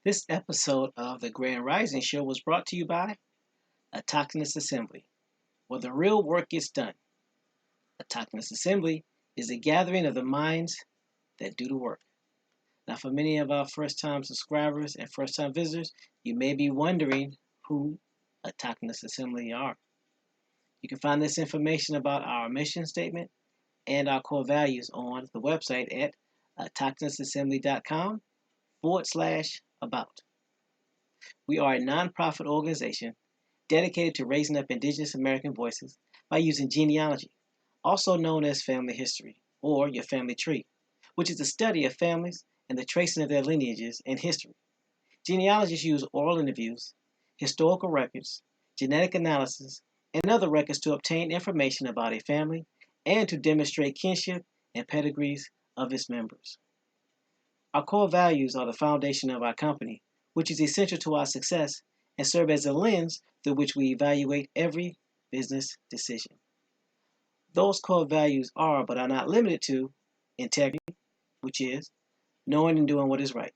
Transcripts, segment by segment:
This episode of the Grand Rising Show was brought to you by Autochthonous Assembly, where the real work gets done. Autochthonous Assembly is a gathering of the minds that do the work. Now, for many of our first-time subscribers and first-time visitors, you may be wondering who Autochthonous Assembly are. You can find this information about our mission statement and our core values on the website at autochthonousassembly.com/about. We are a nonprofit organization dedicated to raising up Indigenous American voices by using genealogy, also known as family history, or your family tree, which is the study of families and the tracing of their lineages and history. Genealogists use oral interviews, historical records, genetic analysis, and other records to obtain information about a family and to demonstrate kinship and pedigrees of its members. Our core values are the foundation of our company, which is essential to our success and serve as a lens through which we evaluate every business decision. Those core values are, but are not limited to, integrity, which is knowing and doing what is right;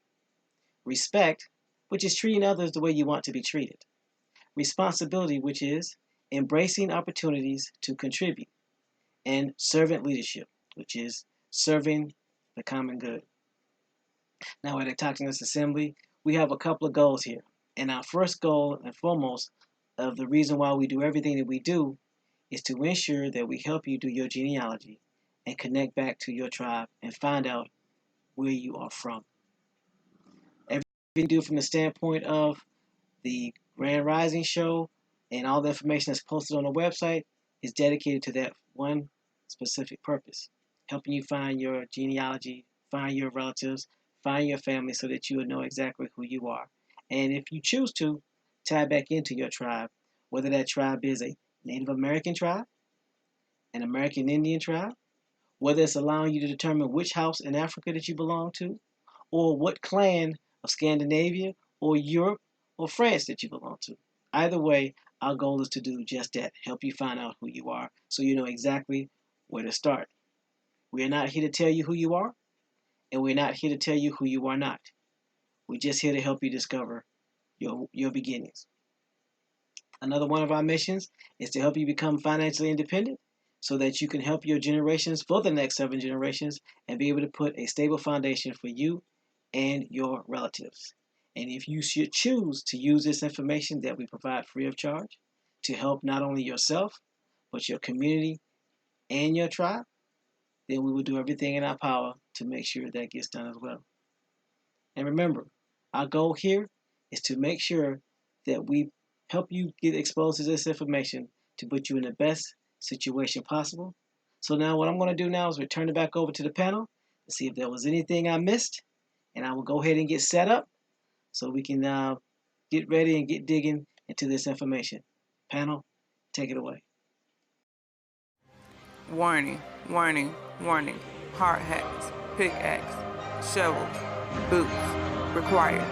respect, which is treating others the way you want to be treated; responsibility, which is embracing opportunities to contribute; and servant leadership, which is serving the common good. Now, at Autochthonous Assembly, we have a couple of goals here. And our first goal and foremost of the reason why we do everything that we do is to ensure that we help you do your genealogy and connect back to your tribe and find out where you are from. Everything we do from the standpoint of the Grand Rising Show and all the information that's posted on the website is dedicated to that one specific purpose, helping you find your genealogy, find your relatives, find your family so that you will know exactly who you are. And if you choose to, tie back into your tribe, whether that tribe is a Native American tribe, an American Indian tribe, whether it's allowing you to determine which house in Africa that you belong to, or what clan of Scandinavia or Europe or France that you belong to. Either way, our goal is to do just that, help you find out who you are so you know exactly where to start. We are not here to tell you who you are, and we're not here to tell you who you are not. We're just here to help you discover your beginnings. Another one of our missions is to help you become financially independent so that you can help your generations for the next 7 generations and be able to put a stable foundation for you and your relatives. And if you should choose to use this information that we provide free of charge to help not only yourself, but your community and your tribe, then we will do everything in our power to make sure that gets done as well. And remember, our goal here is to make sure that we help you get exposed to this information to put you in the best situation possible. So now what I'm going to do now is return it back over to the panel to see if there was anything I missed, and I will go ahead and get set up so we can get ready and get digging into this information. Panel, take it away. Warning, warning, warning. Hard hats, pickaxe, shovel, boots required.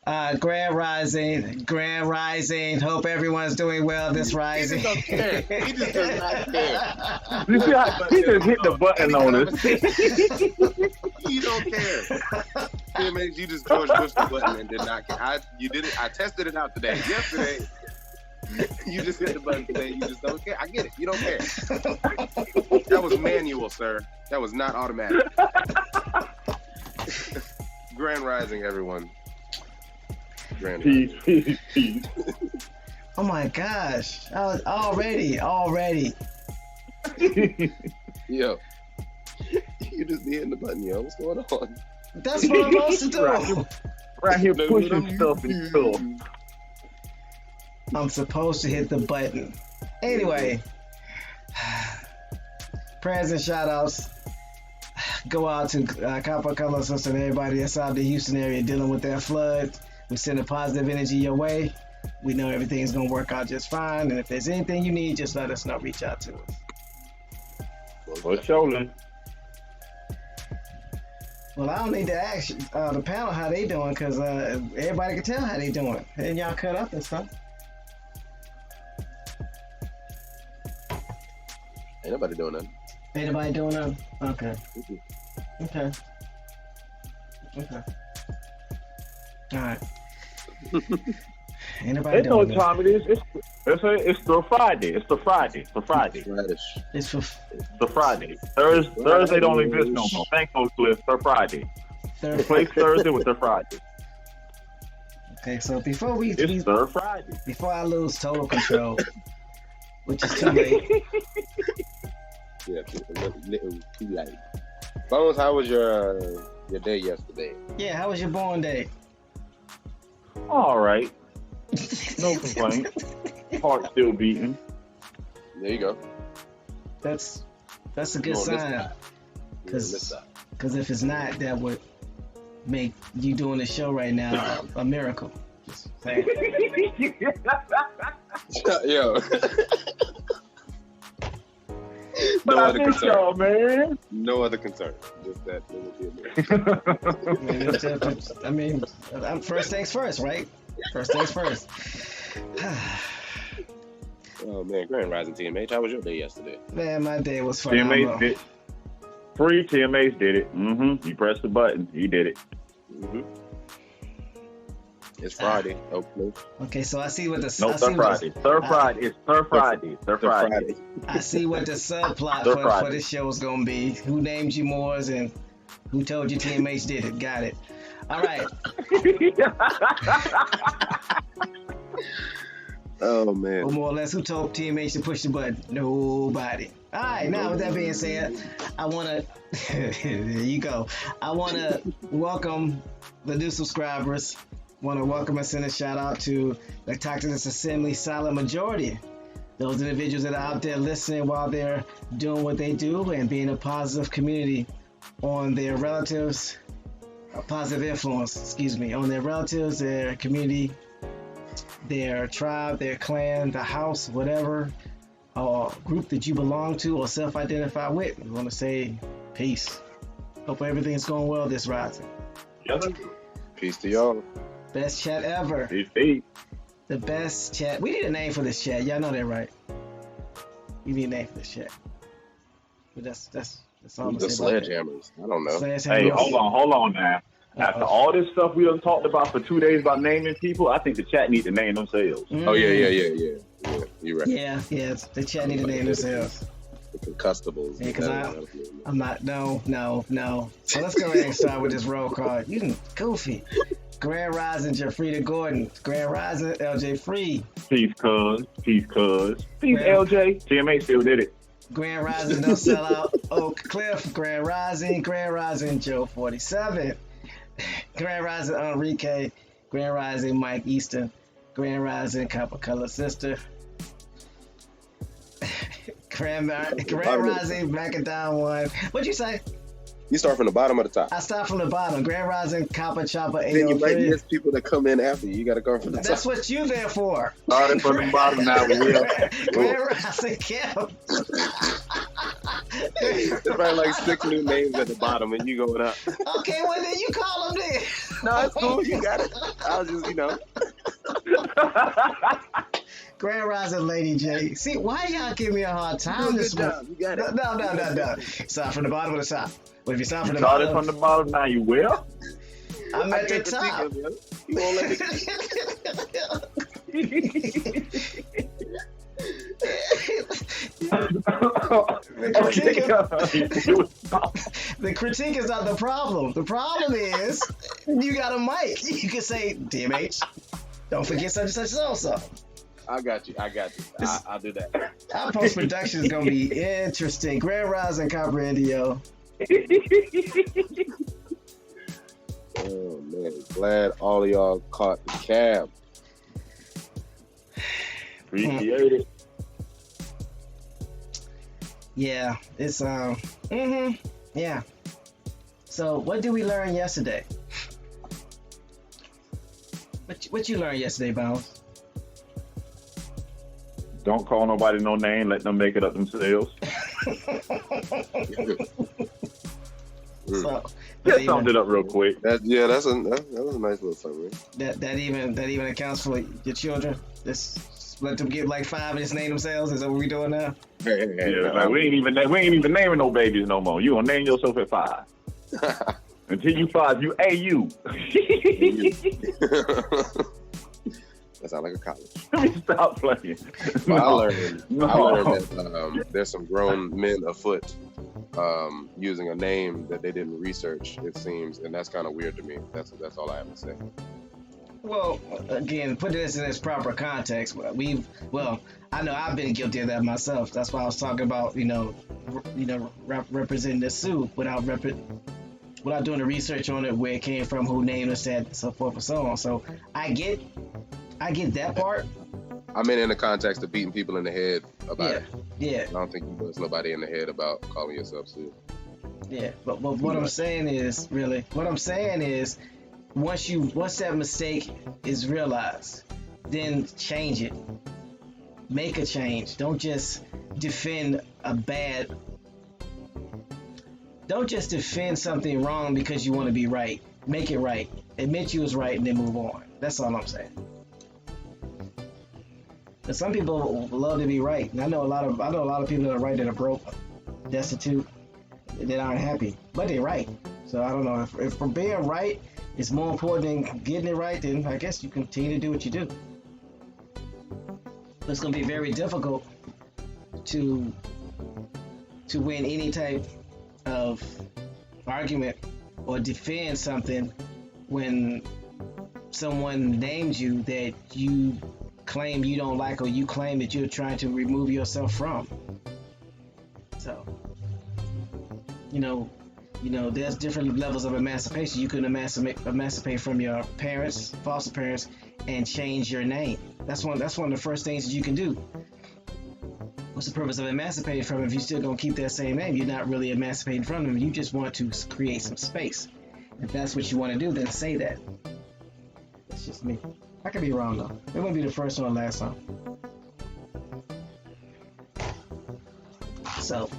Grand Rising. Hope everyone's doing well this rising. He just don't care. He just does not care. You see how he just hit the button on us. You don't care. TMH, you just George pushed the button and did not care. You did it. I tested it out today. Yesterday, you just hit the button today. You just don't care. I get it. You don't care. That was manual, sir. That was not automatic. Grand Rising, everyone. Grand Rising. Peace. Oh my gosh! Already. Yo, you just be hitting the button, yo. What's going on? That's what I'm supposed to do. Right here pushing stuff and stuff. I'm supposed to hit the button. Anyway, prayers and shout outs go out to Copper Color Sister and everybody that's out in the Houston area dealing with that flood. We send a positive energy your way. We know everything's going to work out just fine. And if there's anything you need, just let us know. Reach out to us. For sure. Well, I don't need to ask the panel how they doing because everybody can tell how they doing. And y'all cut up and stuff. Ain't nobody doing nothing. Ain't nobody doing nothing? Okay. Okay. All right. Ain't nobody They know what doing time it is. It's the Friday. It's the Friday. It's for The Friday. Thursday don't exist no more. Thank you, Cliff. The Friday. Replace Thursday with the Friday. Okay, so before It's the Friday. before I lose total control, which is too late. Yeah, little too late. Bones, how was your day yesterday? Yeah, how was your born day? All right. No complaint. Heart still beating. There you go. That's a good You're on this sign. side. You're on this side. Because if it's not, that would make you doing the show right now a miracle. Just saying. Yo. But I miss y'all, man. No other concern. Just that it would be a miracle. First things first, right? First things first. Oh man, Grand Rising TMH, how was your day yesterday? Man, my day was phenomenal. TMH did. Free TMH did it. You pressed the button. He did it. It's Friday. Hopefully. Okay, so I see what the No, Third Friday. Third Friday. It's Third Friday. Third Friday. I see what the subplot for this show is gonna be. Who named you Moors and who told you TMH did it? Got it. All right. Oh man. Or more or less, who told TMH to push the button? Nobody. All right. Now, with that being said, I wanna. There you go. I wanna welcome the new subscribers. Want to welcome and send a shout out to the Tactics Assembly Silent Majority. Those individuals that are out there listening while they're doing what they do and being a positive community on their relatives, a positive influence, on their relatives, their community, their tribe, their clan, the house, whatever group that you belong to or self-identify with. We want to say peace. Hope everything's going well this rising. Peace to y'all. Best chat ever. Peace. The best chat. We need a name for this chat. Y'all know that, right? We need a name for this chat. But that's all I'm The saying. sledgehammers. I don't know. Hey, hold on now. After all this stuff we done talked about for 2 days about naming people, I think the chat need to name themselves. Oh yeah. You're right. Yeah. The chat need to name themselves. The concustables. Yeah, because I'm not. No. So let's go ahead and start with this roll call. You can goofy. Grand Rising, Jafrida Gordon. Grand Rising, LJ Free. Peace, cuz. Peace, LJ. TMA still did it. Grand Rising, No Sellout, Oak Cliff. Grand Rising, Joe 47. Grand Rising, Enrique. Grand Rising, Mike Easton. Grand Rising, Copper Color Sister. Grand Rising, Macadam 1. What'd you say? You start from the bottom of the top. I start from the bottom. Grand Rising, Copper Chopper 803. Then you might miss people that come in after you. You got to come from the top. That's what you there for. Starting from the bottom now, we will. Grand Rising, Kim. There's probably like 6 new names at the bottom and you going up. Okay, well then you call them then. No, it's cool. You got it. I was just, Grand Rising Lady J. See, why y'all give me a hard time this morning? You got it. No. Start from the bottom or the top. But if you start from the Started bottom, from the bottom, now you will. I'm at the can't critique top. him, yo. You won't let The critique is not the problem. The problem is you got a mic. You can say, DMH, don't forget such and such so. I got you. I'll do that. Our post-production is going to be interesting. Grand Rising Comprendio. Oh, man. Glad all of y'all caught the cab. Appreciate it. Yeah, it's yeah. So what did we learn yesterday? What you learned yesterday, Bounce? Don't call nobody no name. Let them make it up themselves. So Just summed it up real quick. That was a nice little summary. that even accounts for your children. Just let them get like 5 and just name themselves. Is that what we doing now? Yeah, like we ain't even naming no babies no more. You gonna name yourself at 5. Until you 5, you you. That sounds like a college. Let me stop playing. Well, I learned that there's some grown men afoot using a name that they didn't research, it seems, and that's kind of weird to me. That's all I have to say. Well, again, put this in its proper context. I know I've been guilty of that myself. That's why I was talking about, representing the Sioux without doing the research on it, where it came from, who named us, that, so forth and so on. So I get that part. I mean, in the context of beating people in the head about it. Yeah. I don't think you bust nobody in the head about calling yourself Sioux. Yeah, but what I'm saying is, once that mistake is realized, then change it. Make a change. Don't just defend something wrong because you want to be right. Make it right. Admit you was right and then move on. That's all I'm saying. But some people love to be right. And I know a lot of people that are right that are broke, destitute, that aren't happy, but they're right. So I don't know if from being right is more important than getting it right, then I guess you continue to do what you do. But it's going to be very difficult to win any type of argument or defend something when someone names you that you claim you don't like, or you claim that you're trying to remove yourself from. So, there's different levels of emancipation. You can emancipate from your parents, foster parents, and change your name. That's one of the first things that you can do. What's the purpose of emancipating from them if you're still gonna keep that same name? You're not really emancipating from them. You just want to create some space. If that's what you want to do, then say that. That's just me. I could be wrong though. It wouldn't be the first one or last time. So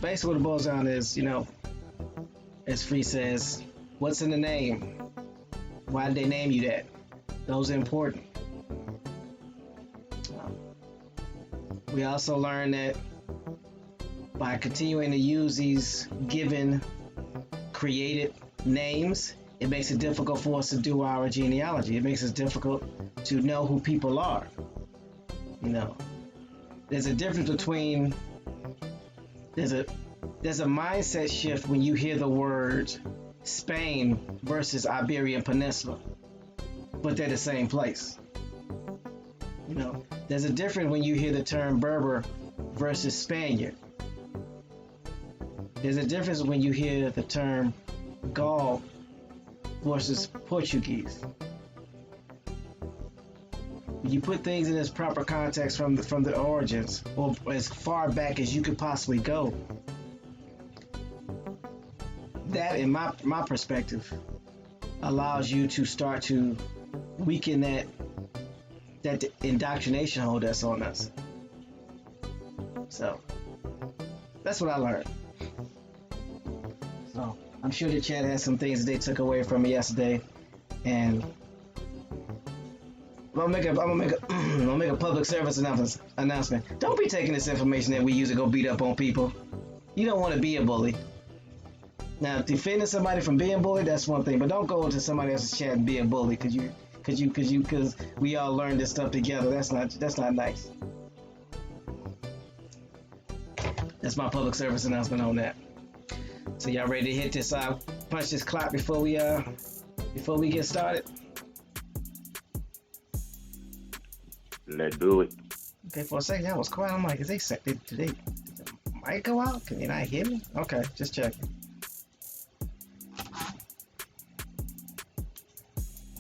basically what it boils down is, as Free says, what's in the name? Why did they name you that? Those are important. We also learned that by continuing to use these given created names, it makes it difficult for us to do our genealogy. It makes it difficult to know who people are. There's a difference between there's a mindset shift when you hear the words Spain versus Iberian Peninsula, but they're the same place. There's a difference when you hear the term Berber versus Spaniard. There's a difference when you hear the term Gaul versus Portuguese. When you put things in its proper context from the origins, or as far back as you could possibly go, that, in my perspective, allows you to start to weaken that indoctrination hold that's on us. So that's what I learned. So I'm sure the chat has some things that they took away from me yesterday, and I'm gonna make a public service announcement. Don't be taking this information that we use to go beat up on people. You don't want to be a bully. Now, defending somebody from being bullied, that's one thing, but don't go into somebody else's chat and be a bully because we all learned this stuff together. That's not nice. That's my public service announcement on that. So y'all ready to hit this punch this clock before we get started? Let's do it. Okay, for a second I was quiet. I'm like, did the mic go out? Can you not hear me? Okay, just checking.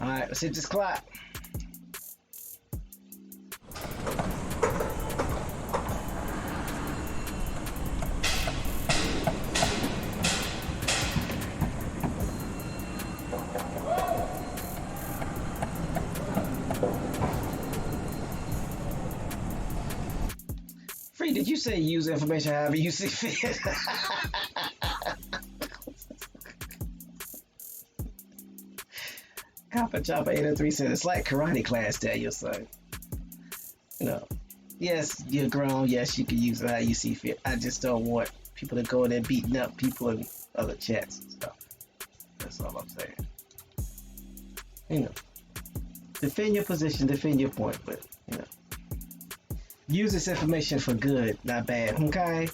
All right, let's hit this clock. Free, did you say use information however you see fit? Copper Chopper 803 said it's like karate class, Daniel. So, yes, you're grown. Yes, you can use it how you see fit. I just don't want people to go in there beating up people in other chats and stuff. That's all I'm saying. Defend your position, defend your point, but use this information for good, not bad. Okay.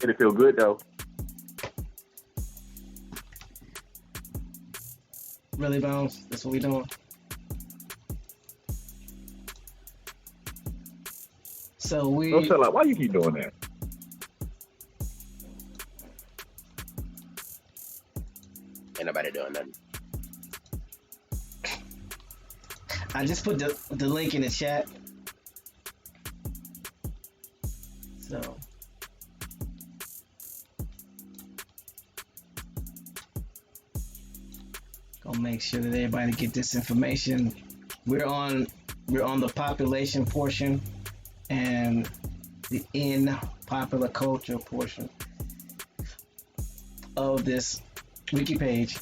It'll feel good though. Really, Bones? That's what we doing? So we... Don't sell out. Why you keep doing that? Ain't nobody doing nothing. I just put the link in the chat. So... Gonna make sure that everybody get this information. We're on the population portion and the in popular culture portion of this wiki page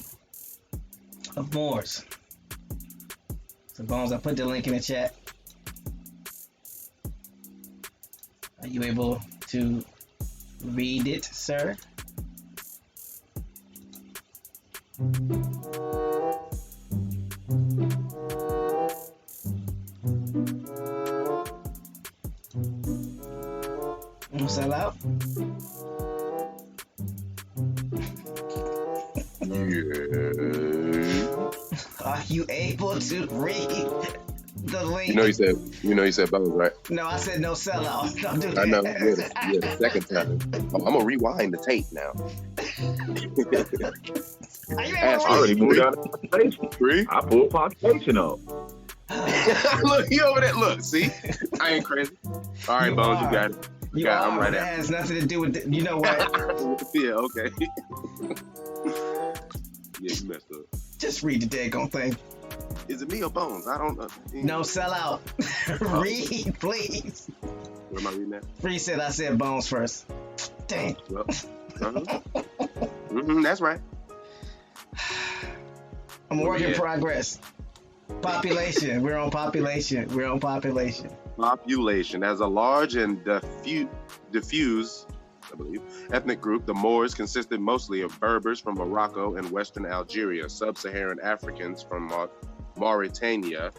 of Moors. So Bones, I put the link in the chat. Are you able to read it, sir? Sell out? Are you able to read the link? You said Bones, right? No, I said no sellout. Don't do that. I know. Yeah, the second time. I'm gonna rewind the tape now. Are you I able already to moved out of population. Free? I pulled population up. Look, you over there. Look, see? I ain't crazy. All right, Bones, you got it. I'm right That after. has nothing to do with you know what? Yeah, okay. Yeah, you messed up. Just read the daggone thing. Is it me or Bones? I don't know. No, sell out. Read, please. What am I reading that? Free said I said Bones first. Dang. Well, that's right. I'm a work in progress. Population. We're on population. Population. As a large and diffuse, I believe, ethnic group, the Moors consisted mostly of Berbers from Morocco and western Algeria, sub-Saharan Africans from Mauretania,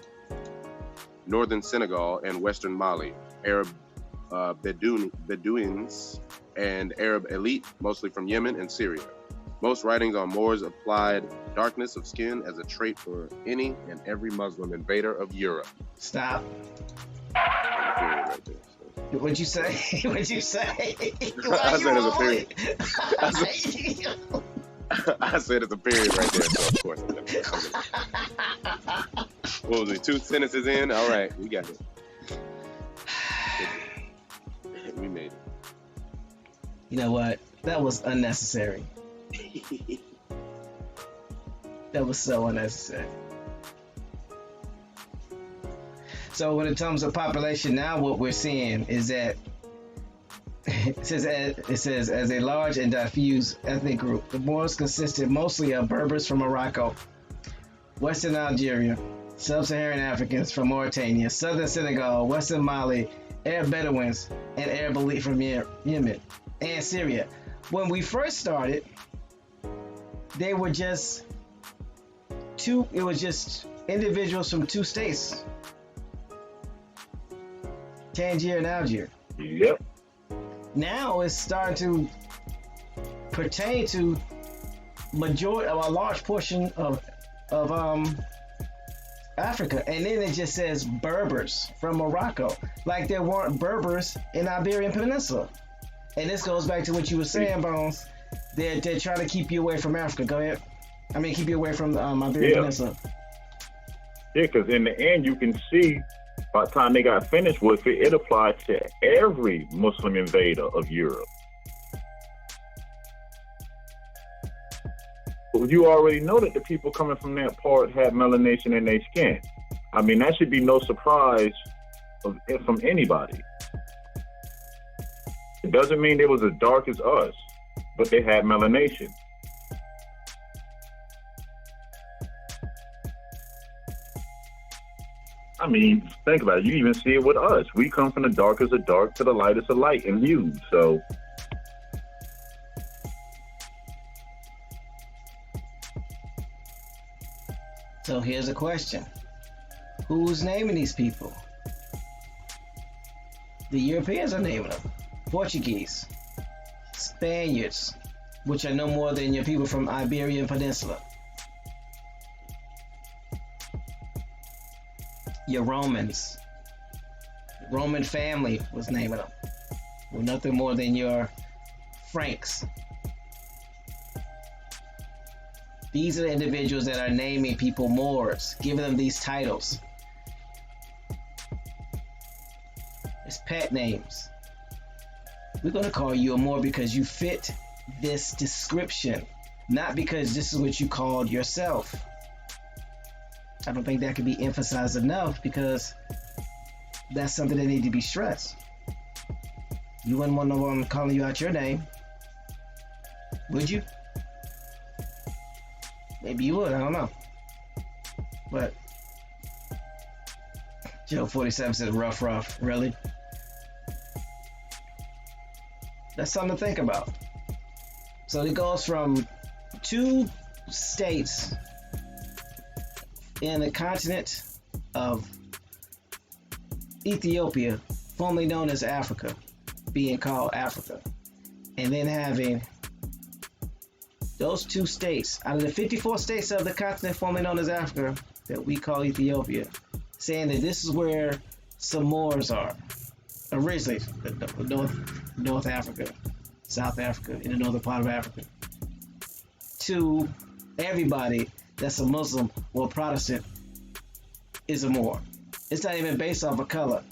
northern Senegal, and western Mali, Arab Bedouins, and Arab elite, mostly from Yemen and Syria. Most writings on Moors applied darkness of skin as a trait for any and every Muslim invader of Europe. Stop. Right there, so. What'd you say? What'd you say? I said it's a period. I said it's a period right there, so of course. What was it, 2 sentences in? All right, we got it. We made it. You know what? That was unnecessary. That was so unnecessary. So when it comes to population, now what we're seeing is that It says as a large and diffuse ethnic group, the Moors consisted mostly of Berbers from Morocco, Western Algeria, Sub-Saharan Africans from Mauretania, Southern Senegal, Western Mali, Arab Bedouins, and Arab elite from Yemen and Syria. When we first started, they were just two. It was just individuals from two states, Tangier and Algiers. Yep. Now it's starting to pertain to a large portion of Africa, and then it just says Berbers from Morocco, like there weren't Berbers in Iberian Peninsula. And this goes back to what you were saying, Bones. They're trying to keep you away from Africa. Go ahead. I mean, keep you away from Iberian Peninsula. Yeah, because in the end, you can see by the time they got finished with it, it applied to every Muslim invader of Europe. But you already know that the people coming from that part had melanation in their skin. I mean, that should be no surprise from anybody. It doesn't mean they was as dark as us, but they had melanation. I mean, think about it. You even see it with us. We come from the darkest of dark to the lightest of light in hue. So, here's a question. Who's naming these people? The Europeans are naming them. Portuguese, Spaniards, which are no more than your people from Iberian Peninsula. Your Romans. Roman family was naming them. Well, nothing more than your Franks. These are the individuals that are naming people Moors, giving them these titles. It's pet names. We're going to call you a Moor because you fit this description, not because this is what you called yourself. I don't think that can be emphasized enough because that's something that needs to be stressed. You wouldn't want no one calling you out your name, would you? Maybe you would, I don't know. But Joe 47 said rough, really? That's something to think about. So it goes from two states in the continent of Ethiopia, formerly known as Africa, being called Africa, and then having those two states out of the 54 states of the continent formerly known as Africa that we call Ethiopia, saying that this is where some Moors are originally, North Africa, South Africa, in the northern part of Africa, to everybody that's a Muslim or Protestant is a Moor. It's not even based off of color.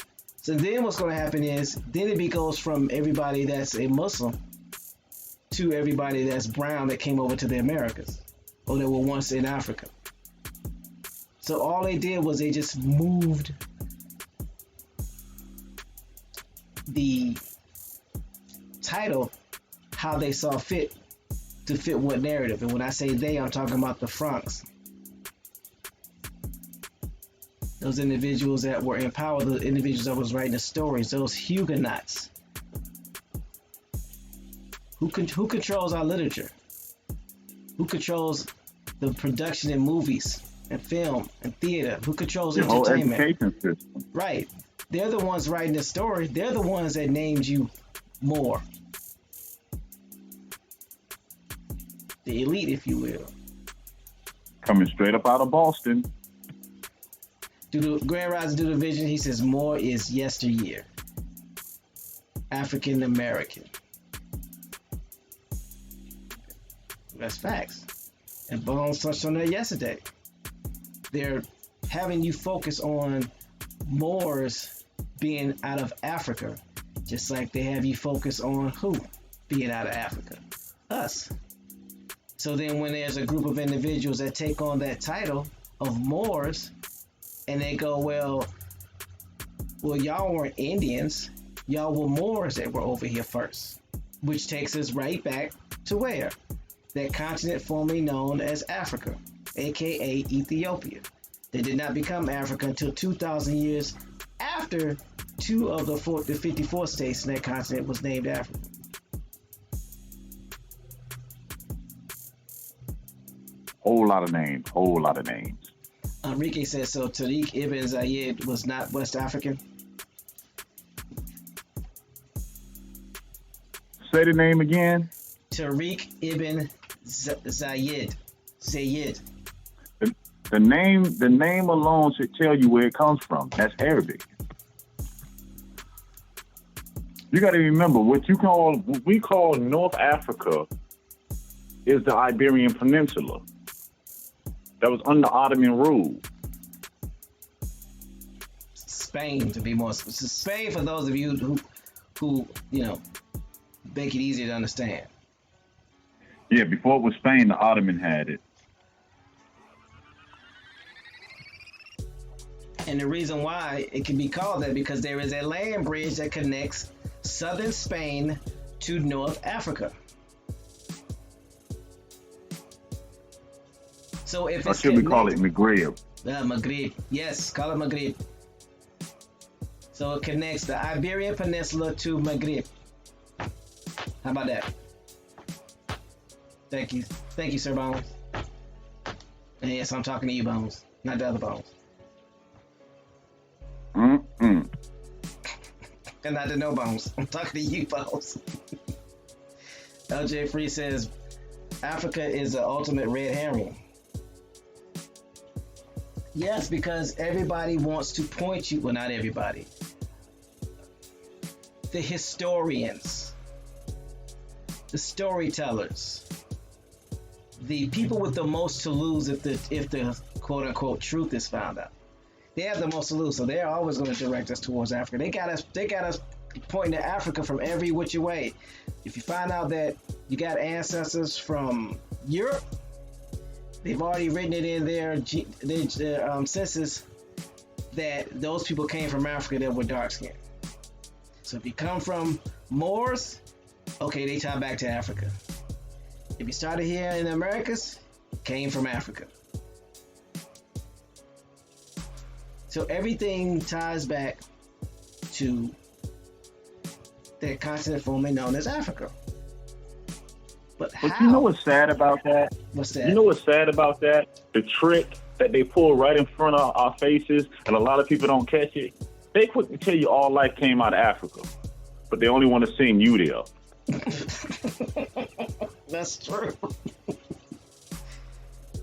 So then what's going to happen is, then it goes from everybody that's a Muslim to everybody that's brown that came over to the Americas, or that were once in Africa. So all they did was they just moved the title how they saw fit to fit what narrative. And when I say they, I'm talking about the Franks. Those individuals that were in power, the individuals that was writing the stories, those Huguenots. Who controls our literature? Who controls the production in movies and film and theater? Who controls the entertainment? Whole education system. Right. They're the ones writing the story. They're the ones that named you Moor. The elite, if you will. Coming straight up out of Boston. Grand Rise do the vision. He says Moor is yesteryear. African American. That's facts. And Bones touched on that yesterday. They're having you focus on Moors being out of Africa, just like they have you focus on who being out of Africa? Us. So then when there's a group of individuals that take on that title of Moors, and they go, well, y'all weren't Indians, Y'all were Moors that were over here first, which takes us right back to where? That continent formerly known as Africa, aka Ethiopia. They did not become Africa until 2,000 years after two of the 54 states in that continent was named Africa. Whole lot of names. Enrique says so. Tariq ibn Zayed was not West African. Say the name again. Tariq ibn Zayed. The name alone should tell you where it comes from. That's Arabic. You got to remember what we call North Africa is the Iberian Peninsula. That was under Ottoman rule. Spain, to be more specific. Spain, for those of you who make it easier to understand. Yeah, before it was Spain, the Ottoman had it. And the reason why it can be called that because there is a land bridge that connects southern Spain to North Africa. So if it's should we call it Maghreb? Maghreb, yes, call it Maghreb. So it connects the Iberian Peninsula to Maghreb. How about that? Thank you, Sir Bones. And yes, I'm talking to you, Bones, not the other Bones. And not the no Bones. I'm talking to you, Bones. LJ Free says Africa is the ultimate red herring. Yes, because everybody wants to point you. Well, not everybody. The historians, the storytellers, the people with the most to lose if the quote unquote truth is found out. They have the most to lose, so they're always going to direct us towards Africa. They got us pointing to Africa from every which way. If you find out that you got ancestors from Europe, they've already written it in their census that those people came from Africa that were dark skinned. So if you come from Moors, okay, they tie back to Africa. If you started here in the Americas, came from Africa. So everything ties back to that continent formerly known as Africa. But how? You know what's sad about that? What's that? You know what's sad about that? The trick that they pull right in front of our faces, and a lot of people don't catch it. They quick to tell you all life came out of Africa, but they only want to sing you there. That's true.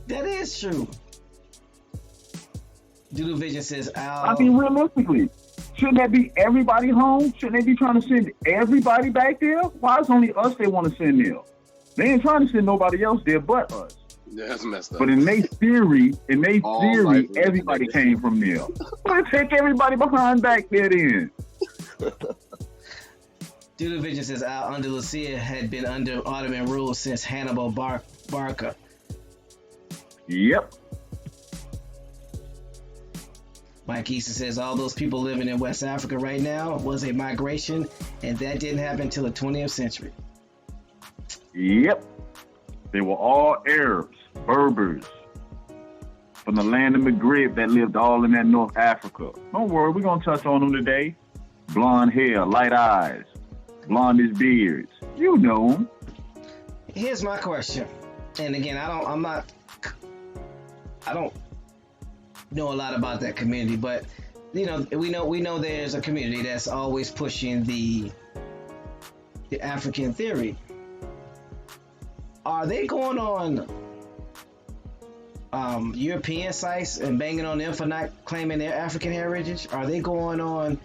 That is true. Doodle Vision says, I mean, realistically, shouldn't that be everybody home? Shouldn't they be trying to send everybody back there? Why is only us they want to send there? They ain't trying to send nobody else there but us. Yeah, that's messed up. But in their theory, everybody came from there. Well, take everybody behind back there then. Doodle Vision says Al Andalusia had been under Ottoman rule since Hannibal Barca. Yep. Mike Easton says all those people living in West Africa right now was a migration, and that didn't happen until the 20th century. Yep. They were all Arabs, Berbers, from the land of Maghreb that lived all in that North Africa. Don't worry, we're going to touch on them today. Blonde hair, light eyes, blondish beards. You know them. Here's my question. And again, I don't know a lot about that community, but we know there's a community that's always pushing the African theory. Are they going on European sites and banging on them for not claiming their African heritage? Are they going on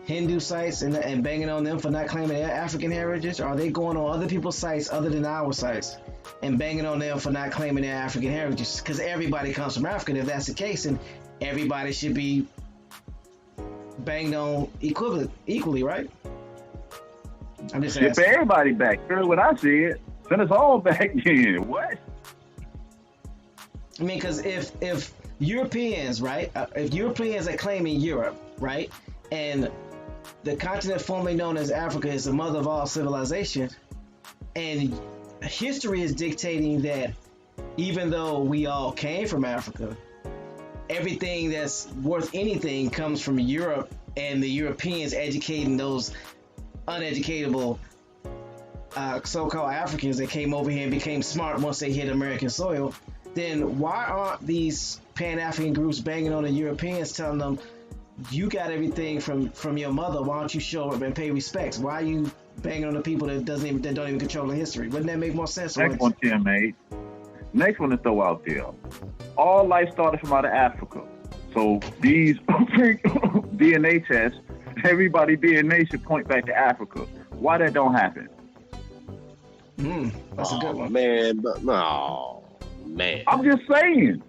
Hindu sites and banging on them for not claiming their African heritage? Are they going on other people's sites other than our sites and banging on them for not claiming their African heritage? Because everybody comes from Africa. If that's the case, then everybody should be banged on equally, right? I'm just asking. Ship everybody back. Here's what I said. Send us all back in. What? I mean, because if Europeans, right? If Europeans are claiming Europe, right? And the continent formerly known as Africa is the mother of all civilization, and history is dictating that even though we all came from Africa, everything that's worth anything comes from Europe and the Europeans educating those uneducatable so-called Africans that came over here and became smart once they hit American soil. Then why aren't these Pan-African groups banging on the Europeans, telling them, you got everything from your mother, why don't you show up and pay respects? Why are you banging on the people that don't even control the history? Wouldn't that make more sense? Next one, Tim, mate. Next one to throw out there. All life started from out of Africa. So these DNA tests, everybody DNA should point back to Africa. Why that don't happen? That's a good one. Man, man. I'm just saying.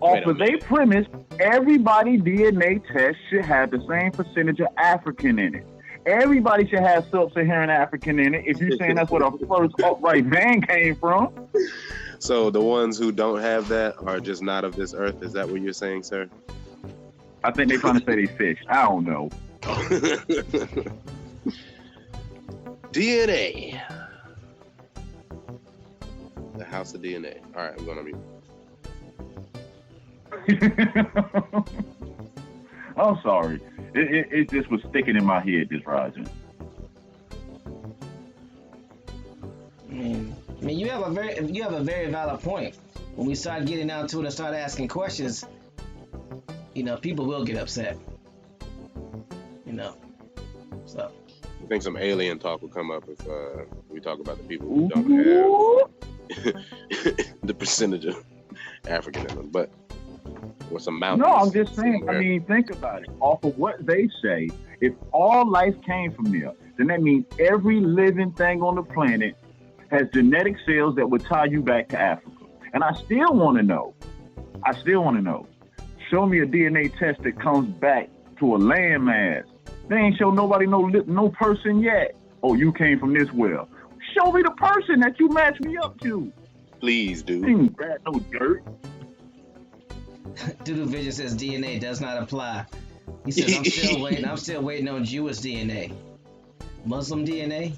Off of their premise, everybody DNA test should have the same percentage of African in it. Everybody should have sub-Saharan African in it. If you're saying that's where the first upright man came from. So the ones who don't have that are just not of this earth. Is that what you're saying, sir? I think they're trying to say they fish. I don't know. DNA. The house of DNA. All right, I'm going to mute. I'm sorry. It just was sticking in my head this rising. I mean, you have a very valid point. When we start getting down to it and start asking questions, people will get upset. So I think some alien talk will come up if we talk about the people who don't have the percentage of African in them, but with some mountains. No, I'm just saying. I mean, think about it. Off of what they say, if all life came from there, then that means every living thing on the planet has genetic cells that would tie you back to Africa. And I still want to know. Show me a DNA test that comes back to a landmass. They ain't show nobody no person yet. Oh, you came from this well. Show me the person that you matched me up to. Please do. You ain't got no dirt. Doodle Vision says DNA does not apply. He says, I'm still waiting on Jewish DNA. Muslim DNA?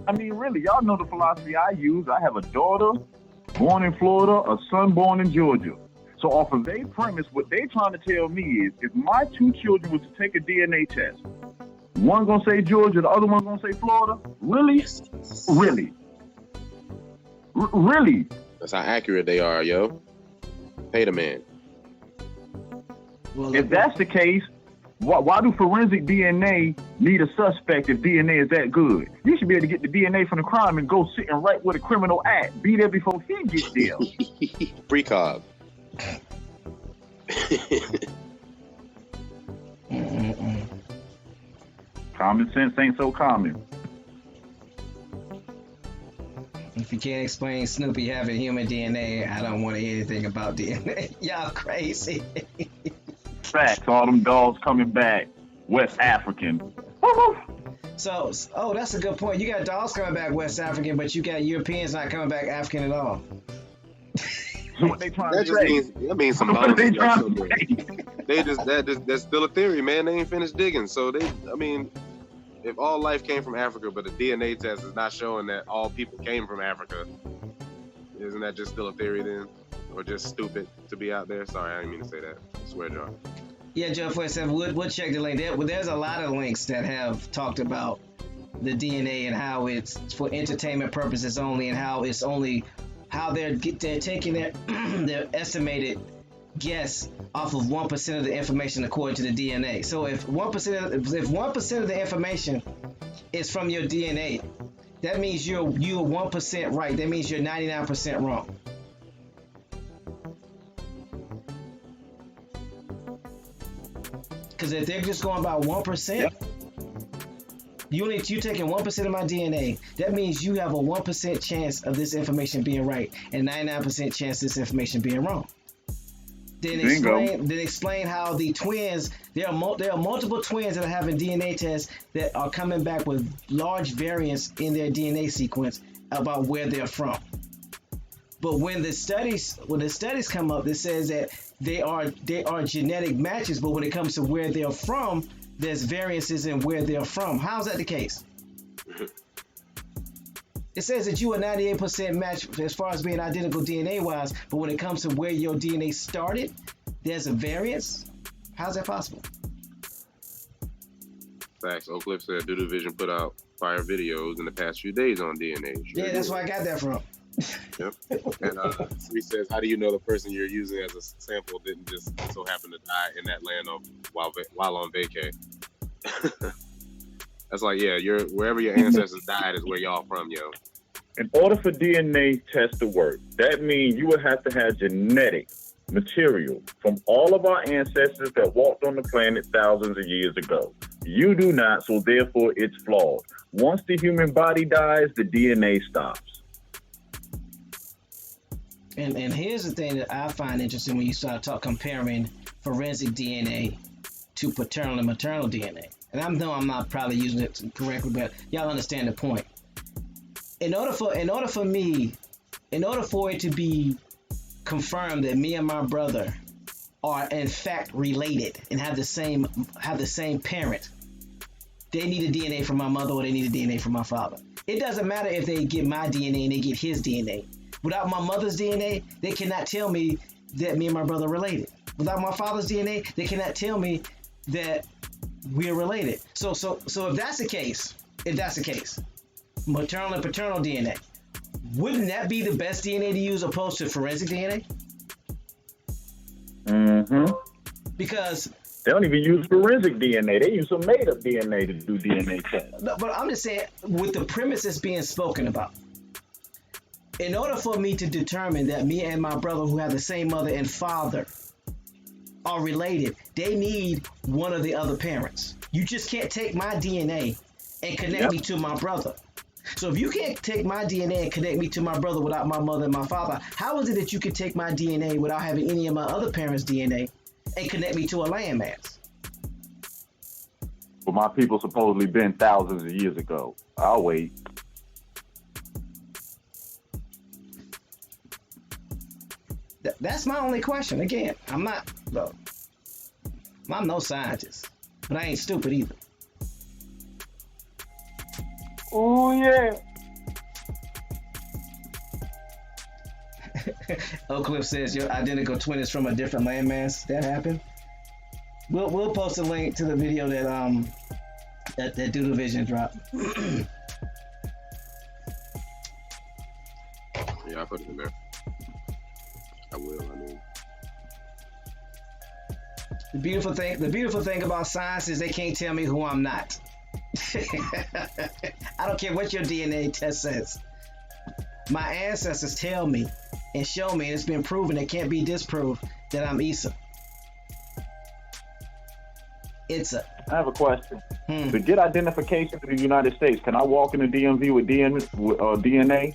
I mean, really, y'all know the philosophy I use. I have a daughter born in Florida, a son born in Georgia. So off of their premise, what they trying to tell me is, if my two children was to take a DNA test, one gonna say Georgia, the other one gonna say Florida? Really? Really? Really? That's how accurate they are, yo. Pay the man. Well, if that's the case, why do forensic DNA need a suspect if DNA is that good? You should be able to get the DNA from the crime and go sit and right where the criminal at. Be there before he gets there. Precog. Common sense ain't so common. If you can't explain Snoopy having human DNA, I don't want to hear anything about DNA. Y'all crazy. Facts, all them dogs coming back West African. So, that's a good point. You got dogs coming back West African, but you got Europeans not coming back African at all. So what they trying That to say? means some What are they bones. trying to say? That's still a theory, man. They ain't finished digging. So if all life came from Africa, but the DNA test is not showing that all people came from Africa, isn't that just still a theory then? Or just stupid to be out there? Sorry, I didn't mean to say that. I swear, John. Yeah, Joe 47, we'll check the link. There's a lot of links that have talked about the DNA and how it's for entertainment purposes only, and how it's only how they're taking their estimated guess off of 1% of the information according to the DNA. So if 1% of the information is from your DNA, that means you're 1% right. That means you're 99% wrong. Because if they're just going by 1%, yep. You taking 1% of my DNA. That means you have a 1% chance of this information being right and 99% chance of this information being wrong. Then explain how the twins. There are multiple twins that are having DNA tests that are coming back with large variants in their DNA sequence about where they're from. But when the studies come up, it says that they are genetic matches, but when it comes to where they're from, there's variances in where they're from. How's that the case? It says that you are 98% match as far as being identical DNA wise, but when it comes to where your DNA started, there's a variance. How's that possible? Facts. Oak Cliff said Doodle Vision put out fire videos in the past few days on DNA. Yeah, that's where I got that from. Yep. And Sri says, how do you know the person you're using as a sample didn't just so happen to die in that land while on vacay? That's like, yeah, wherever your ancestors died is where y'all from, yo. In order for DNA test to work, that means you would have to have genetic material from all of our ancestors that walked on the planet thousands of years ago. You do not, so therefore it's flawed. Once the human body dies, the DNA stops. And here's the thing that I find interesting when you start comparing forensic DNA to paternal and maternal DNA. And I know I'm not probably using it correctly, but y'all understand the point. In order for it to be confirmed that me and my brother are in fact related and have the same parent, they need a DNA from my mother or they need a DNA from my father. It doesn't matter if they get my DNA and they get his DNA. Without my mother's DNA, they cannot tell me that me and my brother are related. Without my father's DNA, they cannot tell me that we're related. So if that's the case, maternal and paternal DNA, wouldn't that be the best DNA to use opposed to forensic DNA? Mm-hmm. Because they don't even use forensic DNA. They use some made-up DNA to do DNA tests. No, but I'm just saying, with the premise that's being spoken about, in order for me to determine that me and my brother who have the same mother and father are related, they need one of the other parents. You just can't take my DNA and connect me to my brother. So if you can't take my DNA and connect me to my brother without my mother and my father, how is it that you can take my DNA without having any of my other parents' DNA and connect me to a landmass? Well, my people supposedly been thousands of years ago. I'll wait. That's my only question. Again, I'm no scientist, but I ain't stupid either. Oh yeah. Oak Cliff says your identical twin is from a different landmass. That happened. We'll post a link to the video that Doodle Vision dropped. Yeah, I put it in there. I will. I mean, the beautiful thing about science is they can't tell me who I'm not. I don't care what your DNA test says. My ancestors tell me and show me, and it's been proven, it can't be disproved, that I'm Issa. I have a question. To get identification for the United States, can I walk in the DMV with DNA?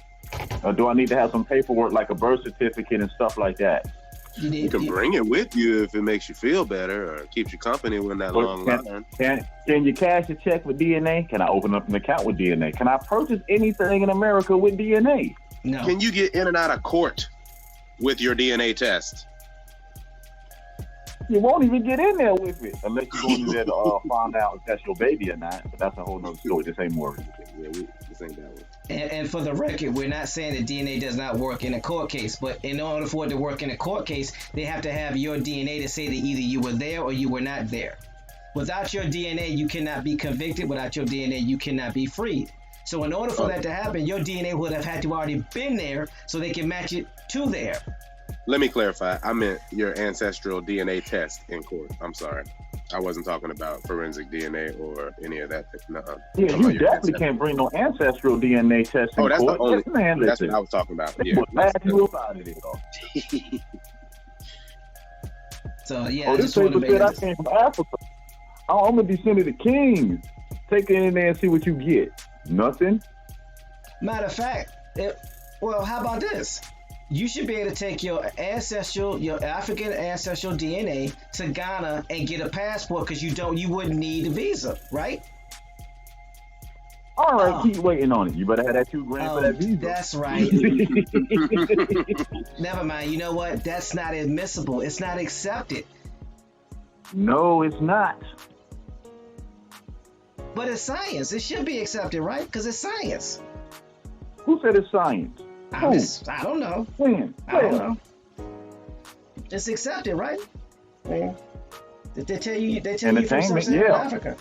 Or do I need to have some paperwork like a birth certificate and stuff like that? You can bring it with you if it makes you feel better or keeps you company when that long line. Can you cash a check with DNA? Can I open up an account with DNA? Can I purchase anything in America with DNA? No. Can you get in and out of court with your DNA test? You won't even get in there with it unless you go in there to find out if that's your baby or not. But that's a whole nother story. This ain't more. Yeah, this ain't that one. And for the record, we're not saying that DNA does not work in a court case, but in order for it to work in a court case, they have to have your DNA to say that either you were there or you were not there. Without your DNA, you cannot be convicted. Without your DNA, you cannot be freed. So in order for that to happen, your DNA would have had to already been there so they can match it to there. Let me clarify. I meant your ancestral DNA test in court. I'm sorry. I wasn't talking about forensic DNA or any of that. Yeah, you definitely can't bring no ancestral DNA test in that's court. The only, man, that's what I was talking about. Yeah. So, yeah, this paper said I came from Africa. I'm a descendant of kings. Take it in there and see what you get. Nothing. Matter of fact, well, how about this? You should be able to take your African ancestral DNA to Ghana and get a passport because you wouldn't need a visa, right? All right, keep waiting on it. You better have that $2,000 for that visa. That's right. Never mind. You know what? That's not admissible. It's not accepted. No, it's not. But it's science. It should be accepted, right? Because it's science. Who said it's science? I Who? don't know. When? I don't know. It's accepted, right? Yeah. They tell you from Entertainment, Sub-Saharan yeah. Africa.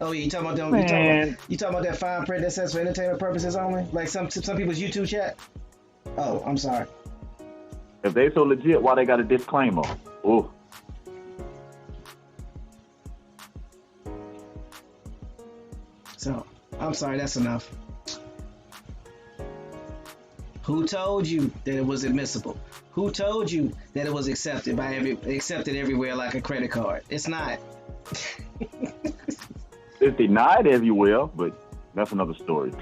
Oh, yeah, you talking about them? Man. You talking about that fine print that says for entertainment purposes only? Like some people's YouTube chat? Oh, I'm sorry. If they so legit, why they got a disclaimer? Oh. So, I'm sorry, that's enough. Who told you that it was admissible? Who told you that it was accepted everywhere like a credit card? It's not. It's denied everywhere, but that's another story.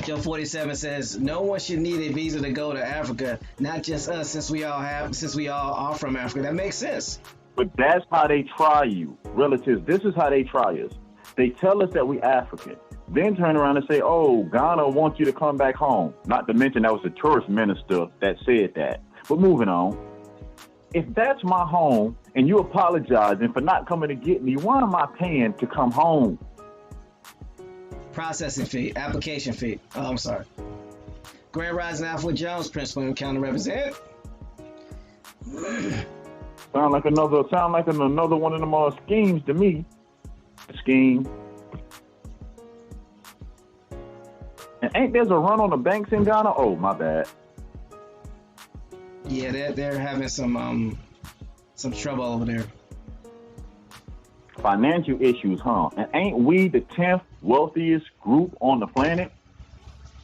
Joe 47 says no one should need a visa to go to Africa, not just us, since we all are from Africa. That makes sense. But that's how they try you. Relatives, this is how they try us. They tell us that we African, then turn around and say, oh, Ghana wants you to come back home. Not to mention that was the tourist minister that said that. But moving on. If that's my home and you apologizing for not coming to get me, why am I paying to come home? Processing fee, application fee. Oh, I'm sorry. Grand Rising Alfred Jones, Principal and County Representative. Sound like another one of them schemes to me. Scheme. And ain't there's a run on the banks in Ghana? Oh, my bad. Yeah, they're having some trouble over there. Financial issues, huh? And ain't we the 10th wealthiest group on the planet?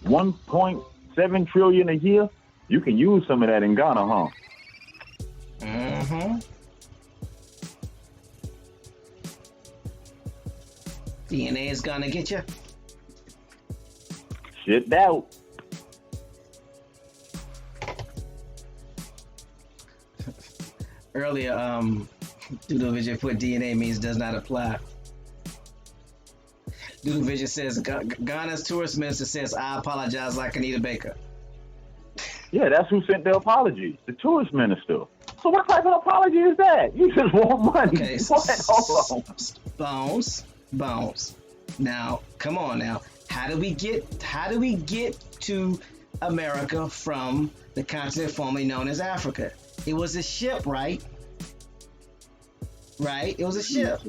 1.7 trillion a year? You can use some of that in Ghana, huh? Mm-hmm. DNA is gonna get you. Shit out. Earlier, Doodle Vision put DNA means does not apply. Doodle Vision says Ghana's tourist minister says I apologize like Anita Baker. Yeah, that's who sent the apology. The tourist minister. So what type of apology is that? You just want money. Okay, what? Hold on. Bones. Now, come on now. How do we get to America from the continent formerly known as Africa? It was a ship, right? Right? It was a ship.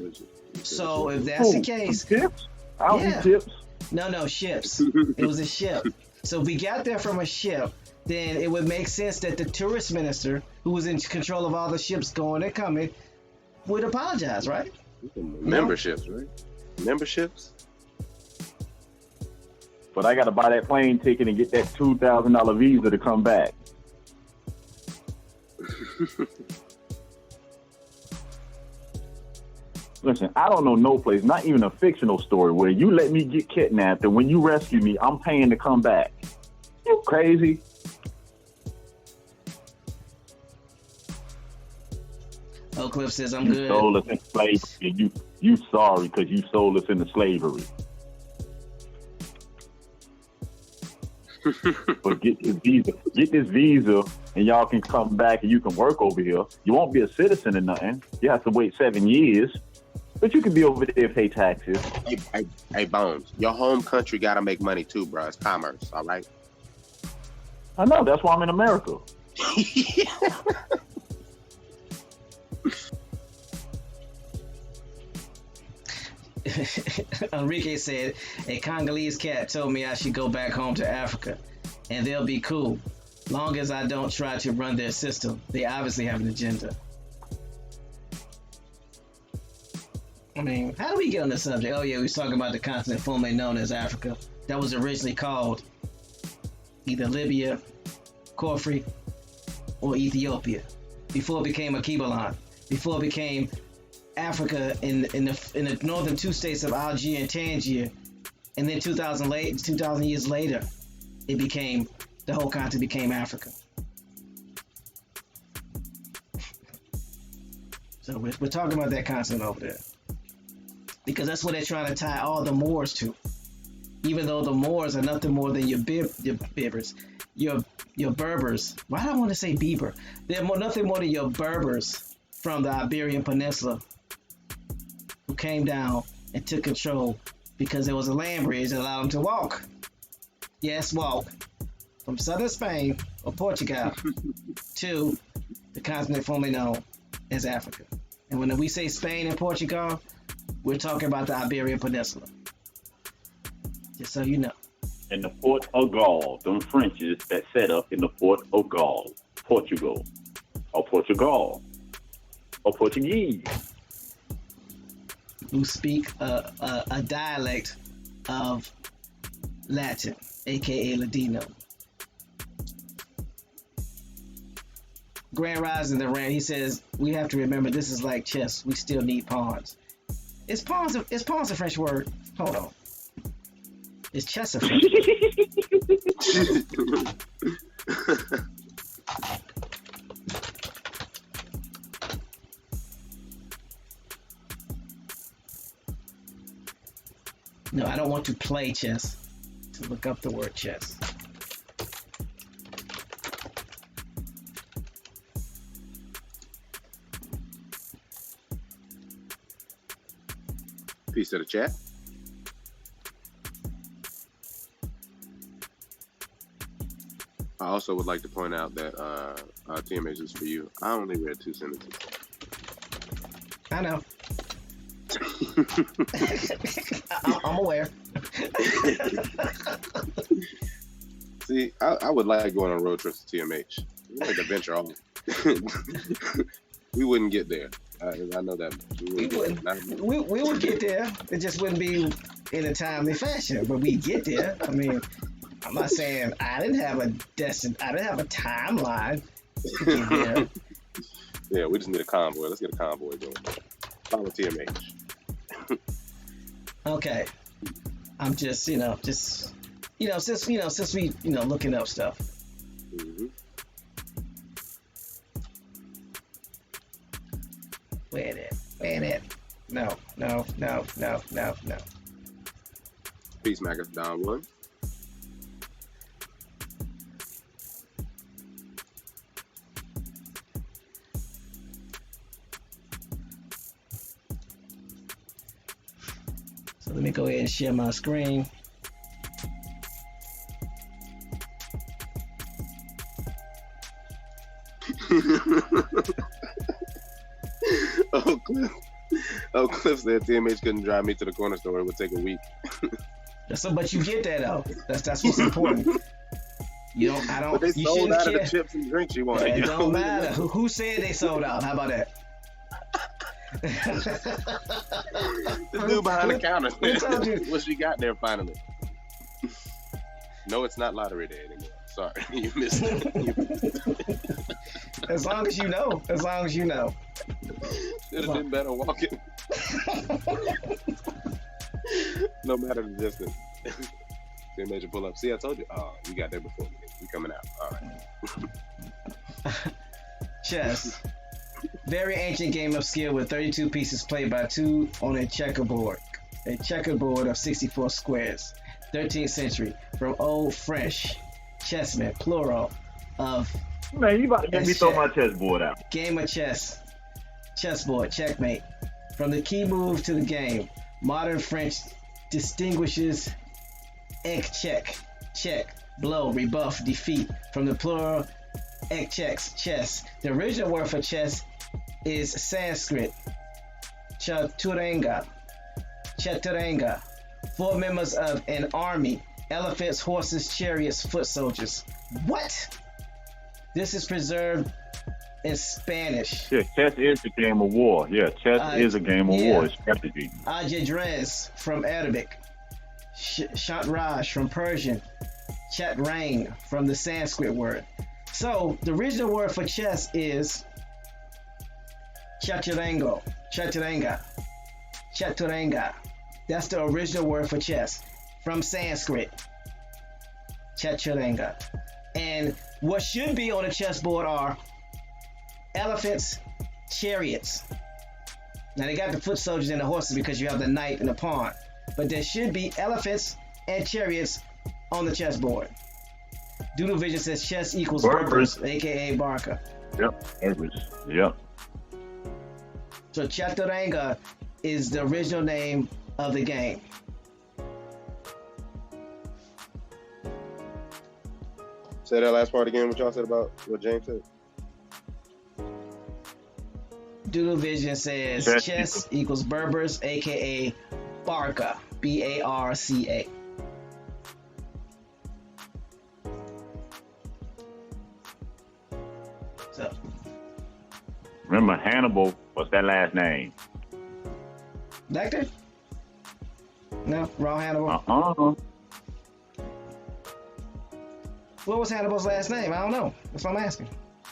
So if that's the case, Tips? I'll yeah. eat tips. No, ships. It was a ship. So if we got there from a ship, then it would make sense that the tourist minister, who was in control of all the ships going and coming, would apologize, right? Memberships, right? Memberships? But I got to buy that plane ticket and get that $2,000 visa to come back. Listen, I don't know no place, not even a fictional story, where you let me get kidnapped and when you rescue me, I'm paying to come back. You crazy? Oak Cliff says I'm good. You sold us into slavery. You sorry because you sold us into slavery. But get this visa, and y'all can come back and you can work over here. You won't be a citizen or nothing. You have to wait 7 years, but you can be over there and pay taxes. Hey, Bones, your home country got to make money too, bro. It's commerce, all right? I know, that's why I'm in America. Enrique said, a Congolese cat told me I should go back home to Africa and they'll be cool. Long as I don't try to run their system. They obviously have an agenda. I mean, how do we get on this subject? Oh yeah, we was talking about the continent formerly known as Africa. That was originally called either Libya, Corfu, or Ethiopia. Before it became Akibalan. Before it became Africa in the northern two states of Algeria and Tangier, and then 2,000 years later, the whole continent became Africa. So we're talking about that continent over there. because that's what they're trying to tie all the Moors to. Even though the Moors are nothing more than your Berbers, your Berbers. Why do I want to say Beaver? They're nothing more than your Berbers from the Iberian Peninsula who came down and took control because there was a land bridge that allowed them to walk. Yes, walk from southern Spain or Portugal to the continent formerly known as Africa. And when we say Spain and Portugal, we're talking about the Iberian Peninsula. Just so you know. In the Port of Gaul, them Frenches that set up in the Port of Gaul, Portugal, or Portugal, or Portuguese. Who speak a dialect of Latin, aka Ladino. Grand Rising the Rand, he says, we have to remember this is like chess. We still need pawns. Is pawns a French word? Hold on. Is chess a French word? No, I don't want to play chess. To look up the word chess. Peace to the chat. I also would like to point out that TMH is for you. I only read 2 sentences. I know. I'm aware. See, I would like going on road trips to TMH. We like to venture off. We wouldn't get there. I know that. We would get there. It just wouldn't be in a timely fashion, but we'd get there. I mean, I'm not saying I didn't have a timeline to get there. Yeah, we just need a convoy. Let's get a convoy going. Follow TMH. Okay. I'm just, since we, looking up stuff. Mm-hmm. Where it? No. Peace, Macadon Wood. So let me go ahead and share my screen. Cliff said TMH couldn't drive me to the corner store. It would take a week. So, but you get that though. That's what's important. But they sold out of the chips and drinks you wanted. It don't matter. Who said they sold out? How about that? The dude behind the counter. What she got there finally? No, it's not lottery day anymore. Sorry, you missed it. As long as you know. Should have been better walking. No matter the distance. They made you pull up. See, I told you. Oh, you got there before me. We coming out. All right. Chess. Very ancient game of skill with 32 pieces played by 2 on a checkerboard. A checkerboard of 64 squares. 13th century. From Old French. Chessmen, plural, of... Man, you about to get me throw my chessboard out. Game of chess. Chessboard, checkmate. From the key move to the game. Modern French distinguishes check, blow, rebuff, defeat. From the plural, checks, chess. The original word for chess is Sanskrit, chaturanga. 4 members of an army: elephants, horses, chariots, foot soldiers. What? This is preserved in Spanish. Yeah, chess is a game of war. Yeah, chess is a game of war. It's strategy. Ajedrez from Arabic. Shatraj from Persian. Chatrain from the Sanskrit word. So the original word for chess is chaturanga. That's the original word for chess from Sanskrit. Chaturanga. And what should be on a chessboard are elephants, chariots. Now they got the foot soldiers and the horses because you have the knight and the pawn. But there should be elephants and chariots on the chessboard. Doodle Vision says chess equals Berbers, aka Barca. Yep, Berbers. Yep. So Chaturanga is the original name of the game. Say that last part again, what y'all said about what James said. Doodle Vision says chess equals Berbers, aka Barca, Barca. So, remember Hannibal? What's that last name? Lecter? No, wrong Hannibal. What was Hannibal's last name? I don't know. That's what I'm asking.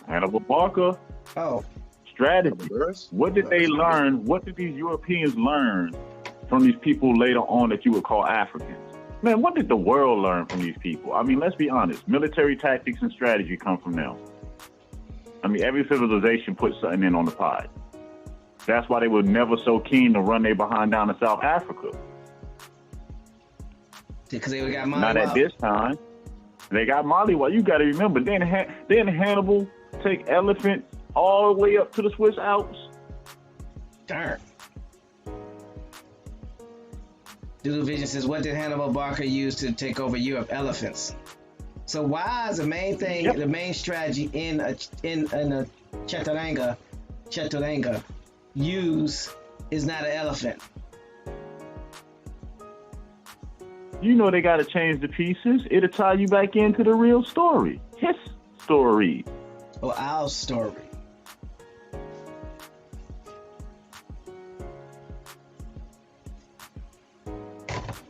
Hannibal Barca. Oh. Strategy. What did they learn? What did these Europeans learn from these people later on that you would call Africans? Man, what did the world learn from these people? I mean, let's be honest. Military tactics and strategy come from them. I mean, every civilization puts something in on the pot. That's why they were never so keen to run their behind down to South Africa. Because they got Mali. Not at this time. They got Mali. Well, you got to remember, then Hannibal take elephants all the way up to the Swiss Alps. Darn. Doodle Vision says, what did Hannibal Barca use to take over Europe? Elephants. So why is the main thing, the main strategy in a Chaturanga use is not an elephant? You know they got to change the pieces. It'll tie you back into the real story. His story. Or our story.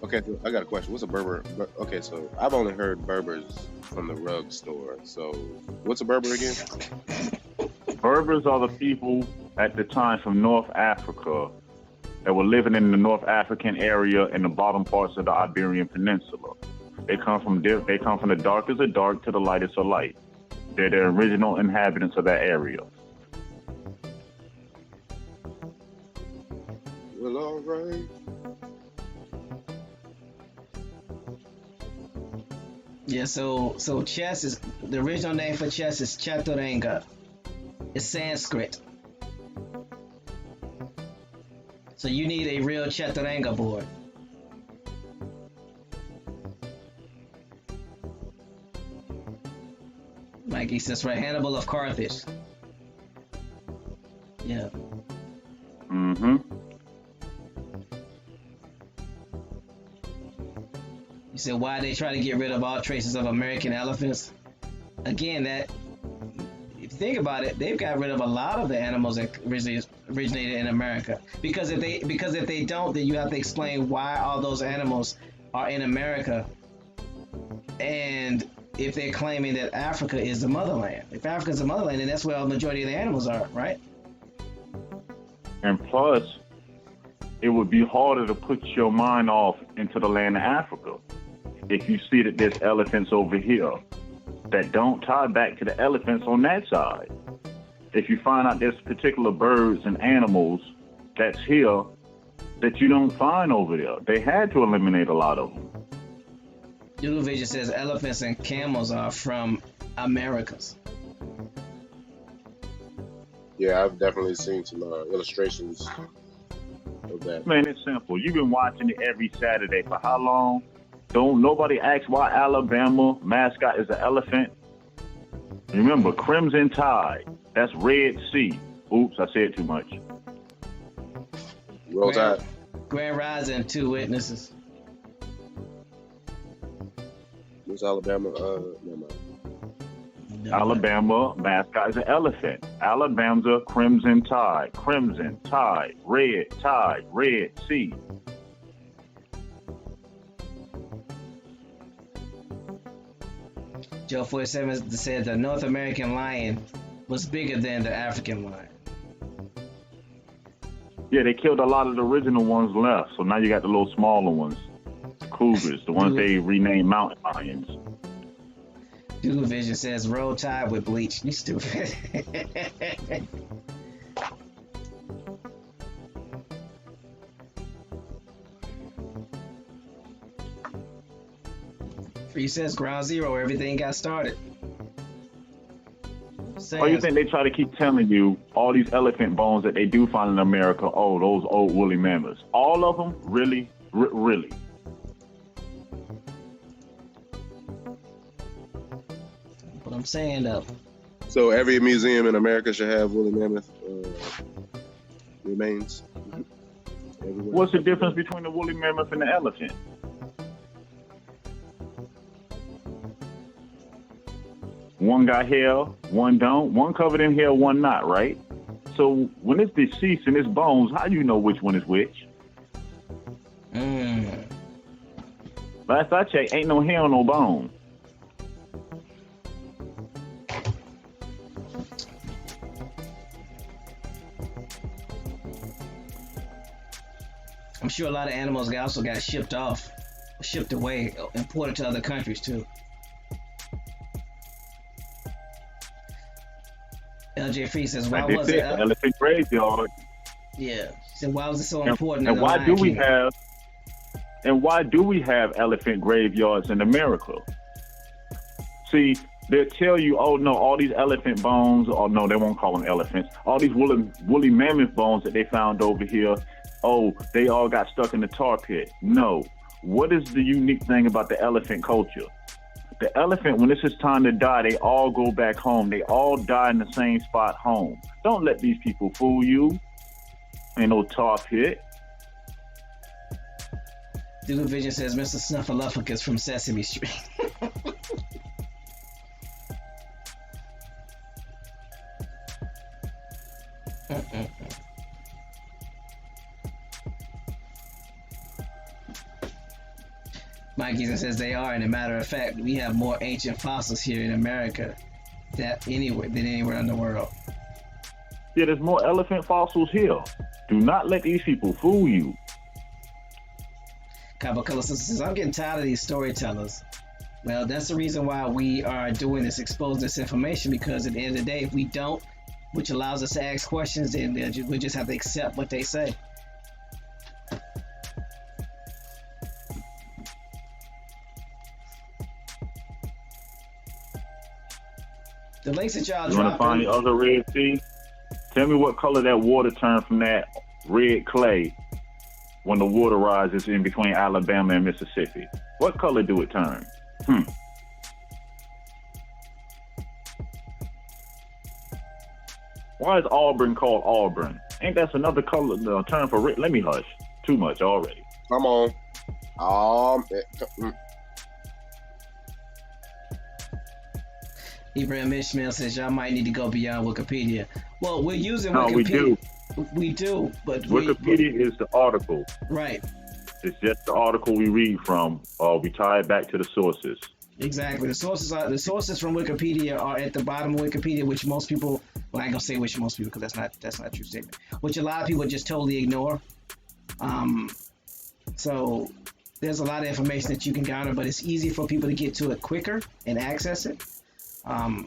Okay, so I got a question. What's a Berber? Okay, so I've only heard Berbers from the rug store. So what's a Berber again? Berbers are the people at the time from North Africa that were living in the North African area in the bottom parts of the Iberian Peninsula. They come from the darkest of dark to the lightest of light. They're the original inhabitants of that area. Well, all right. Yeah, so chess is, the original name for chess is Chaturanga. It's Sanskrit. So you need a real Chaturanga board. Mikey says, right, Hannibal of Carthage. Yeah. Mm-hmm. You said, why they try to get rid of all traces of American elephants? Again, that, if you think about it, they've got rid of a lot of the animals that originated in America. Because if they don't, then you have to explain why all those animals are in America. And if they're claiming that Africa is the motherland. If Africa is the motherland, then that's where a majority of the animals are, right? And plus, it would be harder to put your mind off into the land of Africa if you see that there's elephants over here that don't tie back to the elephants on that side. If you find out there's particular birds and animals that's here that you don't find over there, they had to eliminate a lot of them. Doodle Vision says elephants and camels are from Americas. Yeah, I've definitely seen some illustrations of that. Man, it's simple. You've been watching it every Saturday for how long? Don't nobody ask why Alabama mascot is an elephant. Remember, Crimson Tide. That's Red Sea. Oops, I said too much. Roll Tide. Grand Rising, 2 witnesses. Who's Alabama? Never mind. Alabama mascot is an elephant. Alabama's a Crimson Tide. Crimson Tide. Red Sea. Joe 47 said the North American lion was bigger than the African lion. Yeah, they killed a lot of the original ones left, so now you got the little smaller ones. The cougars, the ones they renamed mountain lions. Doodle Vision says Roll Tide with bleach. You stupid. Recess, ground zero, everything got started. Or you think they try to keep telling you all these elephant bones that they do find in America? Oh, those old woolly mammoths. All of them? Really? Really? What I'm saying though. So every museum in America should have woolly mammoth remains. Everywhere. What's the difference between the woolly mammoth and the elephant? One got hair, one don't. One covered in hair, one not, right? So when it's deceased and it's bones, how do you know which one is which? Last I checked, ain't no hair, no bone. I'm sure a lot of animals also got shipped away, imported to other countries too. LJ Free says, why was it elephant graveyard? Yeah. He said, why was it so important? And why do we have elephant graveyards in America? See, they'll tell you, oh no, all these elephant bones, or no, they won't call them elephants. All these woolly mammoth bones that they found over here, oh, they all got stuck in the tar pit. No. What is the unique thing about the elephant culture? The elephant, when it's his time to die, they all go back home. They all die in the same spot home. Don't let these people fool you. Ain't no tar pit. Doodle Vision says, Mr. Snuffleupagus from Sesame Street. Mike Eason says they are, and a matter of fact, we have more ancient fossils here in America than anywhere in the world. Yeah, there's more elephant fossils here. Do not let these people fool you. Kabakula says, I'm getting tired of these storytellers. Well, that's the reason why we are doing this, expose this information, because at the end of the day, if we don't, which allows us to ask questions, then we just have to accept what they say. The links that y'all You want to find the other Red Sea? Tell me what color that water turned from that red clay when the water rises in between Alabama and Mississippi. What color do it turn? Why is Auburn called Auburn? Ain't that another color term for red? Let me hush. Too much already. Come on. Ibrahim Ishmael says y'all might need to go beyond Wikipedia. Well, we're using Wikipedia. We do, but Wikipedia is the article. Right. It's just the article we read from. We tie it back to the sources. Exactly. The sources from Wikipedia are at the bottom of Wikipedia, which most people, well, I ain't gonna say which most people, because that's not a true statement. Which a lot of people just totally ignore. So there's a lot of information that you can garner, but it's easy for people to get to it quicker and access it.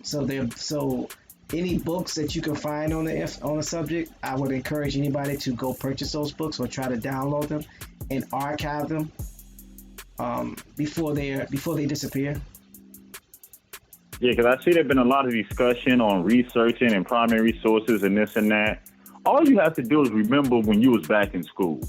So any books that you can find on the subject, I would encourage anybody to go purchase those books or try to download them and archive them before they disappear. Yeah, because I see there's been a lot of discussion on researching and primary sources and this and that. All you have to do is remember when you was back in school.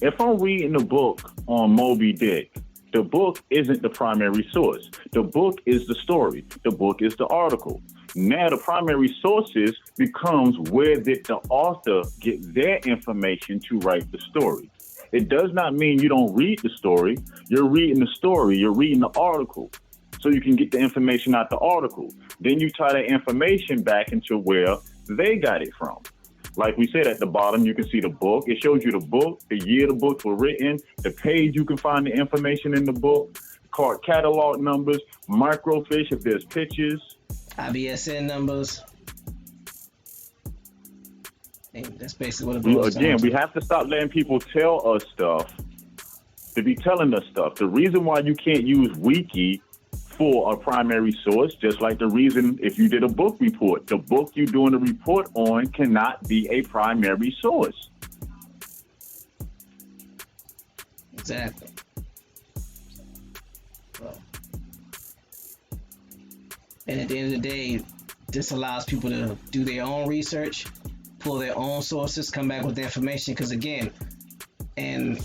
If I'm reading a book on Moby Dick, the book isn't the primary source. The book is the story. The book is the article. Now the primary sources becomes where the author get their information to write the story. It does not mean you don't read the story. You're reading the story. You're reading the article. So you can get the information out the article. Then you tie that information back into where they got it from. Like we said, at the bottom, you can see the book. It shows you the book, the year the books were written, the page you can find the information in the book, card catalog numbers, microfiche if there's pictures. IBSN numbers. And that's basically what it boils down Again, to. we have to stop letting people tell us stuff to be telling us stuff. The reason why you can't use Wiki for a primary source, just like the reason if you did a book report, the book you're doing a report on cannot be a primary source. Exactly. Well, And at the end of the day, this allows people to do their own research, pull their own sources, come back with the information. Because again, and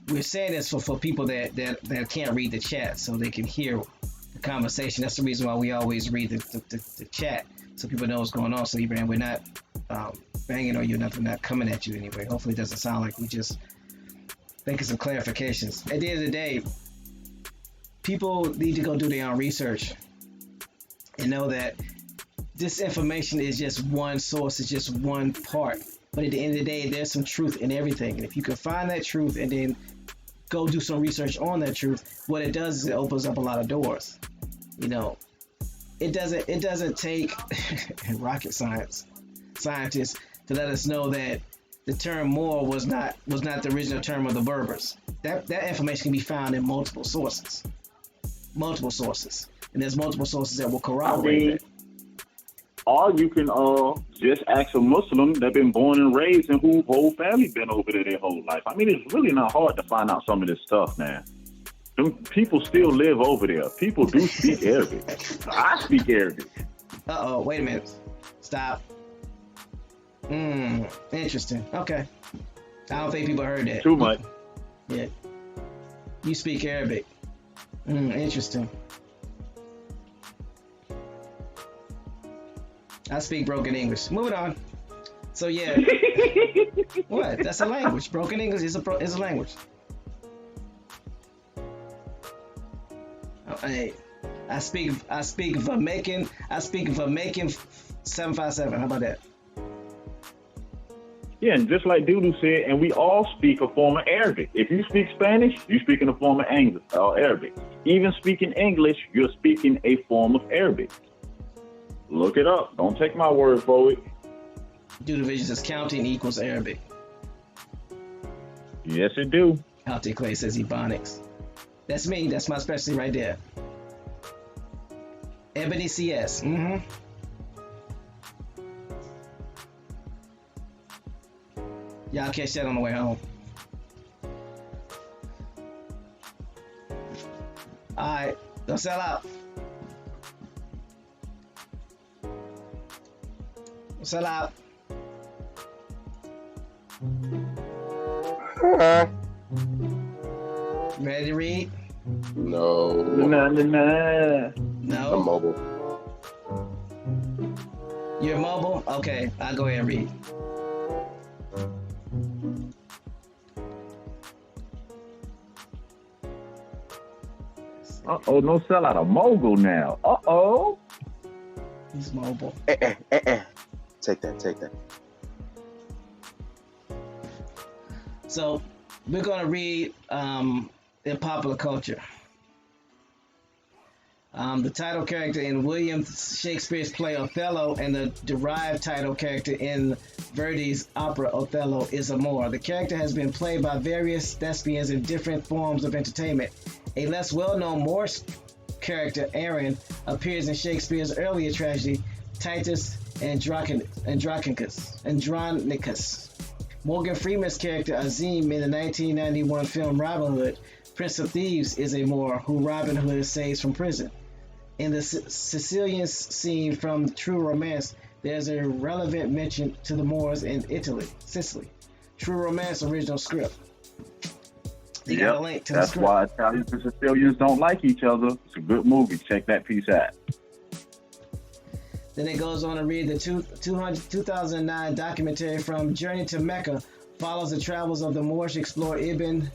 we're saying this for people that can't read the chat, so they can hear the conversation. That's the reason why we always read the chat, so people know what's going on. So Ibrahim, we're not banging on you, nothing, not coming at you anyway. Hopefully it doesn't sound like we just thinking some clarifications. At the end of the day, people need to go do their own research and know that this information is just one source, it's just one part. But at the end of the day, there's some truth in everything. And if you can find that truth and then go do some research on that truth, what it does is it opens up a lot of doors. You know, it doesn't take rocket scientists to let us know that the term Moor was not the original term of the Berbers. That information can be found in multiple sources. And there's multiple sources that will corroborate it. Or you can just ask a Muslim that been born and raised and whose whole family been over there their whole life. I mean, it's really not hard to find out some of this stuff, man. People still live over there. People do speak Arabic. I speak Arabic. Uh-oh, wait a minute. Stop. Interesting. Okay. I don't think people heard that. Too much. Yeah. You speak Arabic. Interesting. I speak broken English. Moving on. So yeah. What? That's a language. Broken English is a language. Hey, I speak Jamaican 757. How about that? Yeah, and just like Doodoo said, and we all speak a form of Arabic. If you speak Spanish, you speak in a form of Arabic. Even speaking English, you're speaking a form of Arabic. Look it up. Don't take my word for it. Doodoo Vision says counting equals Arabic. Yes, it do. Alti Clay says Ebonics. That's me. That's my specialty right there. Ebony CS. Y'all catch that on the way home. All right. Don't sell out. Don't sell out. Ready to read? No. No. I'm mobile. You're mobile? Okay, I'll go ahead and read. Uh-oh, no sellout. A mogul now. Uh-oh. He's mobile. Take that. So, we're going to read in popular culture. The title character in William Shakespeare's play Othello and the derived title character in Verdi's opera Othello is a Moor. The character has been played by various thespians in different forms of entertainment. A less well-known Moorish character, Aaron, appears in Shakespeare's earlier tragedy, Titus Andronicus. Morgan Freeman's character, Azim, in the 1991 film Robin Hood, Prince of Thieves, is a Moor who Robin Hood saves from prison. In the Sicilian scene from True Romance, there's a relevant mention to the Moors in Sicily. True Romance original script. They got a link to the script. That's why Italians and Sicilians don't like each other. It's a good movie. Check that piece out. Then it goes on to read the 2009 documentary from Journey to Mecca, follows the travels of the Moorish explorer Ibn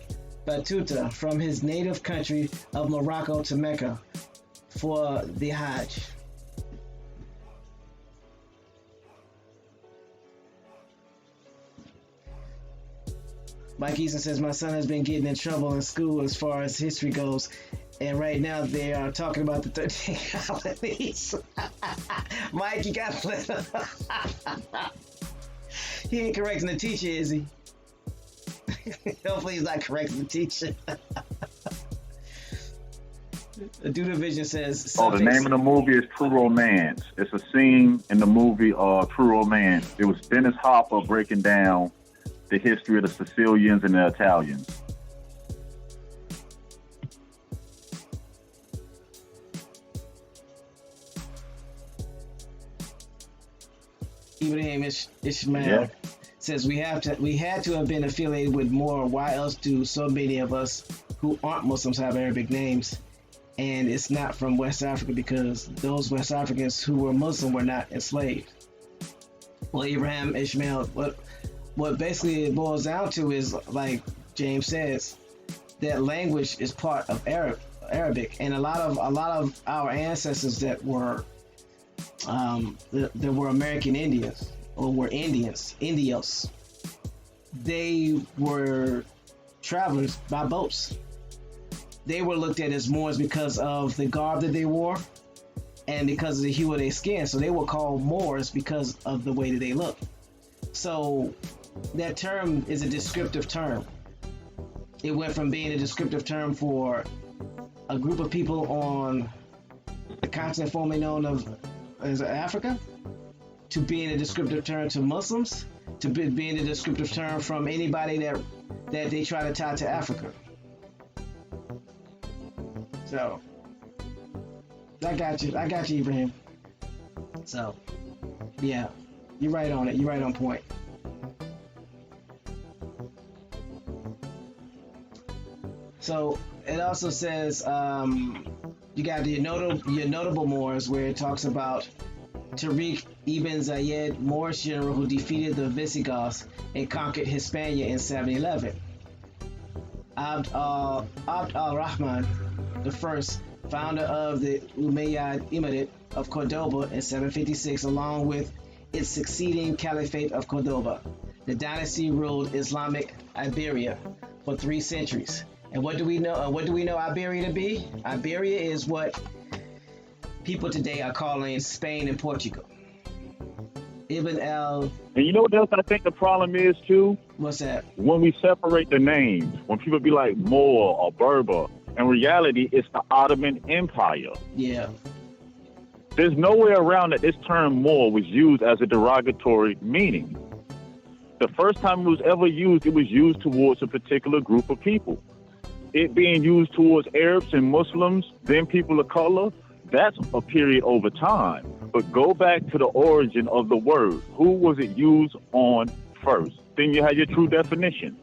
Battuta from his native country of Morocco to Mecca for the Hajj. Mike Eason says, my son has been getting in trouble in school as far as history goes, and right now they are talking about the 13 colonies. Mike, you got to let him. He ain't correcting the teacher, is he? Hopefully he's not correcting the teacher. The Doodoo Vision says... the name of the movie is True Romance. It's a scene in the movie True Romance. It was Dennis Hopper breaking down the history of the Sicilians and the Italians. Ibrahim Ishmael Yeah. says we had to have been affiliated with Moor. Why else do so many of us who aren't Muslims have Arabic names? And it's not from West Africa because those West Africans who were Muslim were not enslaved. Well, Abraham Ishmael, what basically it boils down to is, like James says, that language is part of Arabic, and a lot of our ancestors that were American Indians or were Indios, they were travelers by boats. They were looked at as Moors because of the garb that they wore and because of the hue of their skin. So they were called Moors because of the way that they look. So that term is a descriptive term. It went from being a descriptive term for a group of people on the continent formerly known as Africa, to being a descriptive term to Muslims, to being a descriptive term from anybody that they try to tie to Africa. So, I got you, Ibrahim. So, yeah, you're right on it. You're right on point. So, it also says you got your notable Moors, where it talks about Tariq ibn Zayed, Moorish general who defeated the Visigoths and conquered Hispania in 711. Abd al-Rahman the first, founder of the Umayyad Emirate of Cordoba in 756, along with its succeeding Caliphate of Cordoba. The dynasty ruled Islamic Iberia for 3 centuries. And what do we know? What do we know Iberia to be? Iberia is what people today are calling Spain and Portugal. Ibn al. And you know what else I think the problem is too? What's that? When we separate the names, when people be like Moor or Berber, in reality, it's the Ottoman Empire. Yeah. There's no way around that this term Moor was used as a derogatory meaning. The first time it was ever used, it was used towards a particular group of people. It being used towards Arabs and Muslims, then people of color, that's a period over time. But go back to the origin of the word. Who was it used on first? Then you have your true definition.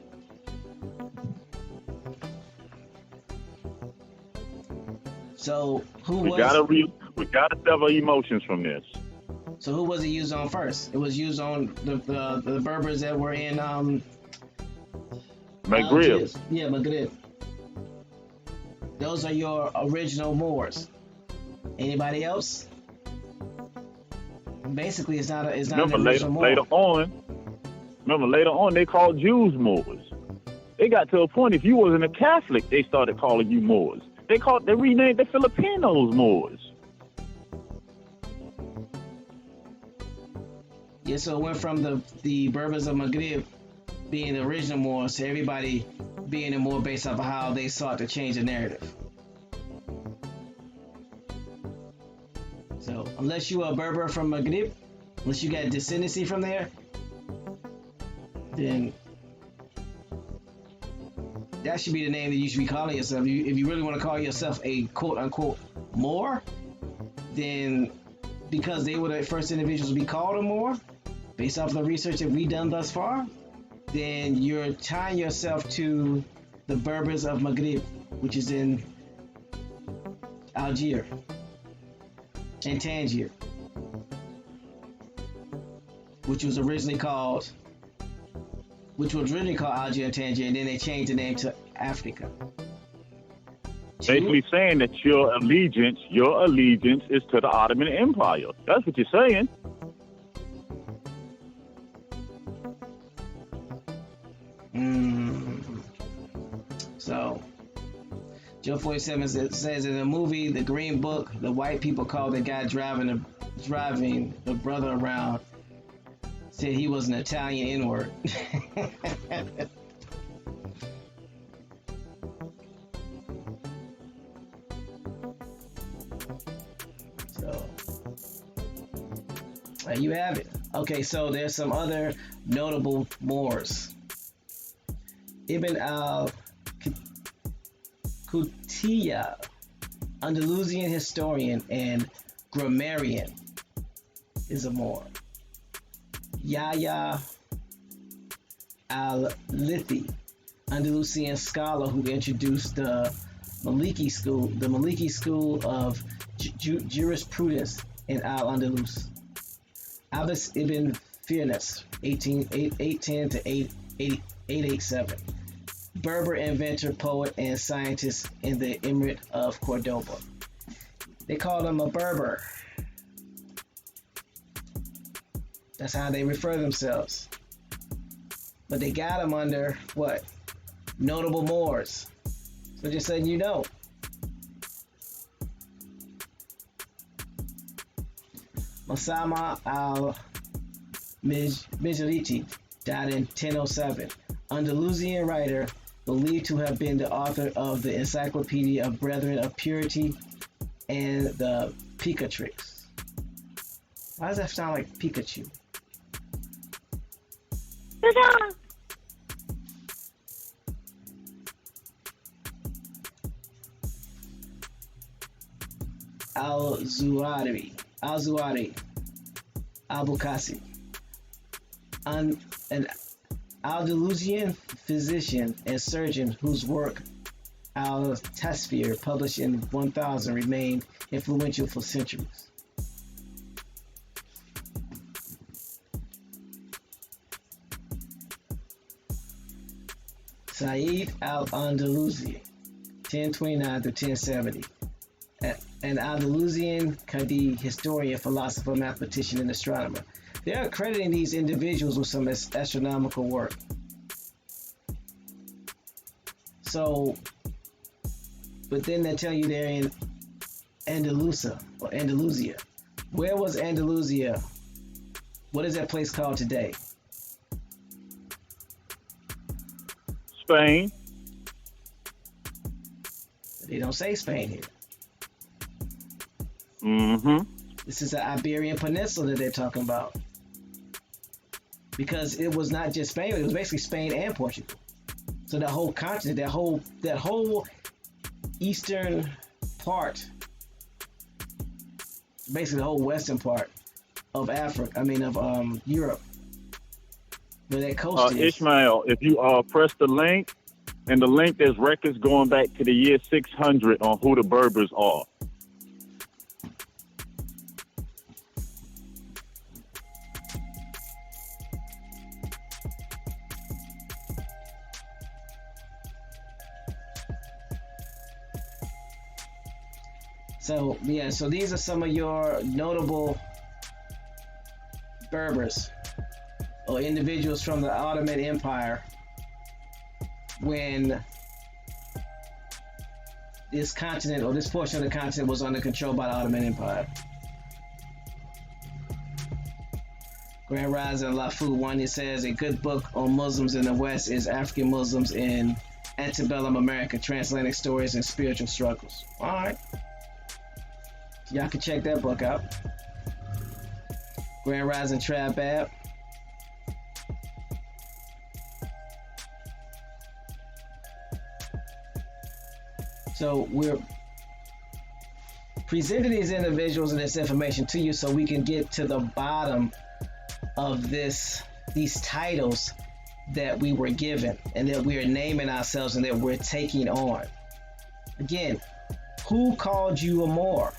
So we gotta sever emotions from this. So who was it used on first? It was used on the Berbers that were in Maghreb. Yeah, Maghreb. Those are your original Moors. Anybody else? Basically, it's not Remember, an original Moor. Later on, they called Jews Moors. It got to a point, if you wasn't a Catholic, they started calling you Moors. They renamed the Filipinos Moors. Yeah, so it went from the Berbers of Maghreb being the original Moors to everybody being a Moor based off of how they sought to change the narrative. So unless you are a Berber from Maghreb, unless you got descendancy from there, then that should be the name that you should be calling yourself. If you really want to call yourself a quote-unquote Moor, then because they were the first individuals to be called a Moor, based off of the research that we've done thus far, then you're tying yourself to the Berbers of Maghreb, which is in Algeria and Tangier, which was originally called Algeria and Tangier, and then they changed the name to Africa. Basically saying that your allegiance is to the Ottoman Empire. That's what you're saying. So, Joe 47 says in the movie The Green Book, the white people called the guy driving the brother around, said he was an Italian N-word. So, there you have it. Okay, so there's some other notable Moors. Ibn al-Qutiyya, Andalusian historian and grammarian, is a Moor. Yahya al-Lithi, Andalusian scholar who introduced the Maliki school of jurisprudence in Al-Andalus. Abbas ibn Firnas, 810 to 887. Berber inventor, poet, and scientist in the Emirate of Cordoba. They called him a Berber. That's how they refer themselves. But they got him under what? Notable Moors. So just letting you know. Osama al-Mijliti died in 1007. Andalusian writer believed to have been the author of the Encyclopedia of Brethren of Purity and the Picatrix. Why does that sound like Pikachu? Al-Zuhari, Al-Bukhari, an Andalusian physician and surgeon whose work Al-Tasfir, published in 1000, remained influential for centuries. Said al-Andalusi, 1029 to 1070. An Andalusian Qadi, historian, philosopher, mathematician, and astronomer. They are crediting these individuals with some astronomical work. So, but then they tell you they're in Andalusia or Andalusia. Where was Andalusia? What is that place called today? Spain. They don't say Spain here. Mm-hmm. This is the Iberian Peninsula that they're talking about. Because it was not just Spain, it was basically Spain and Portugal. So that whole continent, that whole eastern part, basically the whole western part of Africa, of Europe, where that coast is. Ishmael, if you press the link, and the link, there's records going back to the year 600 on who the Berbers are. So yeah, so these are some of your notable Berbers or individuals from the Ottoman Empire when this continent or this portion of the continent was under control by the Ottoman Empire. Grand Rising Lafu one, it says a good book on Muslims in the West is African Muslims in Antebellum America, translating stories and spiritual struggles. All right. Y'all can check that book out. Grand Rising Trabab. So we're presenting these individuals and this information to you so we can get to the bottom of these titles that we were given and that we are naming ourselves and that we're taking on. Again, who called you a Moor?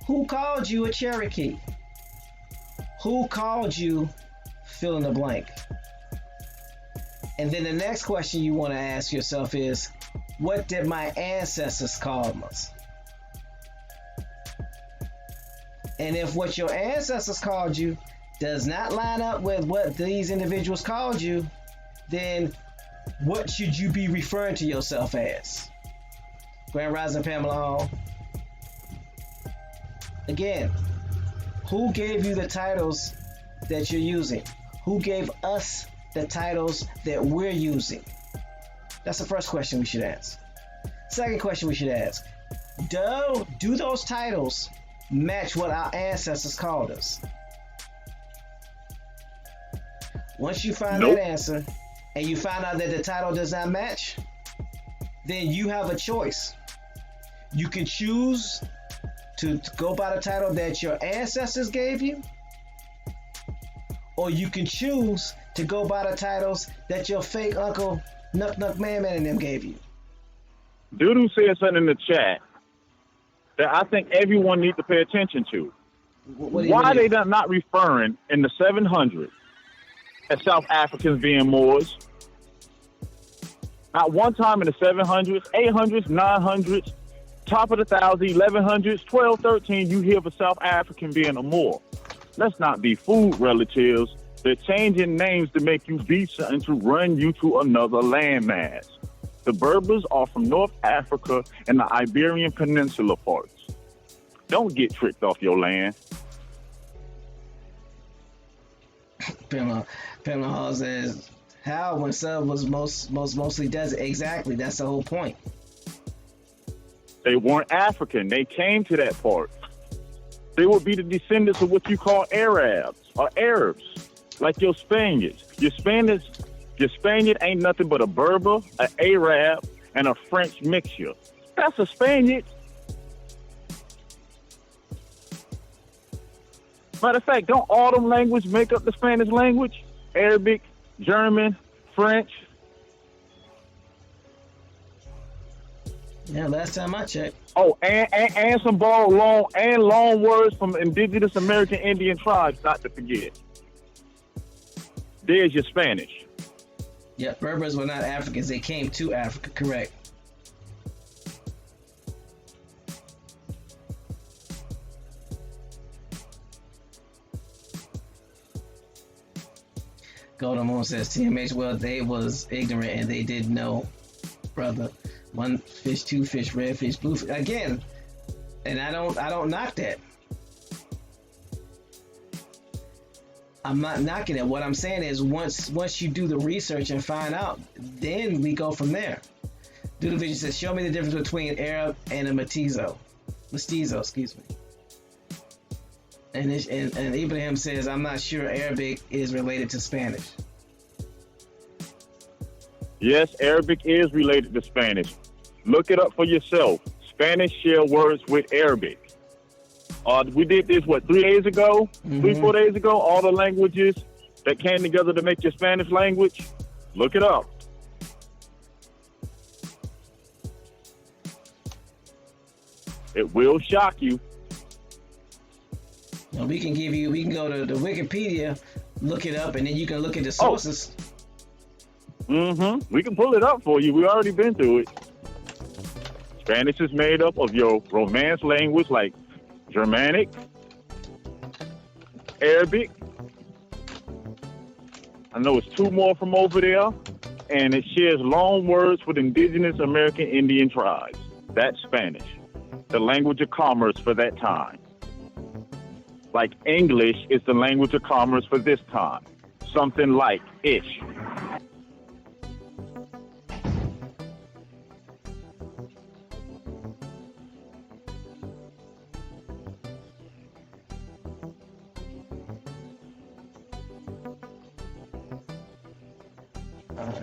Who called you a Cherokee? Who called you fill in the blank? And then the next question you want to ask yourself is, what did my ancestors call us? And if what your ancestors called you does not line up with what these individuals called you, then what should you be referring to yourself as? Grand Rising Pamela Hall. Again, who gave you the titles that you're using? Who gave us the titles that we're using? That's the first question we should ask. Second question we should ask, do those titles match what our ancestors called us? Once you find that answer, and you find out that the title does not match, then you have a choice. You can choose to go by the title that your ancestors gave you, or you can choose to go by the titles that your fake uncle Nuck Nuck Man Man and them gave you. Doodoo said something in the chat that I think everyone needs to pay attention to. Why are they not referring in the 700s as South Africans being Moors? Not one time in the 700s, 800s, 900s, top of the 1000s, 1100s, 12, 13, you hear of a South African being a Moor. Let's not be food relatives. They're changing names to make you be something to run you to another landmass. The Berbers are from North Africa and the Iberian Peninsula parts. Don't get tricked off your land. Pamela Hall says, how when sub was mostly desert? Exactly, that's the whole point. They weren't African. They came to that part. They would be the descendants of what you call Arabs or Arabs, like your Spaniards. Your Spaniard ain't nothing but a Berber, an Arab, and a French mixture. That's a Spaniard. Matter of fact, don't all them languages make up the Spanish language? Arabic, German, French. Yeah, last time I checked. Oh, and some borrowed long words from indigenous American Indian tribes, not to forget. There's your Spanish. Yeah, Berbers were not Africans. They came to Africa, correct. Golden Moon says, TMH, well, they was ignorant and they didn't know, brother. One fish, two fish, red fish, blue fish. Again, and I don't knock that. I'm not knocking it. What I'm saying is once you do the research and find out, then we go from there. Doodle Vision says, show me the difference between Arab and a mestizo, excuse me. And Ibrahim says, I'm not sure Arabic is related to Spanish. Yes, Arabic is related to Spanish. Look it up for yourself. Spanish share words with Arabic. We did this, 3 days ago? Mm-hmm. 3-4 days ago? All the languages that came together to make your Spanish language? Look it up. It will shock you. Now we can go to the Wikipedia, look it up, and then you can look at the sources. We can pull it up for you. We already been through it. Spanish is made up of your Romance language like Germanic, Arabic. I know it's 2 more from over there, and it shares long words with indigenous American Indian tribes. That's Spanish, the language of commerce for that time. Like English is the language of commerce for this time. Something like ish.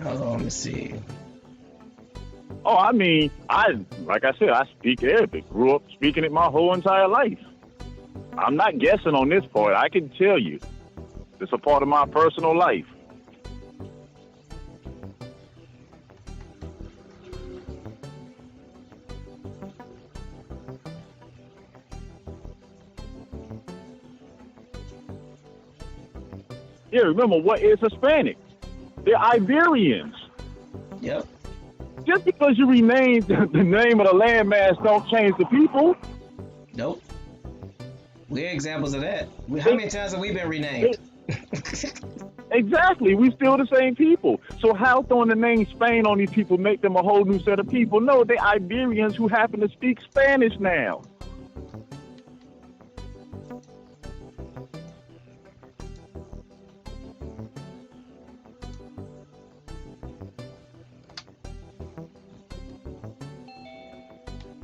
Hold on, let me see. Oh, I mean, like I said, I speak Arabic. Grew up speaking it my whole entire life. I'm not guessing on this part. I can tell you. It's a part of my personal life. Yeah, remember, what is Hispanic? They're Iberians. Yep. Just because you rename the name of the landmass don't change the people. Nope. We're examples of that. How many times have we been renamed? Exactly. We still the same people. So how throwing the name Spain on these people make them a whole new set of people? No, they're Iberians who happen to speak Spanish now.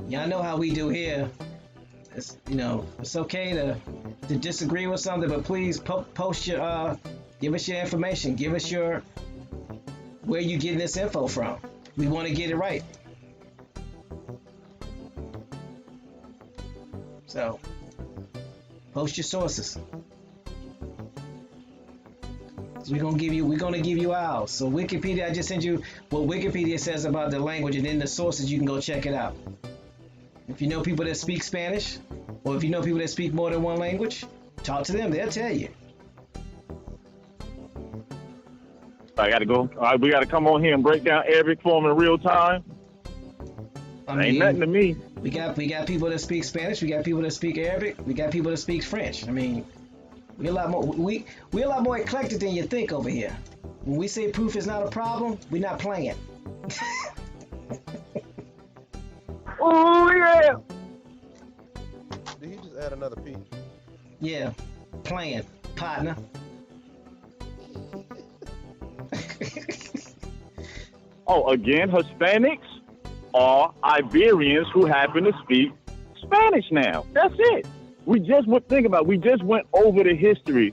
Y'all know how we do here. It's, it's okay to disagree with something, but please post your, give us your information. Give us where you getting this info from. We want to get it right. So, post your sources. So we're gonna give you ours. So Wikipedia, I just sent you what Wikipedia says about the language, and then the sources you can go check it out. If you know people that speak Spanish, or if you know people that speak more than one language, talk to them. They'll tell you. I gotta go. All right, we gotta come on here and break down Arabic for them in real time. Ain't nothing to me. We got people that speak Spanish. We got people that speak Arabic. We got people that speak French. I mean, we a lot more eclectic than you think over here. When we say proof is not a problem, we're not playing. Oh yeah. Did he just add another P? Yeah, playing, partner. Oh, again, Hispanics are Iberians who happen to speak Spanish now. That's it. We just went over the history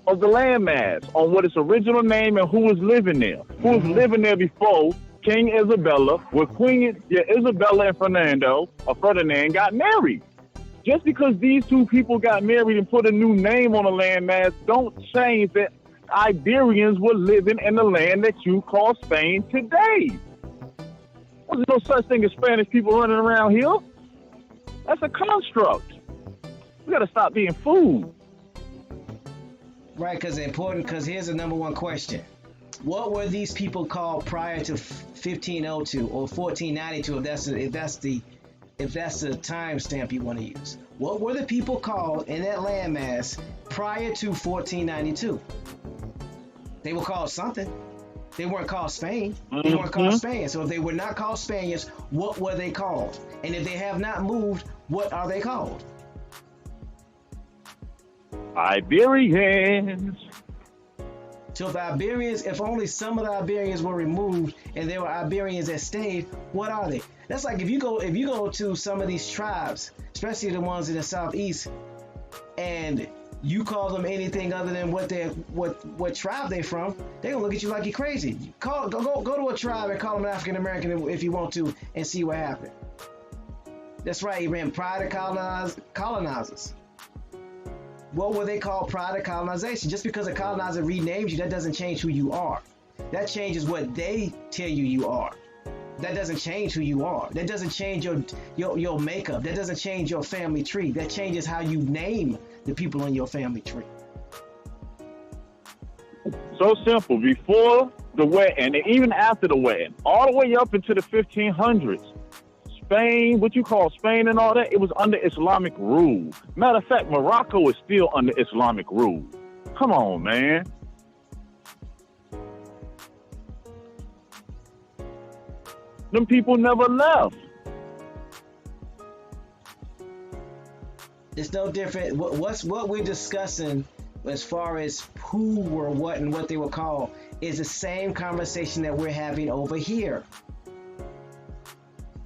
of the landmass on what its original name and who was living there. Who was living there before King Isabella, with Queen Isabella and Ferdinand got married. Just because these two people got married and put a new name on the landmass don't change that Iberians were living in the land that you call Spain today. There's no such thing as Spanish people running around here. That's a construct. We gotta stop being fooled. Right, because it's important. Because here's the number one question: what were these people called prior to 1502 or 1492? If that's the time stamp you want to use, what were the people called in that landmass prior to 1492? They were called something. They weren't called Spain. They weren't called Spain. So if they were not called Spaniards, what were they called? And if they have not moved, what are they called? Iberians. So if only some of the Iberians were removed and there were Iberians that stayed, what are they? That's like if you go to some of these tribes, especially the ones in the southeast, and you call them anything other than what tribe they from, they gonna look at you like you're crazy. Go to a tribe and call them African American if you want to, and see what happened. That's right, he ran prior to colonizers. What were they called prior to colonization? Just because a colonizer renames you, that doesn't change who you are. That changes what they tell you are. That doesn't change who you are. That doesn't change your makeup. That doesn't change your family tree. That changes how you name the people in your family tree. So simple. Before the wedding, and even after the wedding, all the way up into the 1500s, Spain, what you call Spain and all that, it was under Islamic rule. Matter of fact, Morocco is still under Islamic rule. Come on, man. Them people never left. It's no different. What we're discussing as far as who were what and what they were called is the same conversation that we're having over here.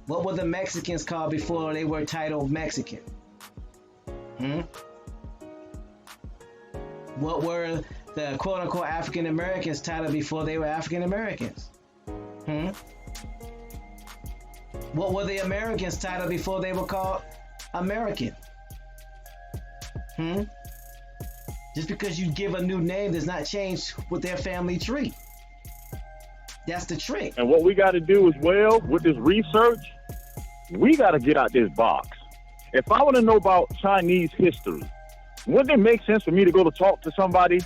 What were the Mexicans called before they were titled Mexican? What were the quote-unquote African Americans titled before they were African Americans? What were the Americans titled before they were called American? Just because you give a new name does not change with their family tree. That's the trick. And what we got to do as well with this research, we got to get out this box. If I want to know about Chinese history, wouldn't it make sense for me to go to talk to somebody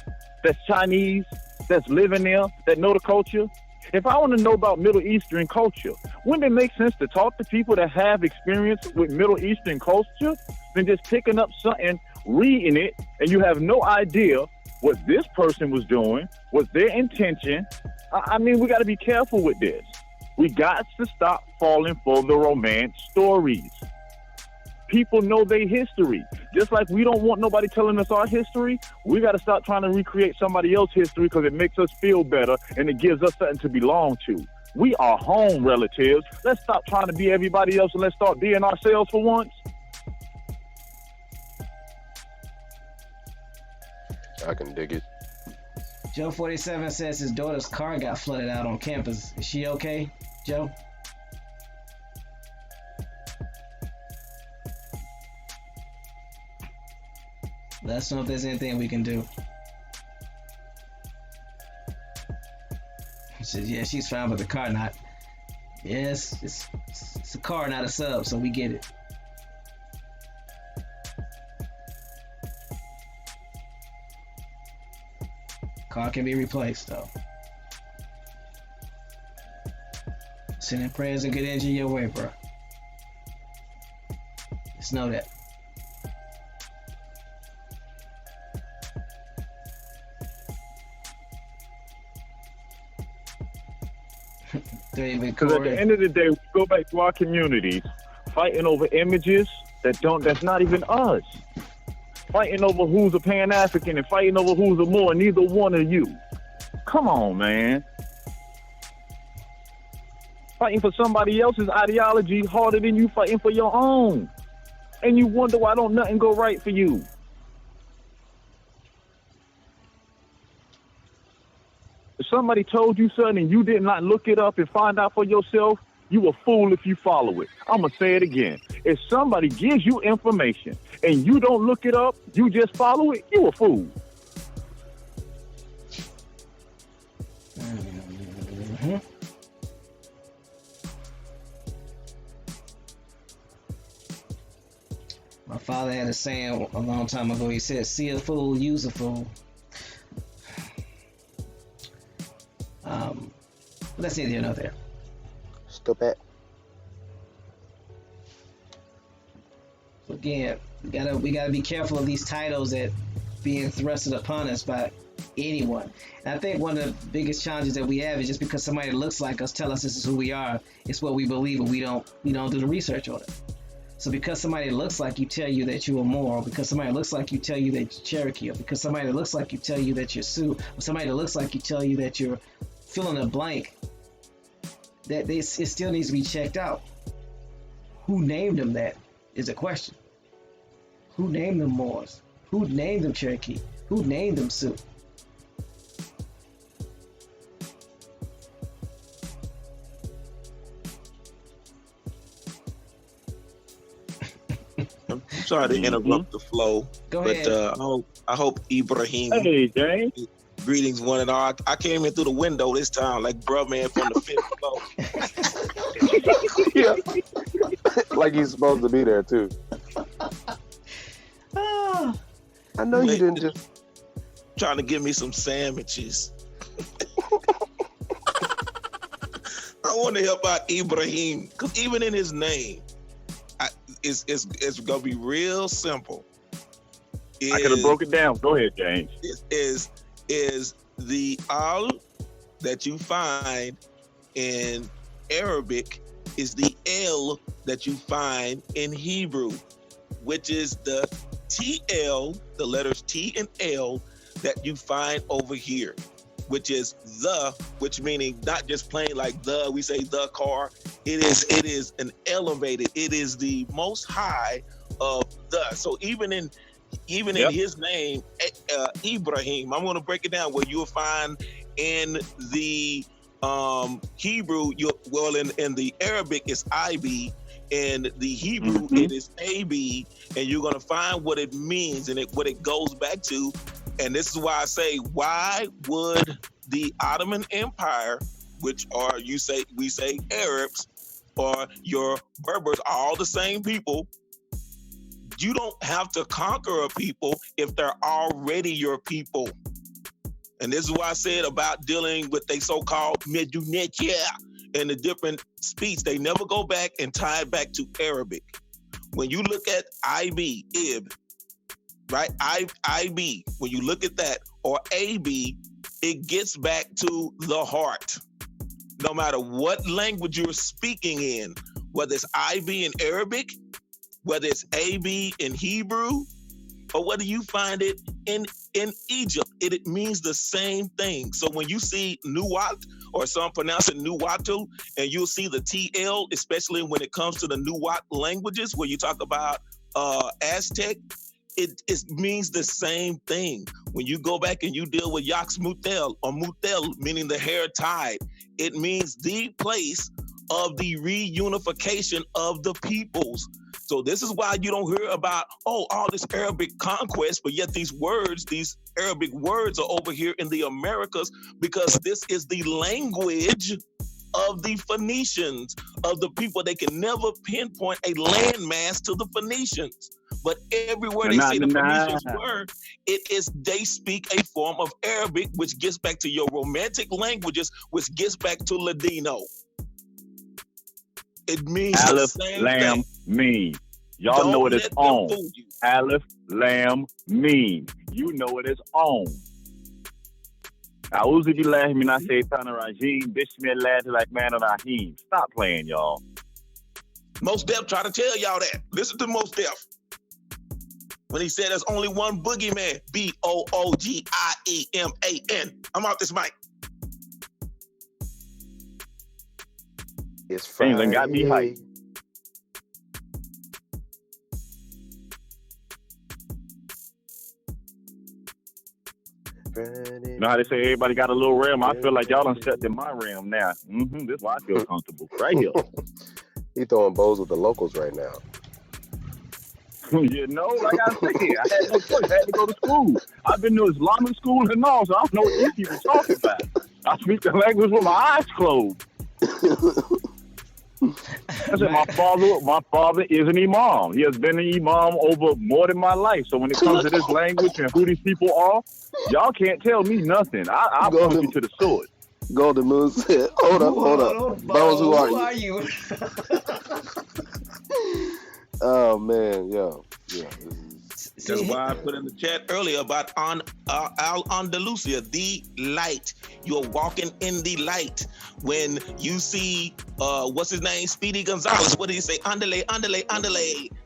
that's Chinese, that's living there, that know the culture? If I want to know about Middle Eastern culture, wouldn't it make sense to talk to people that have experience with Middle Eastern culture than just picking up something, reading it, and you have no idea what this person was doing, what's their intention? I mean, we got to be careful with this. We got to stop falling for the romance stories. People know their history. Just like we don't want nobody telling us our history, we got to stop trying to recreate somebody else's history because it makes us feel better and it gives us something to belong to. We are home relatives. Let's stop trying to be everybody else and let's start being ourselves for once. I can dig it. Joe 47 says his daughter's car got flooded out on campus. Is she okay, Joe? Let us know if there's anything we can do. Says, yeah, she's fine, but the car not. Yes, it's a car, not a sub, so we get it. Car can be replaced, though. Sending prayers and good energy your way, bro. Just know that. Because at the end of the day, we go back to our communities, fighting over images that's not even us. Fighting over who's a Pan-African and fighting over who's a Moor, neither one of you. Come on, man. Fighting for somebody else's ideology harder than you fighting for your own. And you wonder why don't nothing go right for you. If somebody told you something and you did not look it up and find out for yourself, you a fool if you follow it. I'm going to say it again. If somebody gives you information and you don't look it up, you just follow it, you a fool. Mm-hmm. My father had a saying a long time ago. He said, see a fool, use a fool. Let's see here, no there. Stupid. So again, we gotta be careful of these titles that being thrusted upon us by anyone. And I think one of the biggest challenges that we have is just because somebody that looks like us tell us this is who we are, it's what we believe, and we don't do the research on it. So because somebody looks like you tell you that you're Moor, or because somebody looks like you tell you that you're Cherokee, or because somebody that looks like you tell you that you're Sioux, or somebody that looks like you tell you that you're fill in a blank, it still needs to be checked out. Who named them that is a question. Who named them Moors? Who named them Cherokee? Who named them Sioux? I'm sorry to interrupt the flow, Go but ahead. I hope Ibrahim. Hey, James. Greetings, one and all. I came in through the window this time, like bruh man from the fifth floor. Yeah. Like he's supposed to be there too. Ah. I know you didn't just Trying to give me some sandwiches. I want to help out Ibrahim, because even in his name, it's gonna be real simple. I could have broke it down. Go ahead, James. Is the al that you find in Arabic is the l that you find in Hebrew, which is the TL, the letters T and L that you find over here, which is the, which meaning not just plain like the, we say the car. It is an elevated, it is the most high of the. So even in his name, Ibrahim, I'm going to break it down where you'll find in the Hebrew, in the Arabic it's IB, in the Hebrew it is AB, and you're going to find what it means and what it goes back to. And this is why I say, why would the Ottoman Empire, which are we say Arabs, or your Berbers are all the same people. You don't have to conquer a people if they're already your people. And this is why I said about dealing with they so-called Medunetia and the different speech. They never go back and tie it back to Arabic. When you look at IB, right? IB, when you look at that, or AB, it gets back to the heart. No matter what language you're speaking in, whether it's IB in Arabic, whether it's AB in Hebrew, or whether you find it in Egypt, it means the same thing. So when you see Nuwat, or some pronounce it Nuwatu, and you'll see the TL, especially when it comes to the Nuwat languages, where you talk about Aztec, it means the same thing. When you go back and you deal with Yax Mutel, or Mutel, meaning the hair tied, it means the place of the reunification of the peoples. So this is why you don't hear about, all this Arabic conquest, but yet these Arabic words are over here in the Americas, because this is the language of the Phoenicians, of the people. They can never pinpoint a landmass to the Phoenicians. But everywhere they say the Phoenicians were, they speak a form of Arabic, which gets back to your romantic languages, which gets back to Ladino. It means Aleph, the same lamb, thing. meme. Y'all Don't know it is let them on. fool you. Aleph, lamb, meme. You know it is on. A'udhu billahi minash shaitanir rajim. Bismillah like man of Rahim. Stop playing, y'all. Most Def try to tell y'all that. Listen to Most Def. When he said there's only one boogeyman, Boogieman. I'm out this mic. It's Things Friday. done got me hyped. You know how they say everybody got a little realm? I feel like y'all done stepped in my realm now. This is why I feel comfortable. Right here. He throwing bows with the locals right now. You know, like I said, I had no choice. I had to go to school. I've been to Islamic school and all, so I don't know what these people talking about. I speak the language with my eyes closed. I said, my father is an imam. He has been an imam over more than my life. So when it comes to this language and who these people are, y'all can't tell me nothing. I'll point you to the source. Golden Moon said, hold up. Bones, who are you? Oh, man, yo. Yeah. That's why I put in the chat earlier about Al Andalusia, the light. You're walking in the light. When you see, what's his name? Speedy Gonzalez. What did he say? Andale.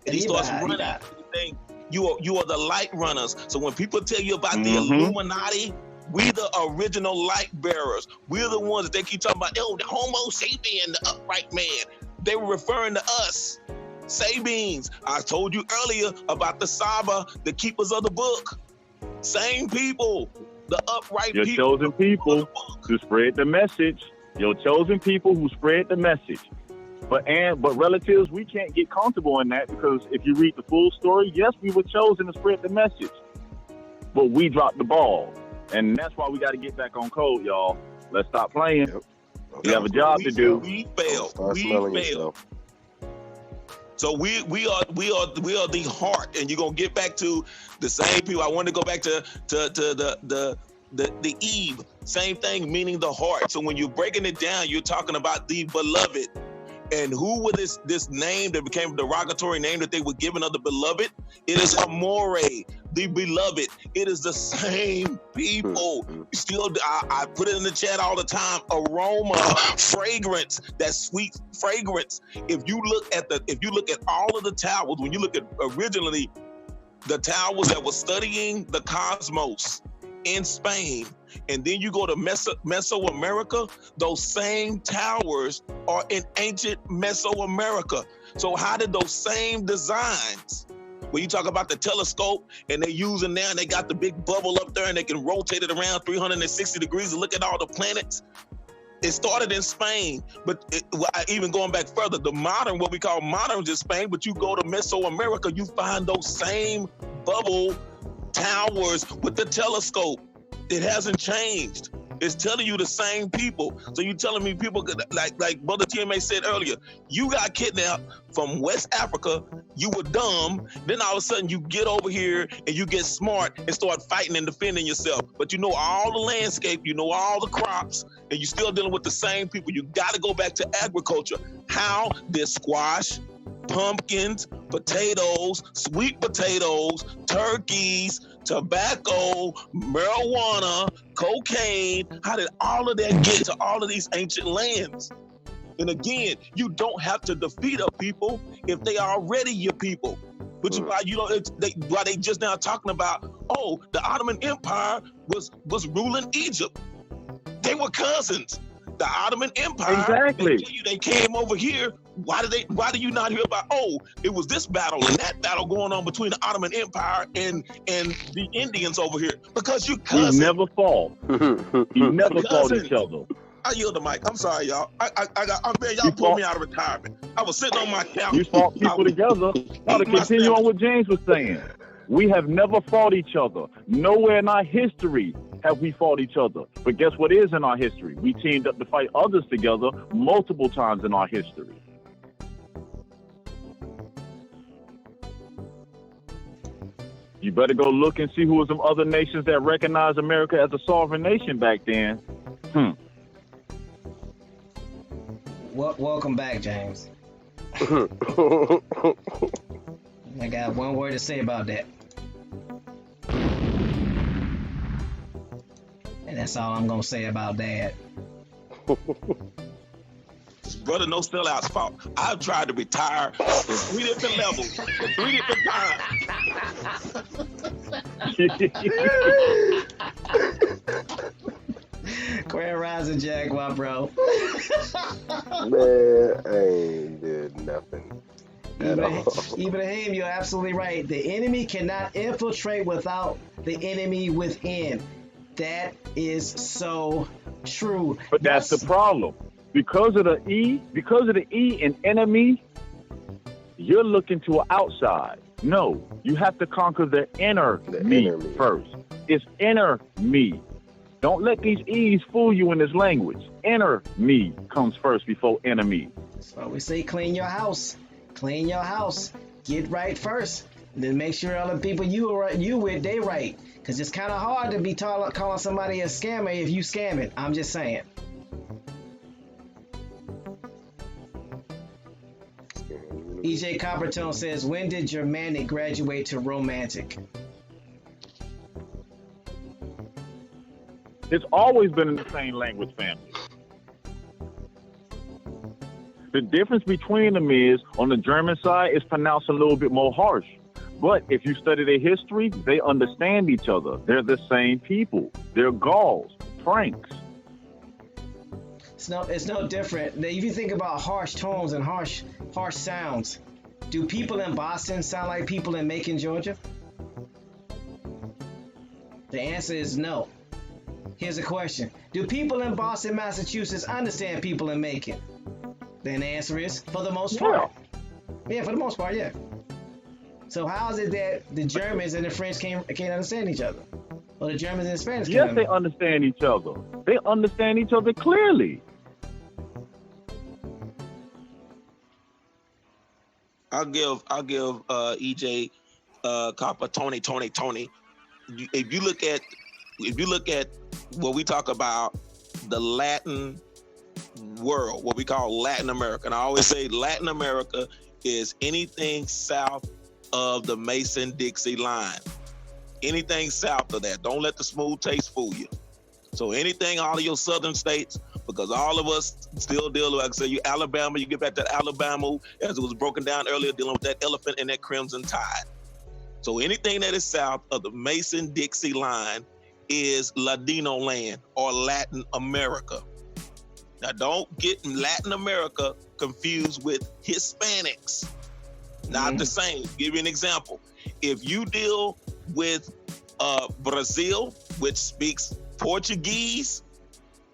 And he starts running. You are the light runners. So when people tell you about the Illuminati, we the original light bearers. We're the ones that they keep talking about, the Homo sapien, the upright man. They were referring to us. Sabines. I told you earlier about the Saba, the keepers of the book. Same people, the upright Your people. chosen people to spread the message. Your chosen people who spread the message. But relatives, we can't get comfortable in that, because if you read the full story, yes, we were chosen to spread the message, but we dropped the ball, and that's why we got to get back on code, y'all. Let's stop playing. Yep. We have a job to do. We failed. Start smelling yourself. So we are the heart, and you're gonna get back to the same people. I want to go back to the Eve, same thing, meaning the heart. So when you're breaking it down, you're talking about the beloved. And who was this name that became a derogatory name that they were given of the beloved? It is Amore, the beloved. It is the same people. Still, I put it in the chat all the time. Aroma, fragrance, that sweet fragrance. If you look at all of the towels, when you look at originally the towels that were studying the cosmos in Spain, and then you go to Mesoamerica, those same towers are in ancient Mesoamerica. So how did those same designs, when you talk about the telescope and they're using now, and they got the big bubble up there and they can rotate it around 360 degrees and look at all the planets? It started in Spain, but even going back further, the modern, what we call modern is Spain, but you go to Mesoamerica, you find those same bubble towers with the telescope. It hasn't changed. It's telling you the same people. So you telling me people, like Brother TMA said earlier, you got kidnapped from West Africa, you were dumb, then all of a sudden you get over here and you get smart and start fighting and defending yourself. But you know all the landscape, you know all the crops, and you're still dealing with the same people. You got to go back to agriculture. How did squash, pumpkins, potatoes, sweet potatoes, turkeys, tobacco, marijuana, cocaine, how did all of that get to all of these ancient lands? And again, you don't have to defeat a people if they are already your people. Which is why why they just now talking about, the Ottoman Empire was ruling Egypt. They were cousins. The Ottoman Empire, exactly. They came over here. Why do you not hear about, it was this battle and that battle going on between the Ottoman Empire and the Indians over here? Because you cousins. We never fought. We never fought each other. I yield the mic. I'm sorry, y'all. Y'all pulled me out of retirement. I was sitting on my couch. You fought people together. Now to continue on what James was saying, we have never fought each other. Nowhere in our history have we fought each other. But guess what is in our history? We teamed up to fight others together multiple times in our history. You better go look and see who were some other nations that recognized America as a sovereign nation back then. Welcome back, James. I got one word to say about that. And that's all I'm going to say about that. Brother, no sellouts fault. I've tried to retire in 3 different levels, in 3 different times. Grand Rising Jaguar, bro. Man, I ain't did nothing. Ibrahim, you're absolutely right. The enemy cannot infiltrate without the enemy within. That is so true. But that's the problem. Because of the E in enemy, you're looking to an outside. No, you have to conquer the inner me first. It's inner me. Don't let these E's fool you in this language. Inner me comes first before enemy. So we say clean your house. Clean your house. Get right first. Then make sure all the people you with, they right. Because it's kind of hard to be calling somebody a scammer if you scamming. I'm just saying. EJ Coppertone says, when did Germanic graduate to Romantic? It's always been in the same language family. The difference between them is, on the German side, it's pronounced a little bit more harsh. But if you study their history, they understand each other. They're the same people. They're Gauls, Franks. It's no different. If you think about harsh tones and harsh sounds, do people in Boston sound like people in Macon, Georgia? The answer is no. Here's a question. Do people in Boston, Massachusetts understand people in Macon? Then the answer is, for the most part. Yeah, for the most part, yeah. So how is it that the Germans and the French can't understand each other? Or the Germans and the Spanish can't? Yes, they understand each other. They understand each other clearly. I'll give EJ Copper Tony. If you look at what we talk about, the Latin world, what we call Latin America, and I always say Latin America is anything south of the Mason-Dixie line. Anything south of that. Don't let the smooth taste fool you. So anything, all of your southern states, because all of us still deal with, like I say, you Alabama, you get back to Alabama, as it was broken down earlier, dealing with that elephant and that crimson tide. So anything that is south of the Mason-Dixie line is Ladino land or Latin America. Now don't get Latin America confused with Hispanics. Not the same. Give you an example. If you deal with Brazil, which speaks Portuguese,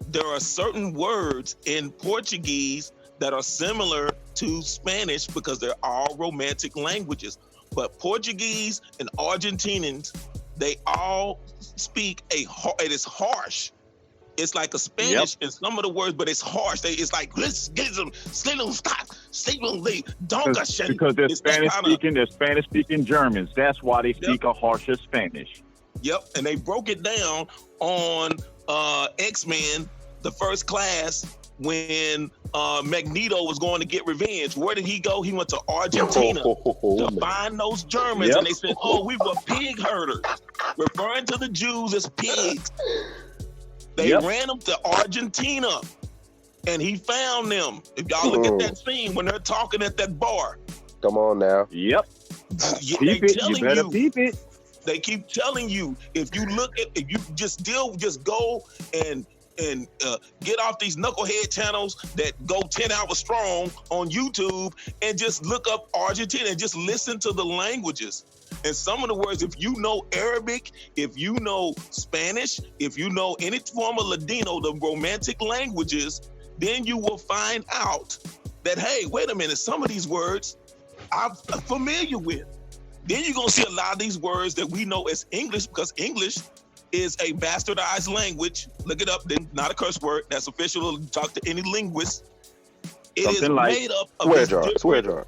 there are certain words in Portuguese that are similar to Spanish because they're all romantic languages. But Portuguese and Argentinians, they all speak it is harsh. It's like a Spanish in some of the words, but it's harsh. It's like, let's get them, because they're Spanish speaking Germans. That's why they speak a harsher Spanish. Yep, and they broke it down on X-Men, the first class, when Magneto was going to get revenge. Where did he go? He went to Argentina to find those Germans, and they said, "Oh, we were pig herders," referring to the Jews as pigs. They ran them to Argentina, and he found them. If y'all look at that scene when they're talking at that bar. Come on now. Yep. They telling you better peep it. They keep telling you, if you just go and get off these knucklehead channels that go 10 hours strong on YouTube and just look up Argentina and just listen to the languages. And some of the words, if you know Arabic, if you know Spanish, if you know any form of Ladino, the romantic languages, then you will find out that, hey, wait a minute, some of these words I'm familiar with. Then you're going to see a lot of these words that we know as English, because English is a bastardized language. Look it up, then not a curse word. That's official. Talk to any linguist. It Something is like made up of swear jar.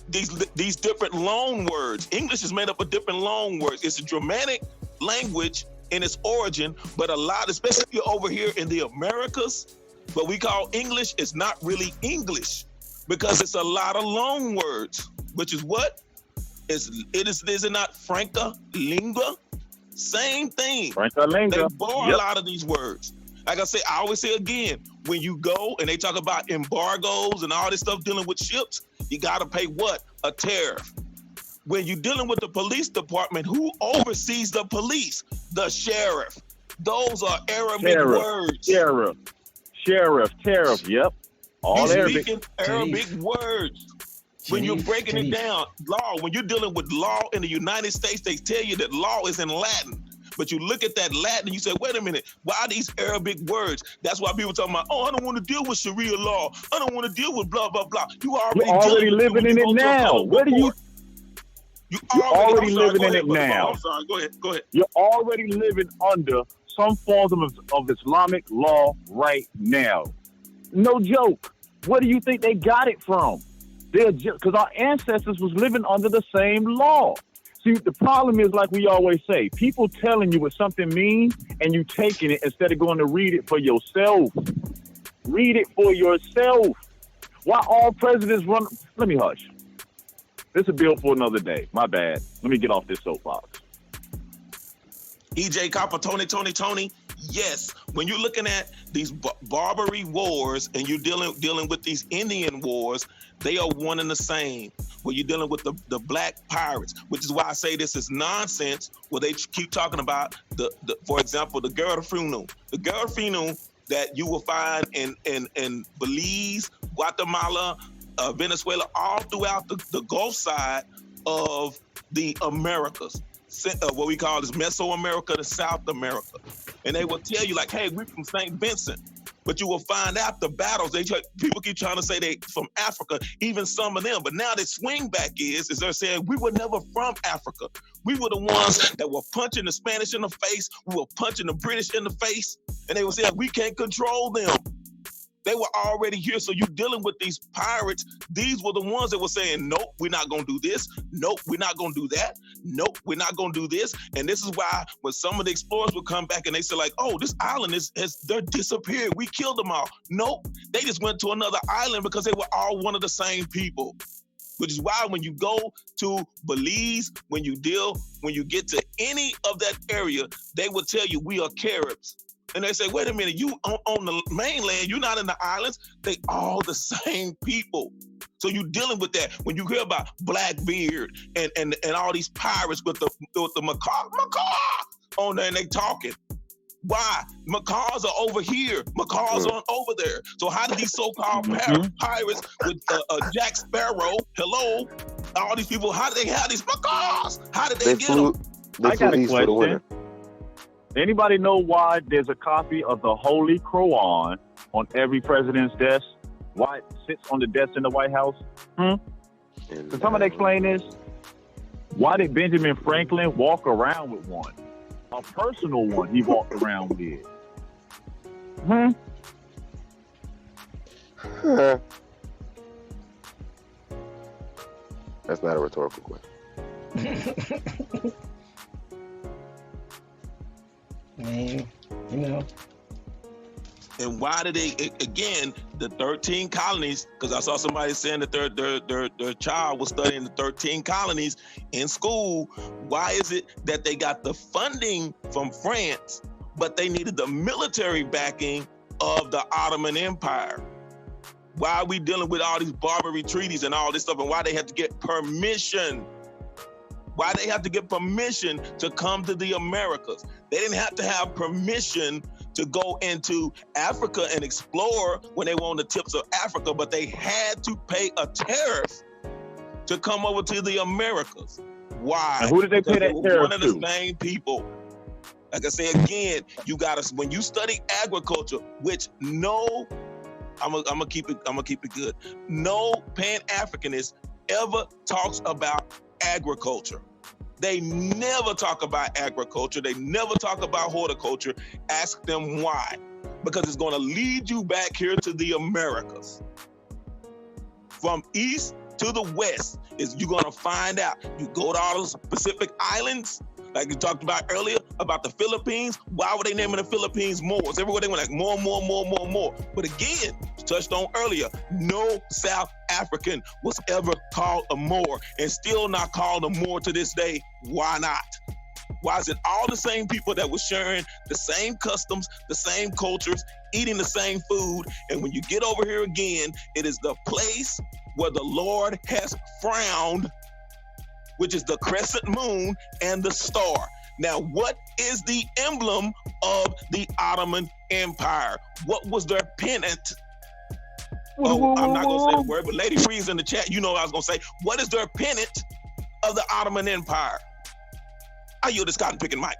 These different loan words. English is made up of different loan words. It's a Germanic language in its origin, but a lot, especially over here in the Americas, what we call English is not really English because it's a lot of loan words, which is what? Is it not Franca lingua? Same thing. Franca lingua. They borrow a lot of these words. Like I say, I always say again, when you go and they talk about embargoes and all this stuff dealing with ships, you got to pay what? A tariff. When you're dealing with the police department, who oversees the police? The sheriff. Those are Arabic words. Sheriff, tariff, yep. All You're Arabic. speaking Arabic words. When you're breaking it down, law, when you're dealing with law in the United States, they tell you that law is in Latin. But you look at that Latin and you say, wait a minute, why are these Arabic words? That's why people talking about, oh, I don't want to deal with Sharia law. I don't want to deal with blah, blah, blah. You're already living in it now. What do you... You're already living in it now. I'm sorry, go ahead. You're already living under some forms of Islamic law right now. No joke. Where do you think they got it from? They're just because our ancestors was living under the same law. See, the problem is, like we always say, people telling you what something means and you taking it instead of going to read it for yourself. Read it for yourself. Why all presidents run? Let me hush. This is a bill for another day. My bad. Let me get off this soapbox. EJ Copper, Tony. Yes, when you're looking at these Barbary wars and you're dealing with these Indian wars, they are one and the same. When you're dealing with the black pirates, which is why I say this is nonsense, where they keep talking about for example, the Garifunu. The Garifunu that you will find in Belize, Guatemala, Venezuela, all throughout the Gulf side of the Americas. What we call is Mesoamerica to South America. And they will tell you like, hey, we're from St. Vincent. But you will find out the battles, people keep trying to say they from Africa, even some of them. But now the swing back is they're saying we were never from Africa. We were the ones that were punching the Spanish in the face. We were punching the British in the face. And they were saying we can't control them. They were already here. So you're dealing with these pirates. These were the ones that were saying, nope, we're not going to do this. Nope, we're not going to do that. Nope, we're not going to do this. And this is why when some of the explorers would come back and they say like, oh, this island they're disappeared. We killed them all. Nope, they just went to another island because they were all one of the same people. Which is why when you go to Belize, when you get to any of that area, they will tell you we are Caribs. And they say, wait a minute, you on the mainland, you're not in the islands. They all the same people. So you're dealing with that. When you hear about Blackbeard and all these pirates with the macaw on there and they talking. Why? Macaws are over here. Macaws aren't over there. So how did these so-called pirates with Jack Sparrow, hello, all these people, how did they have these macaws? How did they get them? I got a question. Anybody know why there's a copy of the Holy Quran on every president's desk? Why it sits on the desk in the White House? Can somebody explain this? Why did Benjamin Franklin walk around with one? A personal one he walked around with. That's not a rhetorical question. Man, you know. And why did they, again, the 13 colonies, because I saw somebody saying that their child was studying the 13 colonies in school. Why is it that they got the funding from France, but they needed the military backing of the Ottoman Empire? Why are we dealing with all these Barbary treaties and all this stuff, and why they have to get permission? Why they have to get permission to come to the Americas? They didn't have to have permission to go into Africa and explore when they were on the tips of Africa, but they had to pay a tariff to come over to the Americas. Why? And who did they Because pay they that were tariff one of the to? same people. Like I say again, you gotta, when you study agriculture, which no, I'm gonna keep it good. No Pan-Africanist ever talks about agriculture. They never talk about agriculture. They never talk about horticulture. Ask them why. Because it's gonna lead you back here to the Americas. From east to the west is you're gonna find out. You go to all those Pacific islands, like you talked about earlier, about the Philippines. Why were they naming the Philippines Moors? Everywhere they went like more. But again, touched on earlier, no South African was ever called a Moor and still not called a Moor to this day. Why not? Why is it all the same people that were sharing the same customs, the same cultures, eating the same food? And when you get over here again, it is the place where the Lord has frowned, which is the crescent moon and the star. Now, what is the emblem of the Ottoman Empire? What was their pennant? Oh, I'm not going to say the word, but Lady Freeze in the chat, you know what I was going to say. What is their pennant of the Ottoman Empire? I yield this cotton picking mic.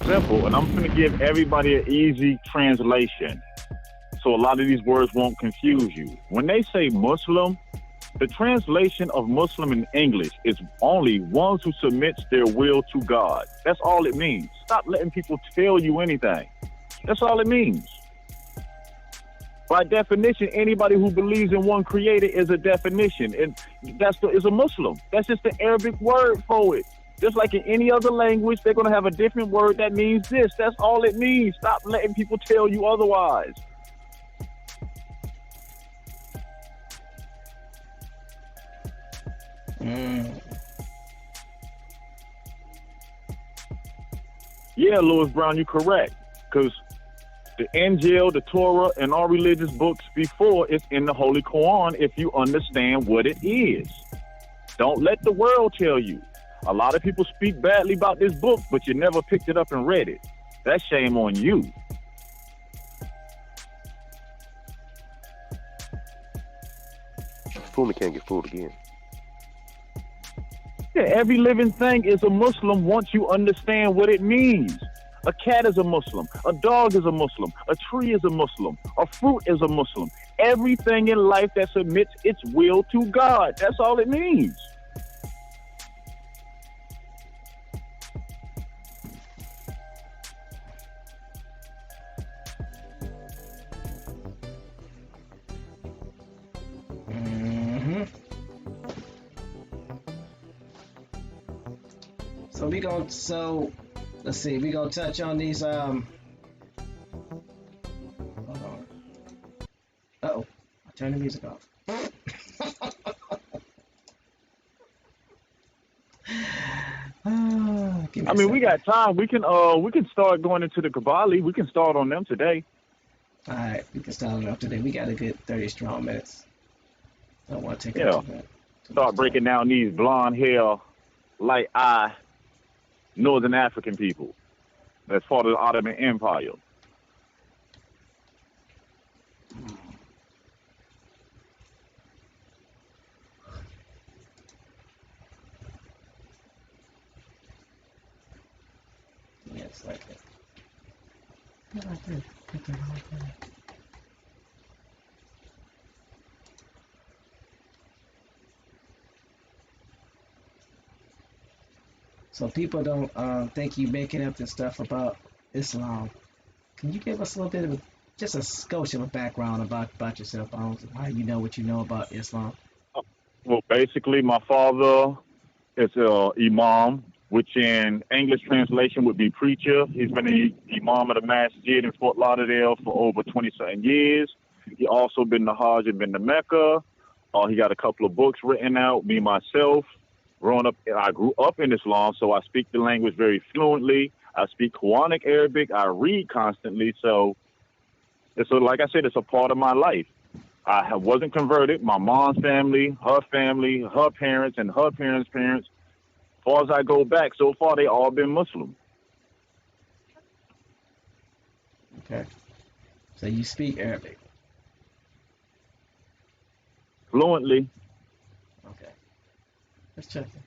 Simple, and I'm going to give everybody an easy translation so a lot of these words won't confuse you. When they say Muslim, the translation of Muslim in English is only one who submits their will to God. That's all it means. Stop letting people tell you anything. That's all it means. By definition, anybody who believes in one creator is a definition, and is a Muslim. That's just the Arabic word for it. Just like in any other language, they're going to have a different word that means this. That's all it means. Stop letting people tell you otherwise. Yeah, Louis Brown, you're correct. Because the Injil, the Torah, and all religious books before it's in the Holy Quran if you understand what it is. Don't let the world tell you. A lot of people speak badly about this book, but you never picked it up and read it. That's shame on you. Fool me can't get fooled again. Yeah, every living thing is a Muslim once you understand what it means. A cat is a Muslim. A dog is a Muslim. A tree is a Muslim. A fruit is a Muslim. Everything in life that submits its will to God. That's all it means. Let's see, we gonna touch on these hold on. I turned the music off. We got time. We can start going into the Kabbalah. We can start on them today. All right, we can start it off today. We got a good 30 strong minutes. Don't want to take up too much. Start breaking down these blonde hair, light eye, Northern African people that's part of the Ottoman Empire. Yeah, it's like that. Not like that. Put that right there. So people don't think you making up this stuff about Islam. Can you give us a little bit of just a skosh of a background about yourself, Bones, and how you know what you know about Islam? Well, basically, my father is an imam, which in English translation would be preacher. He's been the imam of the masjid in Fort Lauderdale for over 20-something years. He also been to Hajj and been to Mecca. He got a couple of books written out. Me, myself, I grew up in Islam, so I speak the language very fluently. I speak Quranic Arabic. I read constantly. So like I said, it's a part of my life. I wasn't converted. My mom's family, her parents, and her parents' parents, as far as I go back, so far they all been Muslim. Okay. So you speak Arabic. fluently. Okay. Let's check it.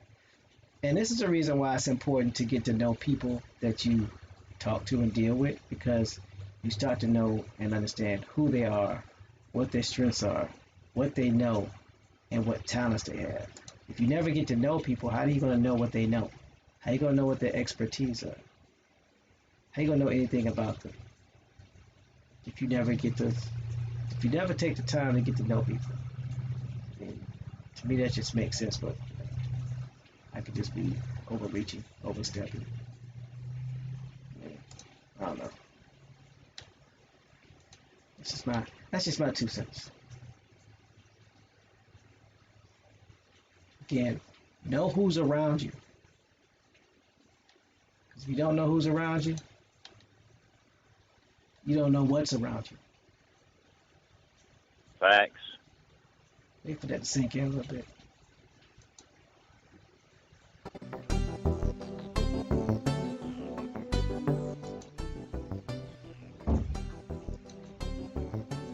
And this is the reason why it's important to get to know people that you talk to and deal with, because you start to know and understand who they are, what their strengths are, what they know, and what talents they have. If you never get to know people, how are you going to know what they know? How are you going to know what their expertise are? How are you going to know anything about them? If you never take the time to get to know people. I mean, to me, that just makes sense, but I could just be overreaching, overstepping. I don't know. That's just my 2 cents. Again, know who's around you. Because if you don't know who's around you, you don't know what's around you. Facts. Wait for that to sink in a little bit.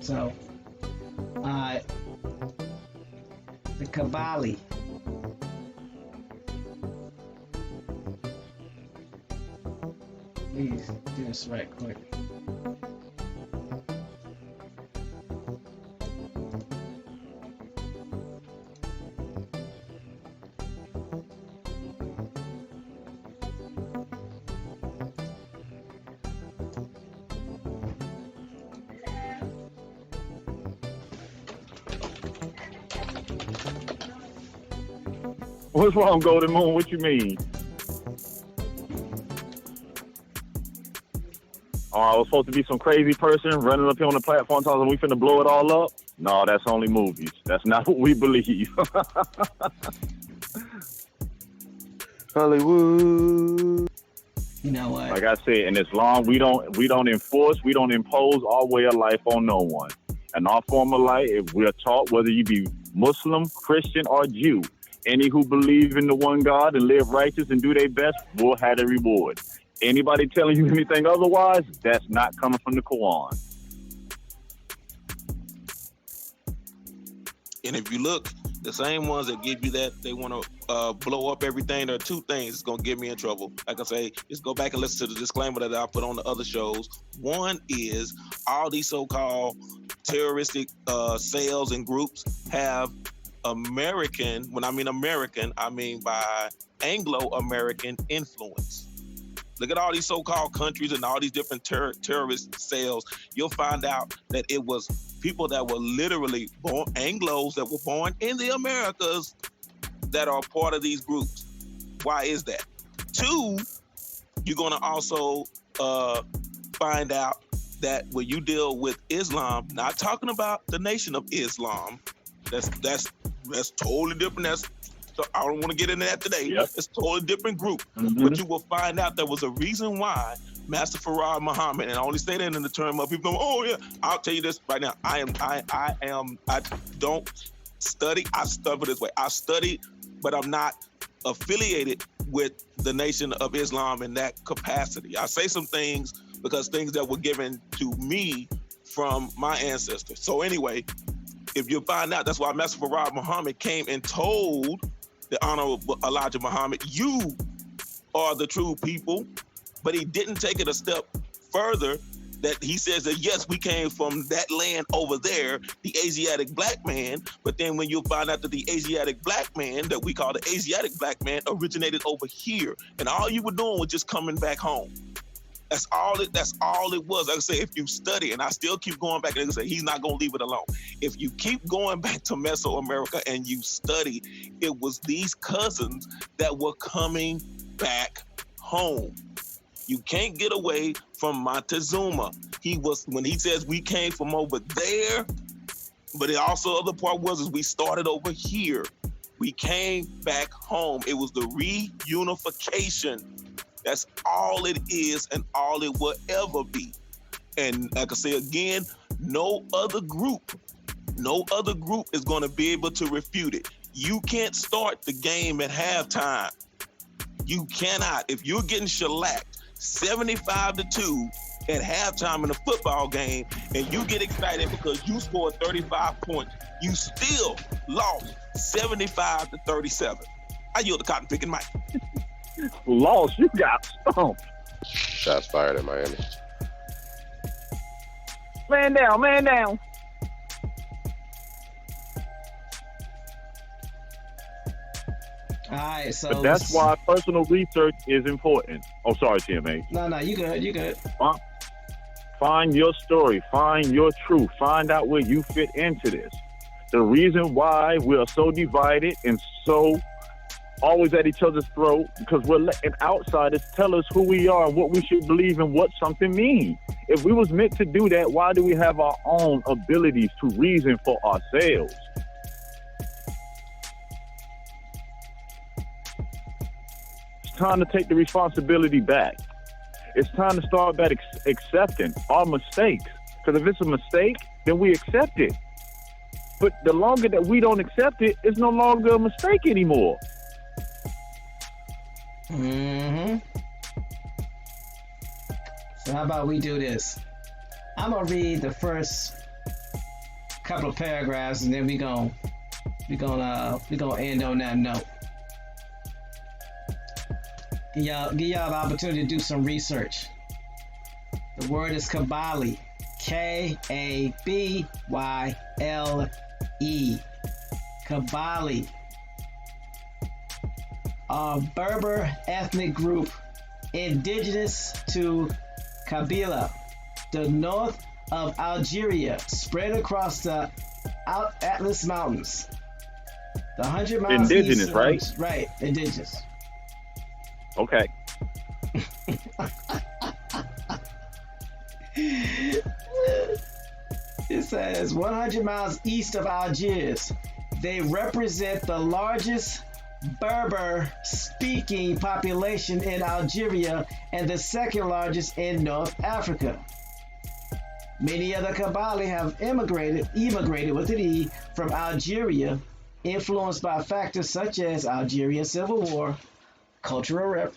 So, the Kabali. Please do this right quick. What's wrong, Golden Moon? What you mean? Oh, I was supposed to be some crazy person running up here on the platform talking we finna blow it all up? No, that's only movies. That's not what we believe. Hollywood. You know what? Like I said, in Islam, we don't enforce, we don't impose our way of life on no one. And our form of life, if we're taught, whether you be Muslim, Christian, or Jew, any who believe in the one God and live righteous and do their best will have a reward. Anybody telling you anything otherwise, that's not coming from the Quran. And if you look, the same ones that give you that, they want to blow up everything. There are 2 things that's going to get me in trouble. Like I say, just go back and listen to the disclaimer that I put on the other shows. One is all these so-called terroristic cells and groups have American, when I mean American, I mean by Anglo-American influence. Look at all these so-called countries and all these different terrorist cells. You'll find out that it was people that were literally born, Anglos that were born in the Americas that are part of these groups. Why is that? 2, you're going to also find out that when you deal with Islam, not talking about the Nation of Islam, that's totally different. So I don't want to get into that today. Yep. It's a totally different group. Mm-hmm. But you will find out there was a reason why Master Farad Muhammad, and I only say that in the term of people going, oh yeah, I'll tell you this right now. I don't study. I study this way. I study, but I'm not affiliated with the Nation of Islam in that capacity. I say some things because things that were given to me from my ancestors. So anyway, if you find out, that's why Master Farad Muhammad came and told the Honorable Elijah Muhammad, you are the true people, but he didn't take it a step further, that he says that yes, we came from that land over there, the Asiatic black man, but then when you find out that the Asiatic black man, that we call the Asiatic black man, originated over here, and all you were doing was just coming back home. That's all it was. Like I say, if you study, and I still keep going back, and I say he's not gonna leave it alone. If you keep going back to Mesoamerica and you study, it was these cousins that were coming back home. You can't get away from Montezuma. When he says we came from over there, but it also other part is we started over here. We came back home. It was the reunification. That's all it is and all it will ever be. And like I say again, no other group is going to be able to refute it. You can't start the game at halftime. You cannot. If you're getting shellacked 75-2 at halftime in a football game, and you get excited because you scored 35 points, you still lost 75-37. I yield the cotton picking mic. Lost, you got stomped. Shots fired at Miami. Man down, man down. All right, so But that's why personal research is important. Oh, sorry, TMA. No, you good. Find your story, find your truth, find out where you fit into this. The reason why we are so divided and so always at each other's throat, because we're letting outsiders tell us who we are and what we should believe and what something means. If we was meant to do that, why do we have our own abilities to reason for ourselves? It's time to take the responsibility back. It's time to start back accepting our mistakes. Because if it's a mistake, then we accept it. But the longer that we don't accept it, it's no longer a mistake anymore. Mm-hmm. So how about we do this? I'm gonna read the first couple of paragraphs, and then we gonna end on that note. Give y'all the opportunity to do some research. The word is Kabyle. K-A-B-Y-L-E. Kabyle. A Berber ethnic group indigenous to Kabyle, the north of Algeria, spread across the Atlas Mountains. The 100 miles indigenous, east right? Right, indigenous. Okay. It says 100 miles east of Algiers. They represent the largest Berber-speaking population in Algeria and the second largest in North Africa. Many other Kabyle have immigrated with an E from Algeria, influenced by factors such as Algerian Civil War, cultural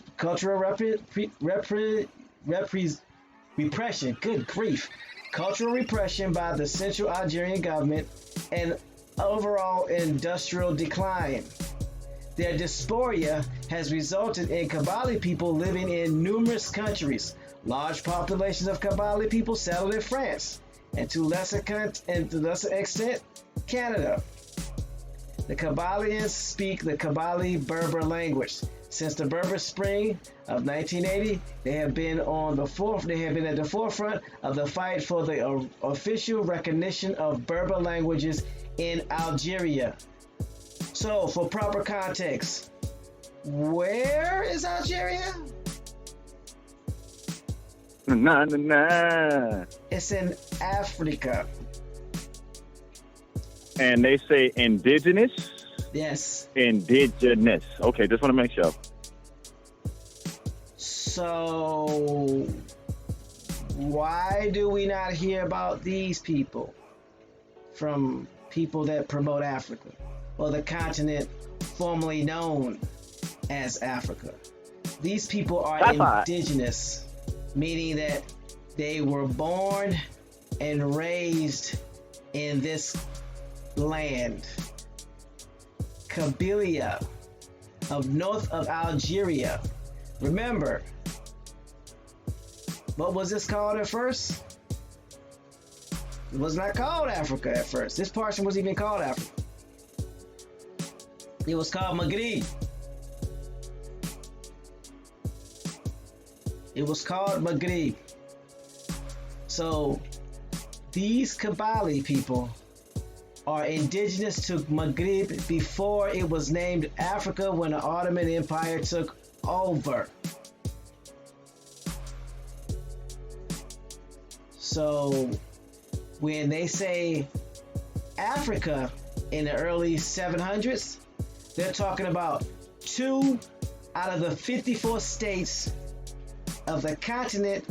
repression, good grief, cultural repression by the central Algerian government, and overall industrial decline. Their diaspora has resulted in Kabyle people living in numerous countries. Large populations of Kabyle people settled in France, and to lesser extent, Canada. The Kabylians speak the Kabyle Berber language. Since the Berber Spring of 1980, they have been at the forefront of the fight for the official recognition of Berber languages in Algeria. So, for proper context, where is Algeria? It's in Africa. And they say indigenous? Yes. Indigenous. Okay, just want to make sure. So, why do we not hear about these people from people that promote Africa, or the continent formerly known as Africa? These people are indigenous, meaning that they were born and raised in this land. Kabyle of north of Algeria. Remember, what was this called at first? It was not called Africa at first. This portion wasn't even called Africa. It was called Maghreb. It was called Maghreb. So these Kabyle people are indigenous to Maghreb before it was named Africa when the Ottoman Empire took over. So when they say Africa in the early 700s, they're talking about 2 out of the 54 states of the continent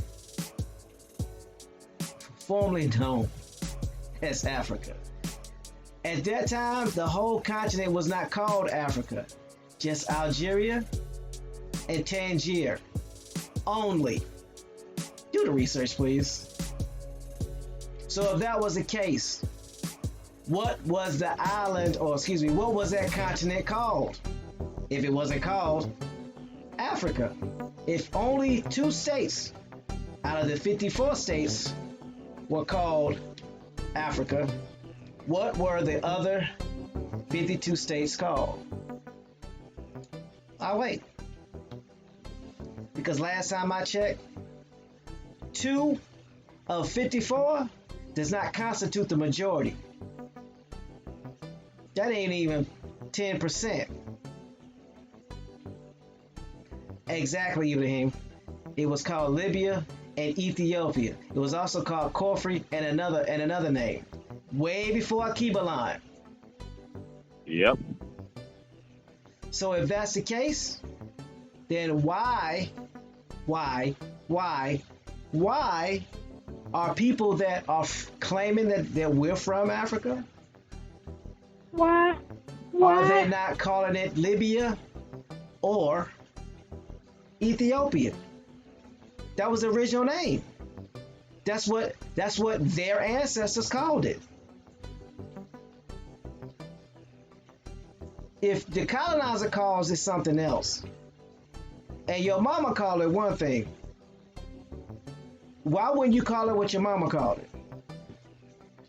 formerly known as Africa. At that time, the whole continent was not called Africa, just Algeria and Tangier only. Do the research, please. So if that was the case, what was the island, or excuse me, what was that continent called? If it wasn't called Africa. If only 2 states out of the 54 states were called Africa, what were the other 52 states called? I'll wait. Because last time I checked, 2 of 54 does not constitute the majority. That ain't even 10%. Exactly, Ibrahim. It was called Libya and Ethiopia. It was also called Corfu and another name. Way before Akibalan. Yep. So if that's the case, then why are people that are claiming that we're from Africa? Why? Are they not calling it Libya or Ethiopia? That was the original name. That's what their ancestors called it. If the colonizer calls it something else, and your mama called it one thing, why wouldn't you call it what your mama called it?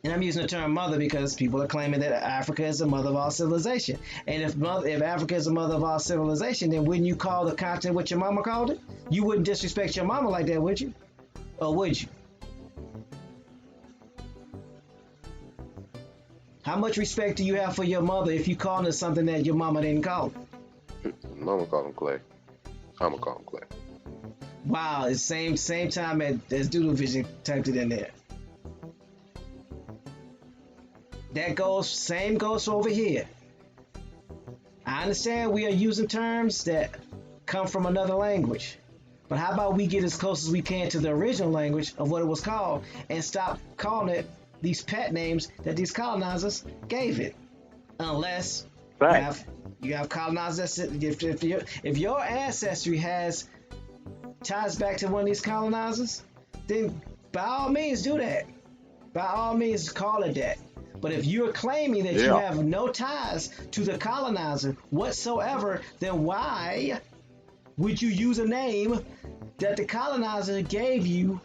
And I'm using the term mother because people are claiming that Africa is the mother of all civilization. And if Africa is the mother of all civilization, then wouldn't you call the continent what your mama called it? You wouldn't disrespect your mama like that, would you? Or would you? How much respect do you have for your mother if you call it something that your mama didn't call it? Mama call him Clay. I'ma call him Clay. Wow, it's same time as Doodle Vision typed it in there. Same goes over here. I understand we are using terms that come from another language, but how about we get as close as we can to the original language of what it was called and stop calling it these pet names that these colonizers gave it? Unless you have colonizers. If your ancestry has ties back to one of these colonizers, then by all means do that. By all means call it that. But if you're claiming that you have no ties to the colonizer whatsoever, then why would you use a name that the colonizer gave you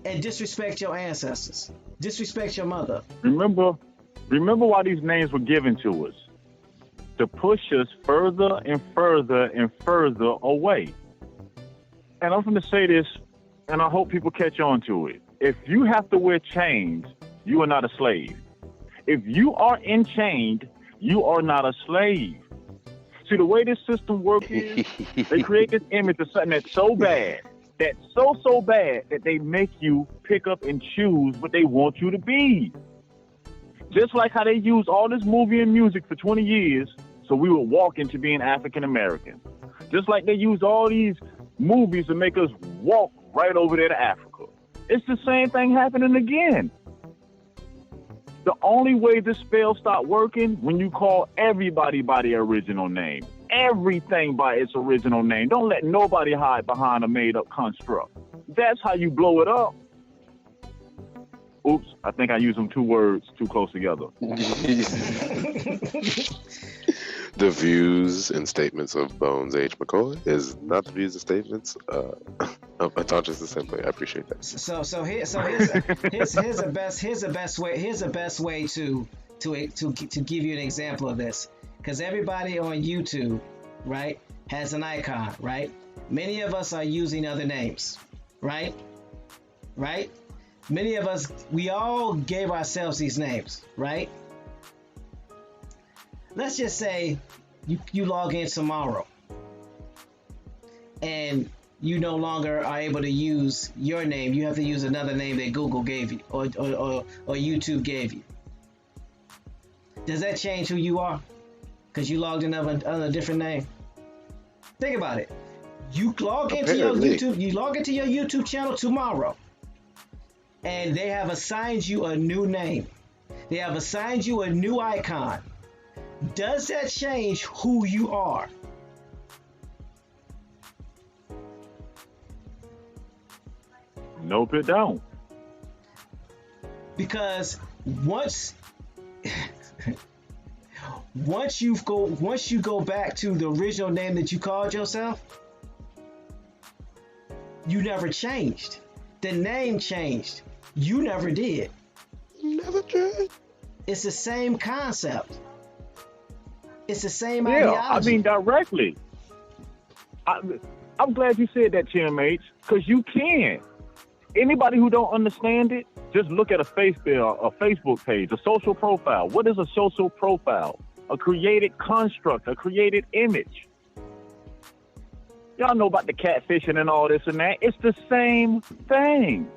and disrespect your ancestors? Disrespect your mother. Remember why these names were given to us? To push us further and further and further away. And I'm going to say this, and I hope people catch on to it. If you have to wear chains, you are not a slave. If you are enchained, you are not a slave. See, the way this system works is they create this image of something that's so bad, that's so bad that they make you pick up and choose what they want you to be. Just like how they use all this movie and music for 20 years so we would walk into being African American. Just like they use all these movies to make us walk right over there to Africa. It's the same thing happening again. The only way this spell start working when you call everybody by their original name. Everything by its original name. Don't let nobody hide behind a made-up construct. That's how you blow it up. Oops, I think I used them 2 words too close together. The views and statements of Bones H. McCoy is not the views and statements of Atonscious Assembly. I appreciate that. Here's the best way to give you an example of this, because everybody on YouTube, right, has an icon, right? Many of us are using other names, right? Many of us, we all gave ourselves these names, right? Let's just say you log in tomorrow and you no longer are able to use your name. You have to use another name that Google gave you or YouTube gave you. Does that change who you are? Because you logged in under a different name? Think about it. You log into your YouTube channel tomorrow and they have assigned you a new name. They have assigned you a new icon. Does that change who you are? Nope, it don't. Because once you go back to the original name that you called yourself, you never changed. The name changed. You never did. Never tried. It's the same concept. It's the same Yeah, ideology. I mean directly. I'm glad you said that, TMH, because you can. Anybody who don't understand it, just look at a Facebook page, a social profile. What is a social profile? A created construct, a created image. Y'all know about the catfishing and all this and that. It's the same thing.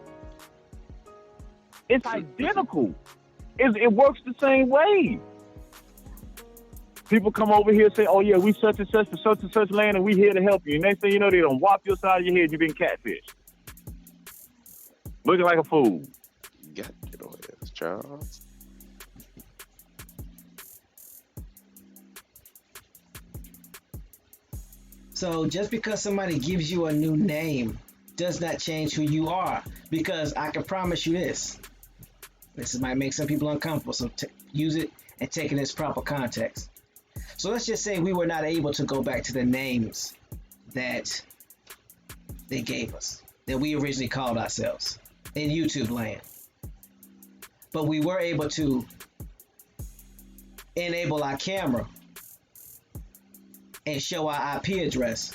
It's identical. It works the same way. People come over here and say, oh yeah, we such and such for such and such land and we here to help you. Next thing you know, they don't whop your side of your head, you've been catfished. Looking like a fool. Got to get on this, Charles. So just because somebody gives you a new name does not change who you are. Because I can promise you this. This might make some people uncomfortable, so use it and take it in its proper context. So let's just say we were not able to go back to the names that they gave us, that we originally called ourselves in YouTube land. But we were able to enable our camera and show our IP address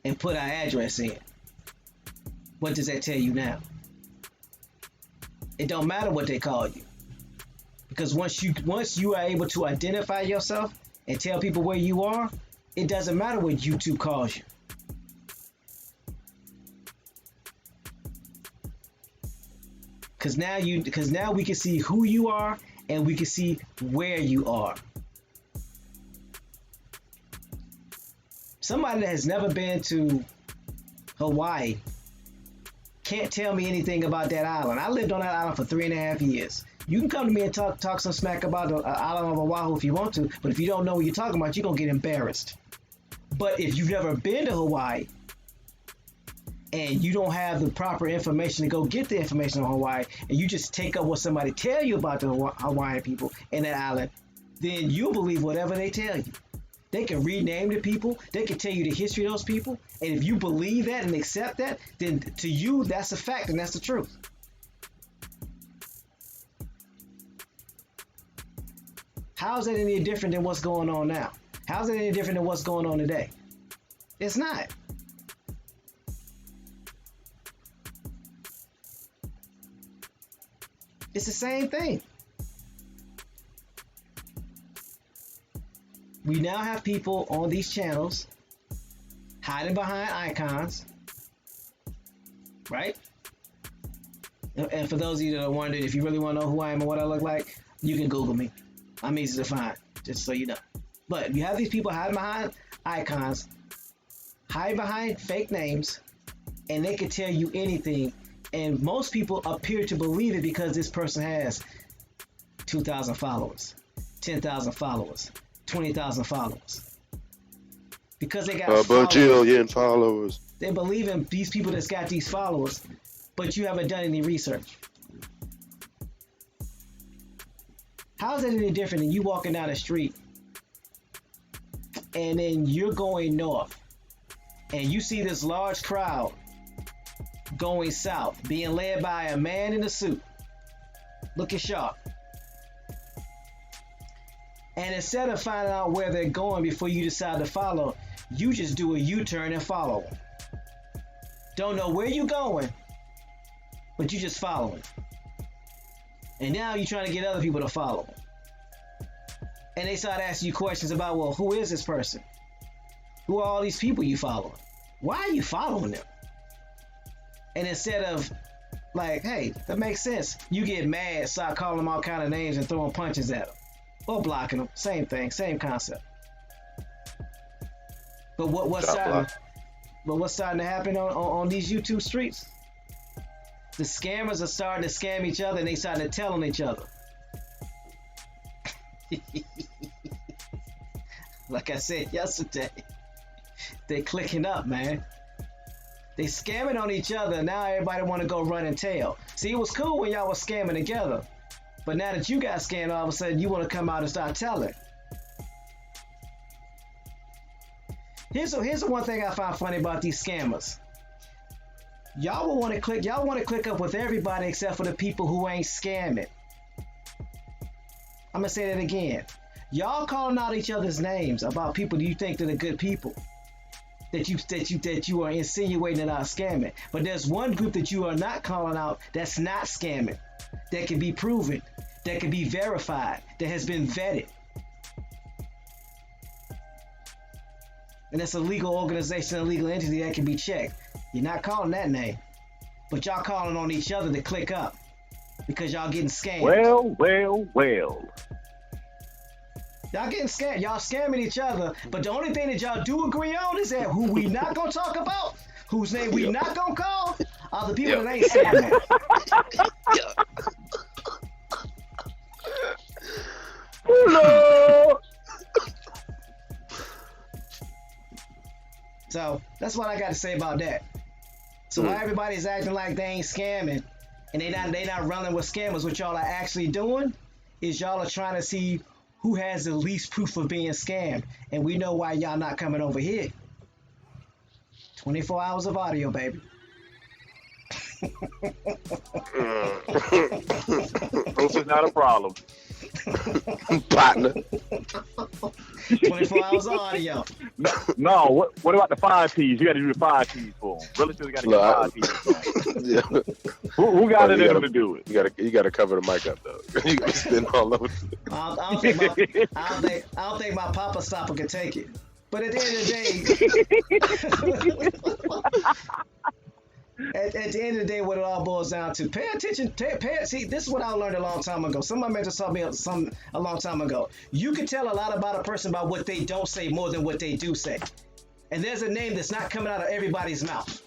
and put our address in. What does that tell you now? It don't matter what they call you. Because once you are able to identify yourself and tell people where you are, it doesn't matter what YouTube calls you. Because now we can see who you are and we can see where you are. Somebody that has never been to Hawaii can't tell me anything about that island. I lived on that island for 3.5 years. You can come to me and talk some smack about the island of Oahu if you want to, but if you don't know what you're talking about, you're going to get embarrassed. But if you've never been to Hawaii and you don't have the proper information to go get the information on Hawaii, and you just take up what somebody tell you about the Hawaiian people and that island, then you believe whatever they tell you. They can rename the people. They can tell you the history of those people. And if you believe that and accept that, then to you, that's a fact and that's the truth. How is that any different than what's going on now? How is it any different than what's going on today? It's not. It's the same thing. We now have people on these channels hiding behind icons, right? And for those of you that are wondering, if you really want to know who I am and what I look like, you can Google me. I'm easy to find, just so you know. But you have these people hiding behind icons, hiding behind fake names, and they can tell you anything. And most people appear to believe it because this person has 2,000 followers, 10,000 followers, 20,000 followers. Because they got a bajillion followers. They believe in these people that's got these followers, but you haven't done any research. How is it any different than you walking down the street and then you're going north and you see this large crowd going south, being led by a man in a suit, looking sharp. And instead of finding out where they're going before you decide to follow, you just do a U-turn and follow them. Don't know where you're going, but you just follow them. And now you're trying to get other people to follow them. And they start asking you questions about, well, who is this person? Who are all these people you following? Why are you following them? And instead of like, hey, that makes sense, you get mad, start calling them all kind of names and throwing punches at them. Or blocking them. Same thing, same concept. But what's starting to happen on these YouTube streets? The scammers are starting to scam each other and they started telling each other. Like I said yesterday, they're clicking up, man. They scamming on each other. Now everybody want to go run and tell. See, it was cool when y'all was scamming together. But now that you got scammed, all of a sudden you want to come out and start telling. Here's the one thing I find funny about these scammers. Y'all want to click up with everybody except for the people who ain't scamming. I'm gonna say that again. Y'all calling out each other's names about people you think that are good people. That you are insinuating and are scamming. But there's one group that you are not calling out that's not scamming. That can be proven, that can be verified, that has been vetted. And it's a legal organization, a legal entity that can be checked. You're not calling that name. But y'all calling on each other to click up. Because y'all getting scammed. Well. Y'all getting scammed. Y'all scamming each other. But the only thing that y'all do agree on is that who we not gonna talk about, whose name we not gonna call, are the people that ain't scamming. Lord. So that's what I got to say about that. So why everybody's acting like they ain't scamming and they not running with scammers, what y'all are actually doing is y'all are trying to see who has the least proof of being scammed. And we know why y'all not coming over here. 24 hours of audio, baby. Proof is not a problem. Partner. 24 hours of audio. No, what about the 5 P's? You got to do the 5 P's for them. Relatives got to get 5 P's for them. Yeah. Who got it in them to do it? You got to cover the mic up though. You got to spin all over. I don't think my Papa Stopper can take it. But at the end of the day, at the end of the day, what it all boils down to, pay attention. See, this is what I learned a long time ago. Somebody mentors taught me a long time ago. You can tell a lot about a person by what they don't say more than what they do say. And there's a name that's not coming out of everybody's mouth.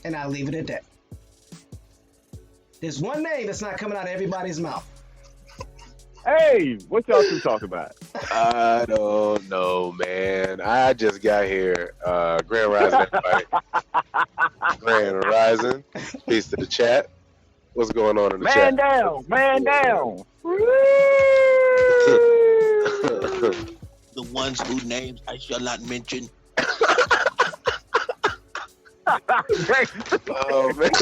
And I'll leave it at that. There's one name that's not coming out of everybody's mouth. Hey, what y'all two talking about? I don't know, man. I just got here. Grand Rising, everybody. Grand Rising. Peace to the chat. What's going on in the chat? Man down. The ones whose names I shall not mention. Oh, man.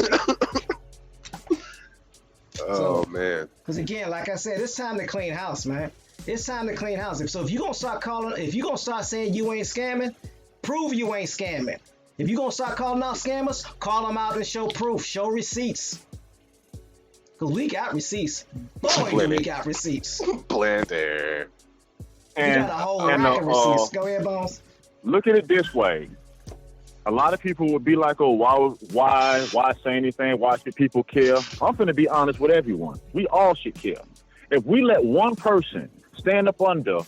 Oh, man. Because again, like I said, it's time to clean house, man. It's time to clean house. So if you're going to start saying you ain't scamming, prove you ain't scamming. If you're going to start calling out scammers, call them out and show proof, show receipts. Because we got receipts. Boy, we got receipts. Plenty. We got a whole rack of receipts. Go ahead, Bones. Look at it this way. A lot of people would be like, oh, why say anything? Why should people care? I'm going to be honest with everyone. We all should care. If we let one person stand up under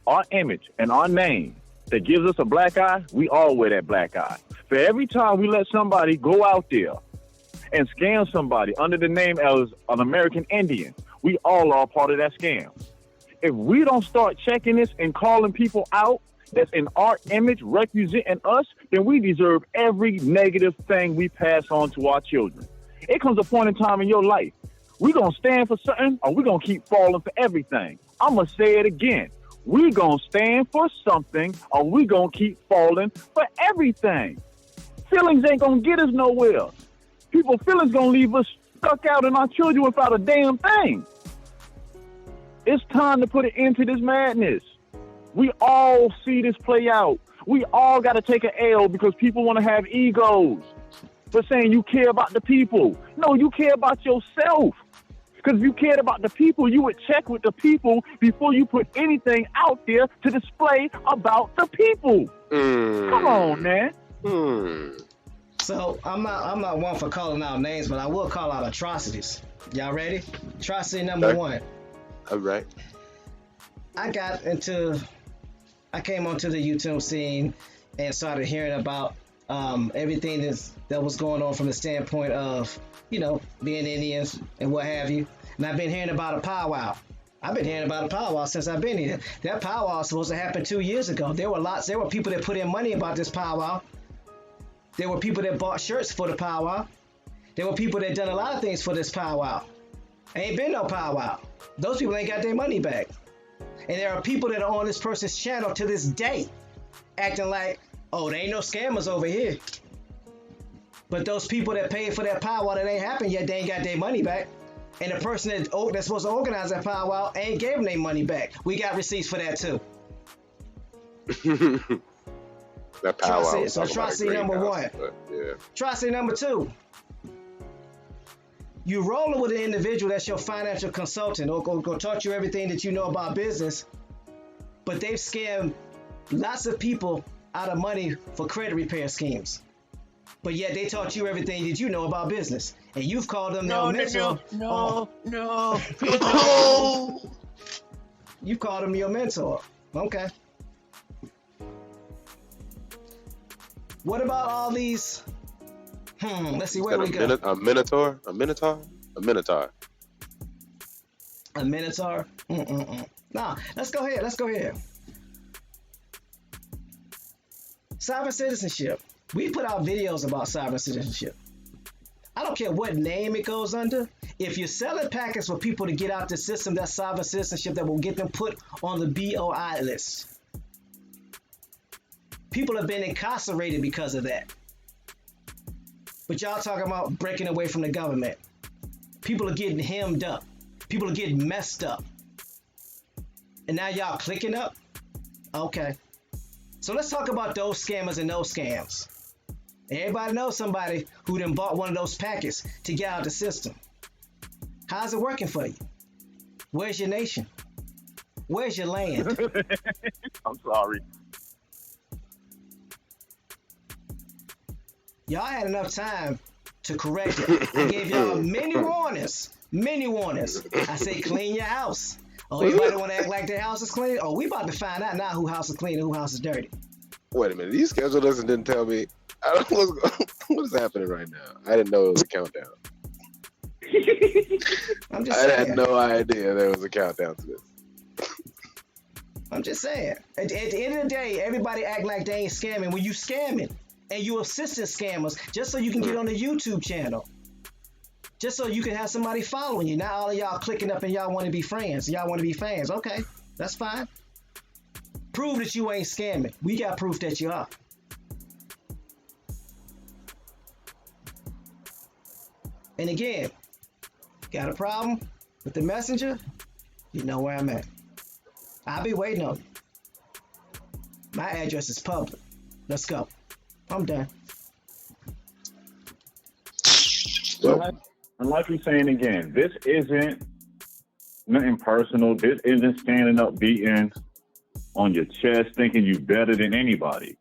our image and our name that gives us a black eye, we all wear that black eye. For every time we let somebody go out there and scam somebody under the name as an American Indian, we all are part of that scam. If we don't start checking this and calling people out that's in our image representing us, then we deserve every negative thing we pass on to our children. It comes a point in time in your life. We gonna stand for something or we gonna keep falling for everything. I'm gonna say it again. We gonna stand for something or we gonna keep falling for everything. Feelings ain't gonna get us nowhere. People's feelings gonna leave us stuck out in our children without a damn thing. It's time to put an end to this madness. We all see this play out. We all got to take an L because people want to have egos for saying you care about the people. No, you care about yourself. Because if you cared about the people, you would check with the people before you put anything out there to display about the people. Come on, man. So I'm not one for calling out names, but I will call out atrocities. Y'all ready? Atrocity number one. All right. I came onto the YouTube scene and started hearing about everything that was going on from the standpoint of, being Indians and what have you. And I've been hearing about a powwow. I've been hearing about a powwow since I've been here. That powwow was supposed to happen 2 years ago. There were people that put in money about this powwow. There were people that bought shirts for the powwow. There were people that done a lot of things for this powwow. Ain't been no powwow. Those people ain't got their money back. And there are people that are on this person's channel to this day acting like, oh, there ain't no scammers over here. But those people that paid for that powwow that ain't happened yet, they ain't got their money back. And the person that's supposed to organize that powwow ain't gave them their money back. We got receipts for that too. That powwow. So atrocity number one. Yeah. Atrocity number two. You rolling with an individual that's your financial consultant or go taught you everything that you know about business, but they've scammed lots of people out of money for credit repair schemes. But yet they taught you everything that you know about business. And you've called them your mentor. No. You've called them your mentor. Okay. What about all these? Let's see, where we go. A minotaur? A minotaur? Nah, let's go ahead. Sovereign citizenship. We put out videos about sovereign citizenship. I don't care what name it goes under. If you're selling packets for people to get out the system, that's sovereign citizenship that will get them put on the BOI list. People have been incarcerated because of that. But y'all talking about breaking away from the government. People are getting hemmed up. People are getting messed up. And now y'all clicking up? Okay. So let's talk about those scammers and those scams. Everybody knows somebody who done bought one of those packets to get out of the system. How's it working for you? Where's your nation? Where's your land? I'm sorry. Y'all had enough time to correct it. I gave y'all many warnings. I say clean your house. Oh, everybody want to act like their house is clean? Oh, we about to find out now who house is clean and who house is dirty. Wait a minute. You scheduled us and didn't tell me. I don't know what is happening right now. I didn't know it was a countdown. I'm just saying. I had no idea there was a countdown to this. I'm just saying. At the end of the day, everybody act like they ain't scamming when you scamming. And you assistant scammers just so you can get on the YouTube channel. Just so you can have somebody following you. Not all of y'all clicking up and y'all want to be friends. Y'all want to be fans. Okay, that's fine. Prove that you ain't scamming. We got proof that you are. And again, got a problem with the messenger? You know where I'm at. I'll be waiting on you. My address is public. Let's go. I'm done. And like we're saying again, this isn't nothing personal. This isn't standing up beating on your chest thinking you better than anybody.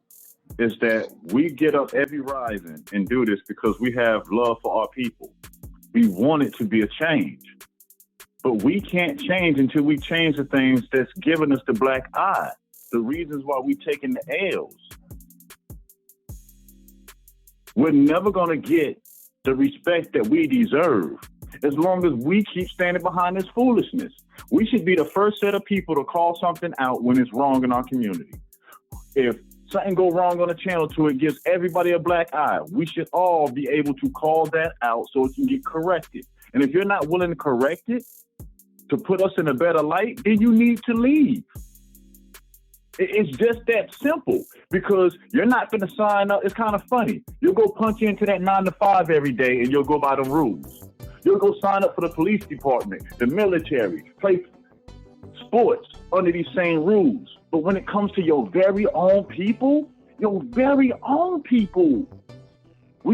It's that we get up every rising and do this because we have love for our people. We want it to be a change. But we can't change until we change the things that's giving us the black eye. The reasons why we taking the L's. We're never going to get the respect that we deserve as long as we keep standing behind this foolishness. We should be the first set of people to call something out when it's wrong in our community. If something go wrong on the channel to it gives everybody a black eye, we should all be able to call that out so it can get corrected. And if you're not willing to correct it, to put us in a better light, then you need to leave. It's just that simple because you're not going to sign up. It's kind of funny. You'll go punch into that 9 to 5 every day and you'll go by the rules. You'll go sign up for the police department, the military, play sports under these same rules. But when it comes to your very own people, we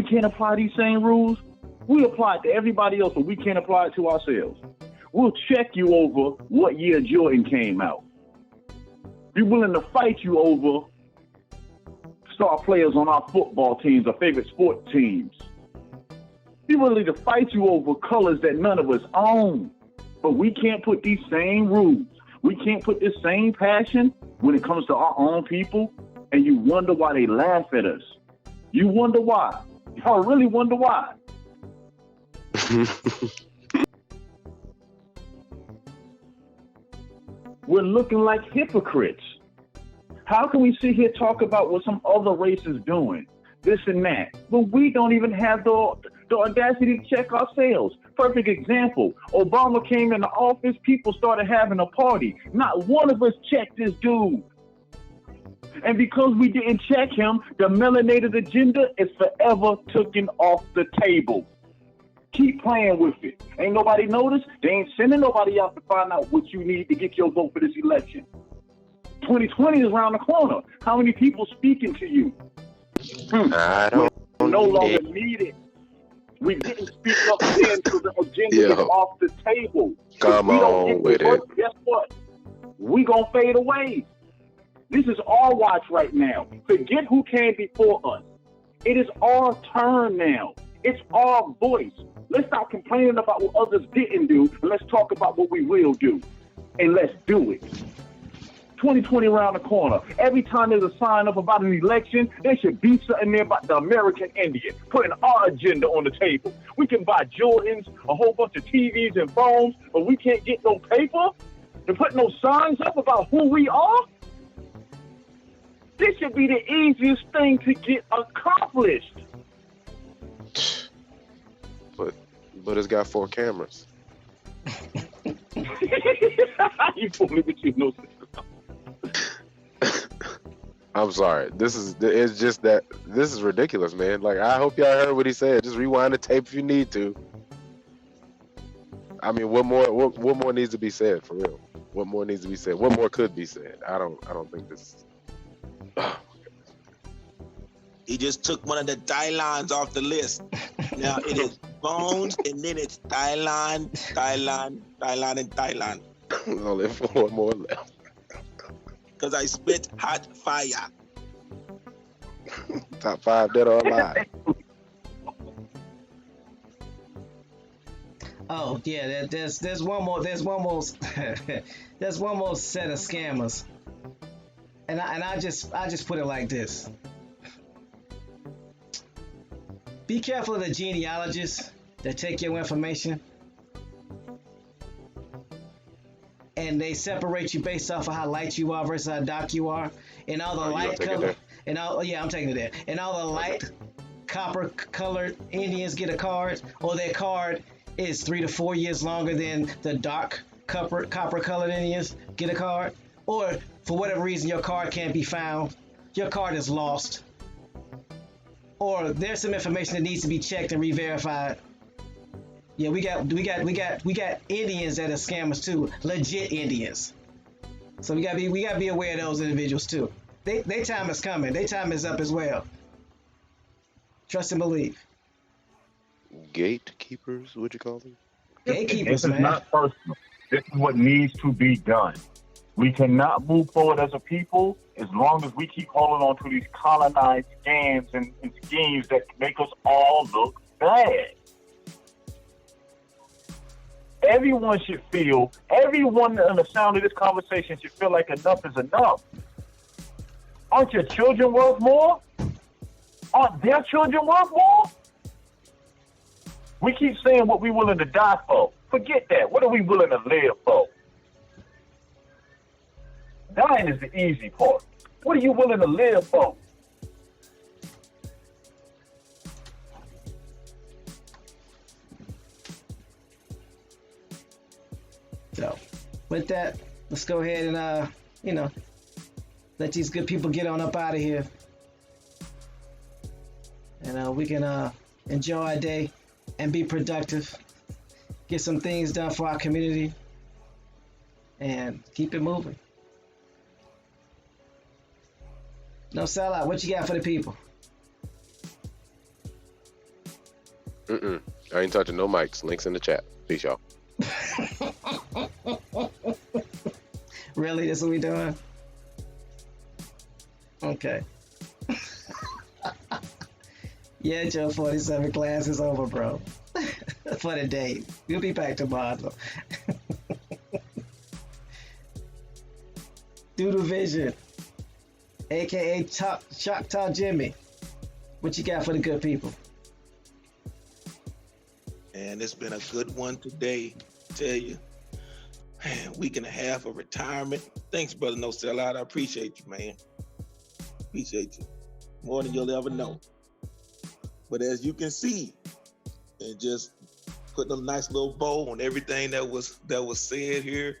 can't apply these same rules. We apply it to everybody else, but we can't apply it to ourselves. We'll check you over what year Jordan came out. Be willing to fight you over star players on our football teams, our favorite sport teams. Be willing to fight you over colors that none of us own. But we can't put these same rules. We can't put this same passion when it comes to our own people. And you wonder why they laugh at us. You wonder why. Y'all really wonder why. We're looking like hypocrites. How can we sit here talk about what some other race is doing, this and that, but we don't even have the audacity to check ourselves? Perfect example. Obama came into office, people started having a party. Not one of us checked this dude. And because we didn't check him, the melanated agenda is forever taken off the table. Keep playing with it. Ain't nobody noticed? They ain't sending nobody out to find out what you need to get your vote for this election. 2020 is around the corner. How many people speaking to you? I don't No longer needed. We didn't speak up then because the agenda is off the table. Come on with it. Guess what? We gonna fade away. This is our watch right now. Forget who came before us. It is our turn now. It's our voice. Let's stop complaining about what others didn't do, and let's talk about what we will do. And let's do it. 2020 around the corner. Every time there's a sign up about an election, there should be something there about the American Indian, putting our agenda on the table. We can buy Jordans, a whole bunch of TVs and phones, but we can't get no paper and put no signs up about who we are? This should be the easiest thing to get accomplished. But it's got 4 cameras. You fooling with you, no sense. I'm sorry. It's just that this is ridiculous, man. Like, I hope y'all heard what he said. Just rewind the tape if you need to. I mean, what more needs to be said, for real? What more needs to be said? What more could be said? I don't think this. He just took one of the Thailands off the list. Now it is Bones, and then it's Thailand, and Thailand. Only 4 more left. Because I spit hot fire. Top 5 dead or alive. Oh yeah, there's one more there's one more set of scammers, and I just put it like this: be careful of the genealogists that take your information and they separate you based off of how light you are versus how dark you are, and all the light color, and all I'm taking it there, and all the light copper colored Indians get a card, or their card is 3 to 4 years longer than the dark copper colored Indians get a card, or for whatever reason your card can't be found, your card is lost, or there's some information that needs to be checked and re-verified. Yeah, we got Indians that are scammers too, legit Indians. So we gotta be aware of those individuals too. Their time is coming. Their time is up as well. Trust and believe. Gatekeepers, would you call them? Gatekeepers, This is not personal. This is what needs to be done. We cannot move forward as a people as long as we keep holding on to these colonized scams and schemes that make us all look bad. Everyone on the sound of this conversation should feel like enough is enough. Aren't your children worth more? Aren't their children worth more? We keep saying what we're willing to die for. Forget that. What are we willing to live for? Dying is the easy part. What are you willing to live for? So, with that, let's go ahead and let these good people get on up out of here, and we can enjoy our day and be productive, get some things done for our community, and keep it moving. No sellout. What you got for the people? I ain't touching no mics. Links in the chat. Peace, y'all. Really? That's what we doing? Okay. Yeah, Joe 47 class is over, bro. For the day. We'll be back tomorrow, though. Doodle Vision, aka Choctaw Jimmy. What you got for the good people? And it's been a good one today, I tell you. week and a half of retirement. Thanks, brother No Sellout. I appreciate you, man. Appreciate you more than you'll ever know. But as you can see, and just putting a nice little bow on everything that was said here,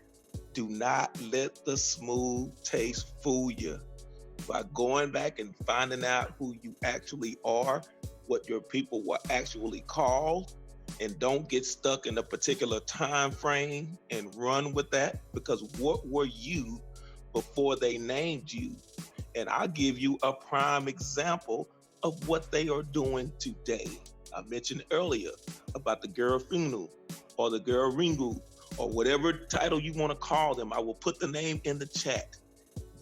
do not let the smooth taste fool you. By going back and finding out who you actually are, what your people were actually called, and don't get stuck in a particular time frame and run with that, because what were you before they named you? And I'll give you a prime example of what they are doing today. I mentioned earlier about the girl Finu or the girl Ringu or whatever title you want to call them. I will put the name in the chat.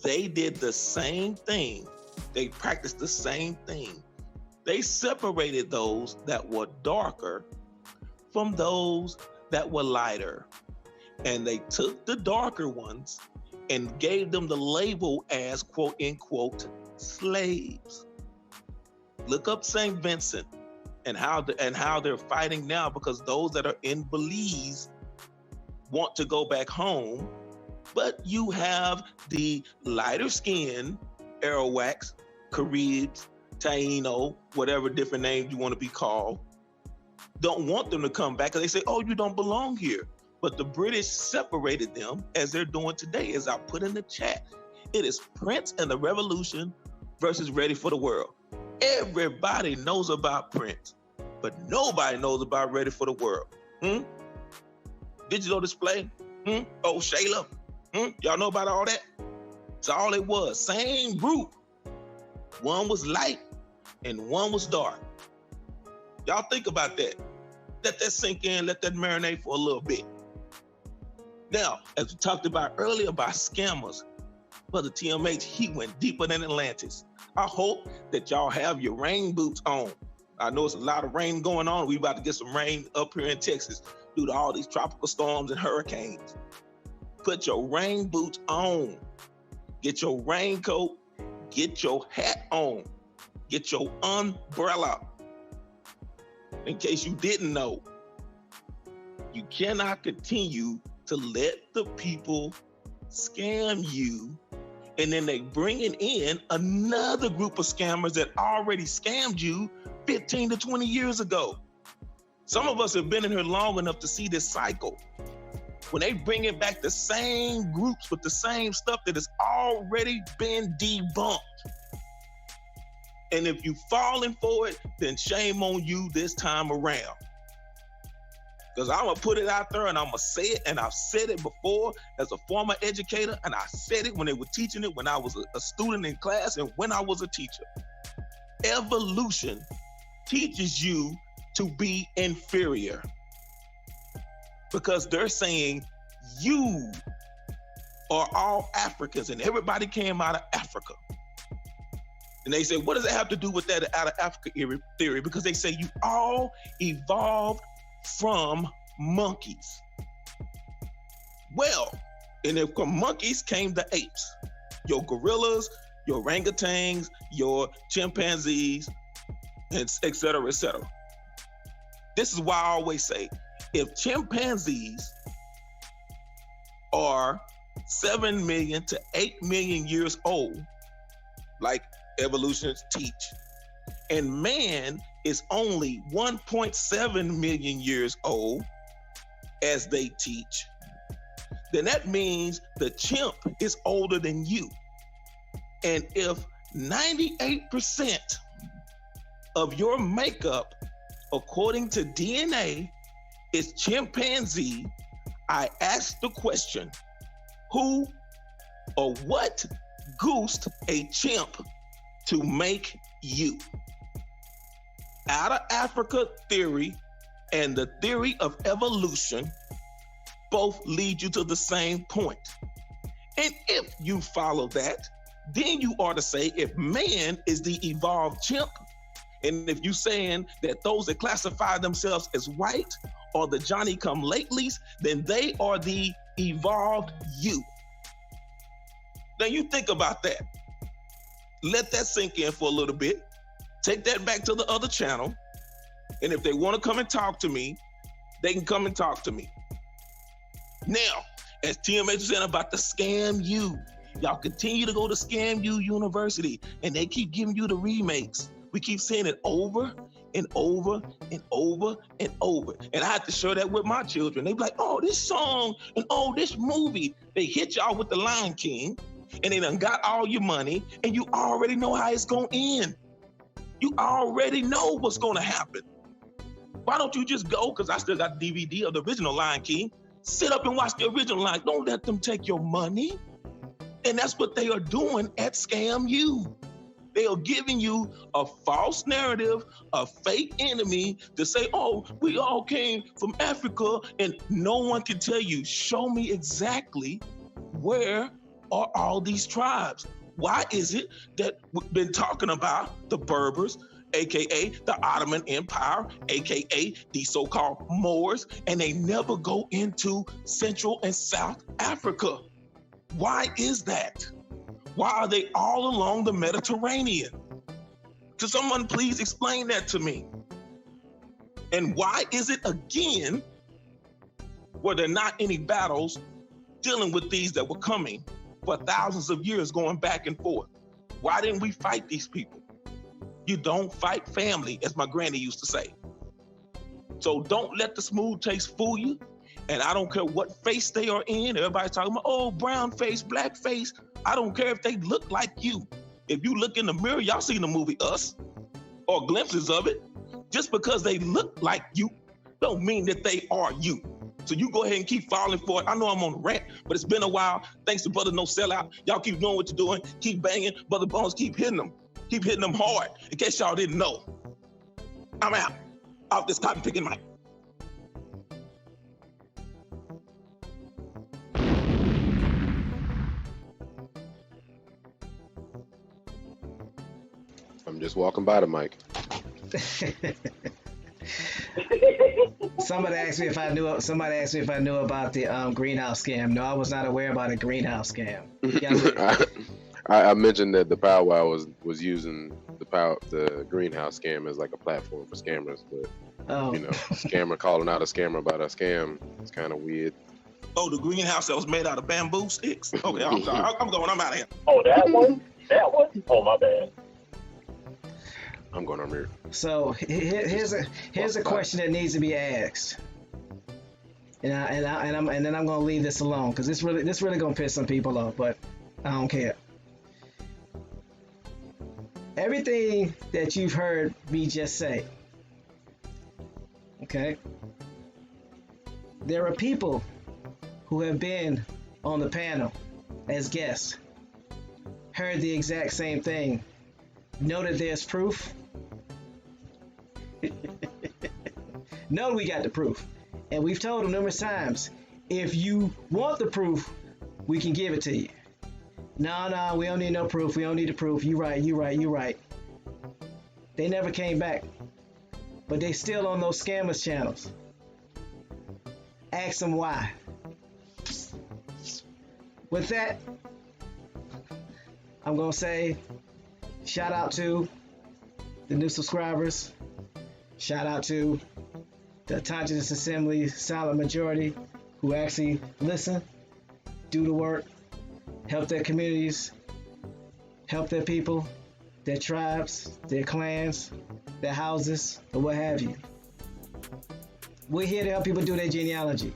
They did the same thing. They practiced the same thing. They separated those that were darker from those that were lighter. And they took the darker ones and gave them the label as quote unquote slaves. Look up St. Vincent and how they're fighting now, because those that are in Belize want to go back home, but you have the lighter skin Arawaks, Caribs, Taino, whatever different names you want to be called, don't want them to come back because they say, oh, you don't belong here. But the British separated them as they're doing today, as I put in the chat. It is Prince and the Revolution versus Ready for the World. Everybody knows about Prince, but nobody knows about Ready for the World. Digital display? Oh, Shayla? Y'all know about all that? It's all it was. Same group. One was light and one was dark. Y'all think about that. Let that sink in, let that marinate for a little bit. Now, as we talked about earlier about scammers, Brother TMH, he went deeper than Atlantis. I hope that y'all have your rain boots on. I know it's a lot of rain going on. We about to get some rain up here in Texas due to all these tropical storms and hurricanes. Put your rain boots on. Get your raincoat. Get your hat on. Get your umbrella. In case you didn't know, you cannot continue to let the people scam you, and then they bringing in another group of scammers that already scammed you 15 to 20 years ago. Some of us have been in here long enough to see this cycle. When they bringing back the same groups with the same stuff that has already been debunked. And if you falling for it, then shame on you this time around. Because I'm going to put it out there and I'm going to say it, and I've said it before as a former educator, and I said it when they were teaching it, when I was a student in class, and when I was a teacher. Evolution teaches you to be inferior. Because they're saying you are all Africans and everybody came out of Africa. And they say, what does it have to do with that out of Africa theory? Because they say you all evolved from monkeys. Well, and if from monkeys came the apes, your gorillas, your orangutans, your chimpanzees, and et cetera, et cetera. This is why I always say, if chimpanzees are 7 million to 8 million years old, like evolutionists teach, and man is only 1.7 million years old, as they teach, then that means the chimp is older than you. And if 98% of your makeup, according to DNA, is chimpanzee, I ask the question, who or what goosed a chimp to make you? Out of Africa theory and the theory of evolution both lead you to the same point. And if you follow that, then you ought to say, if man is the evolved chimp, and if you're saying that those that classify themselves as white are the Johnny-come-latelys, then they are the evolved you. Now you think about that. Let that sink in for a little bit. Take that back to the other channel. And if they want to come and talk to me, they can come and talk to me. Now, As TMH was saying about the scam you. Y'all continue to go to Scam U University, and they keep giving you the remakes. We keep saying it over and over and over and over. And I have to share that with my children. They be like, oh, this song and oh, this movie. They hit y'all with the Lion King, and they done got all your money, and you already know how it's gonna end. You already know what's gonna happen. Why don't you just go, because I still got the DVD of the original Lion King, sit up and watch the original Lion. Don't let them take your money. And that's what they are doing at Scam U. They are giving you a false narrative, a fake enemy to say, oh, we all came from Africa, and no one can tell you, show me exactly where are all these tribes? Why is it that we've been talking about the Berbers, AKA the Ottoman Empire, AKA the so-called Moors, and they never go into Central and South Africa? Why is that? Why are they all along the Mediterranean? Could someone please explain that to me? And why is it again, were there not any battles dealing with these that were coming for thousands of years going back and forth? Why didn't we fight these people? You don't fight family, as my granny used to say. So don't let the smooth taste fool you. And I don't care what face they are in. Everybody's talking about, oh, brown face, black face. I don't care if they look like you. If you look in the mirror, y'all seen the movie Us or glimpses of it. Just because they look like you don't mean that they are you. So you go ahead and keep falling for it. I know I'm on a rant, but it's been a while. Thanks to Brother No Sellout. Y'all keep doing what you're doing. Keep banging. Brother Bones, keep hitting them. Keep hitting them hard, in case y'all didn't know. I'm out. Off this cotton picking mic. I'm just walking by the mic. Somebody asked me if I knew. Somebody asked me if I knew about the greenhouse scam. No, I was not aware about a greenhouse scam. I mentioned that the powwow was using the greenhouse scam as like a platform for scammers, but you know, scammer calling out a scammer about a scam, it's kind of weird. Oh, the greenhouse that was made out of bamboo sticks? Okay, I'm sorry. I'm out of here. Oh, that one? That one? Oh, my bad. I'm going on mute. So here's a question that needs to be asked, and then I'm gonna leave this alone because this really gonna piss some people off, but I don't care. Everything that you've heard me just say, okay? There are people who have been on the panel as guests, heard the exact same thing, know that there's proof. No, we got the proof. And we've told them numerous times, if you want the proof, we can give it to you. No, we don't need no proof. We don't need the proof. You right. They never came back. But they still on those scammers channels. Ask them why. With that, I'm going to say shout out to the new subscribers. Shout out to the Autonomous Assembly silent majority who actually listen, do the work, help their communities, help their people, their tribes, their clans, their houses, or what have you. We're here to help people do their genealogy.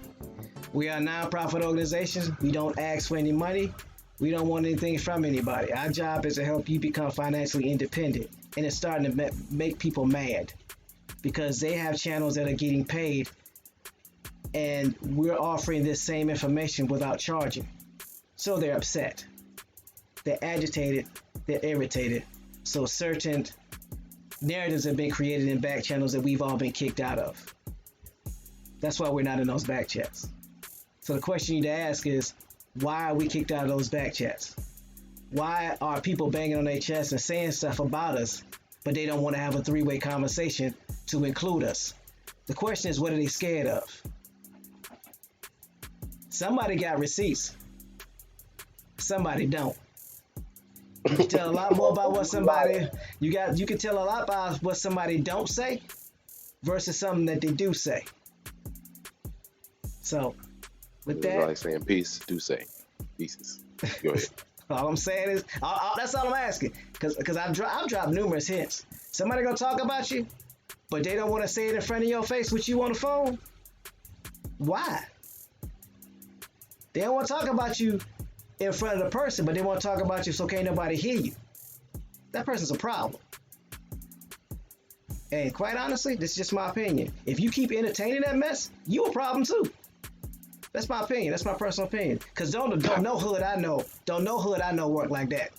We are a non-profit organization. We don't ask for any money. We don't want anything from anybody. Our job is to help you become financially independent. And it's starting to make people mad because they have channels that are getting paid and we're offering this same information without charging. So they're upset. They're agitated. They're irritated. So certain narratives have been created in back channels that we've all been kicked out of. That's why we're not in those back chats. So the question you need to ask is, why are we kicked out of those back chats? Why are people banging on their chest and saying stuff about us, but they don't want to have a three-way conversation to include us? The question is, what are they scared of? Somebody got receipts. Somebody don't. You can tell a lot more about what somebody, you can tell a lot about what somebody don't say versus something that they do say. So With It's that, like saying peace, do say. Pieces. Go ahead. all I'm saying is, that's all I'm asking. Because I've dropped numerous hints. Somebody gonna talk about you, but they don't want to say it in front of your face with you on the phone. Why? They don't want to talk about you in front of the person, but they want to talk about you so can't nobody hear you. That person's a problem. And quite honestly, this is just my opinion. If you keep entertaining that mess, you a problem too. That's my opinion. That's my personal opinion. Cause don't know hood I know work like that.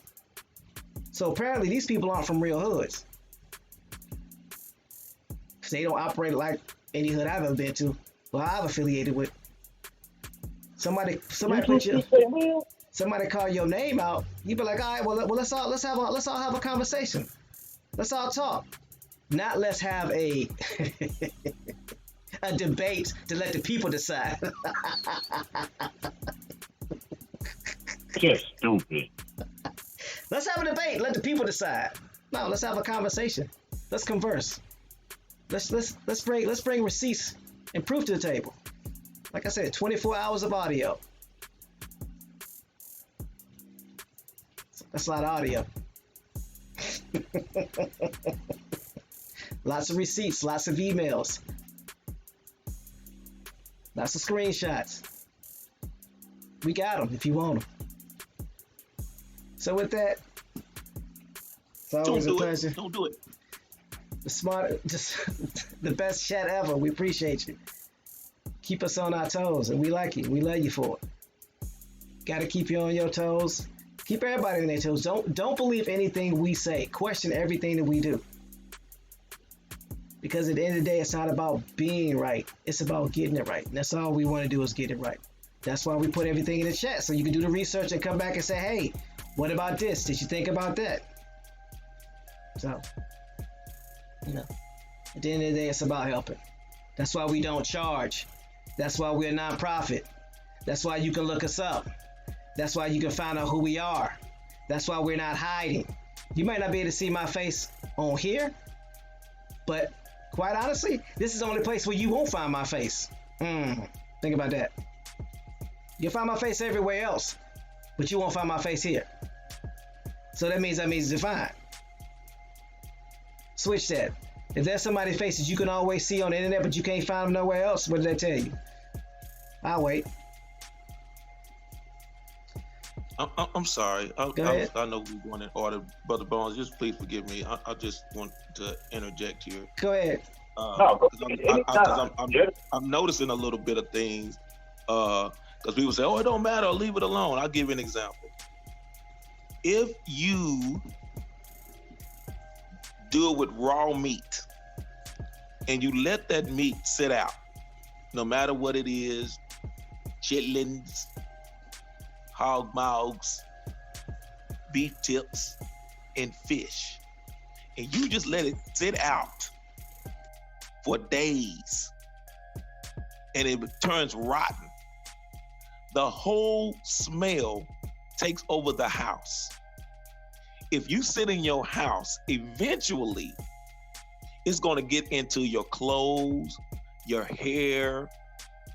So apparently these people aren't from real hoods. Cause they don't operate like any hood I've ever been to, or I've affiliated with. Somebody call your name out. You be like, all right, well let's all have a conversation. Let's all talk. Not let's have a a debate to let the people decide. Just stupid. Let's have a debate. Let the people decide. No, let's have a conversation. Let's converse. Let's bring receipts and proof to the table. Like I said, 24 hours of audio. That's a lot of audio. Lots of receipts, lots of emails, lots of screenshots. We got them if you want them. So with that, it's always a pleasure. Don't do it. Just the best chat ever. We appreciate you. Keep us on our toes, and we like you. We love you for it. Got to keep you on your toes. Keep everybody on their toes. Don't believe anything we say. Question everything that we do. Because at the end of the day, it's not about being right. It's about getting it right. And that's all we want to do is get it right. That's why we put everything in the chat. So you can do the research and come back and say, hey, what about this? Did you think about that? So, at the end of the day, it's about helping. That's why we don't charge. That's why we're a nonprofit. That's why you can look us up. That's why you can find out who we are. That's why we're not hiding. You might not be able to see my face on here, but quite honestly, this is the only place where you won't find my face. Think about that. You'll find my face everywhere else, but you won't find my face here. So that means I'm easy to find. Switch that. If there's somebody's faces you can always see on the internet, but you can't find them nowhere else, what did they tell you? I'll wait. I'm sorry. Go ahead. I know we're going in order, Brother Bones. Just please forgive me. I just want to interject here. Go ahead. I'm noticing a little bit of things. Because people say, "Oh, it don't matter. Leave it alone." I'll give you an example. If you do it with raw meat and you let that meat sit out, no matter what it is, chitlins, hog mouths, beef tips, and fish, and you just let it sit out for days and it turns rotten, the whole smell takes over the house. If you sit in your house, eventually it's going to get into your clothes, your hair,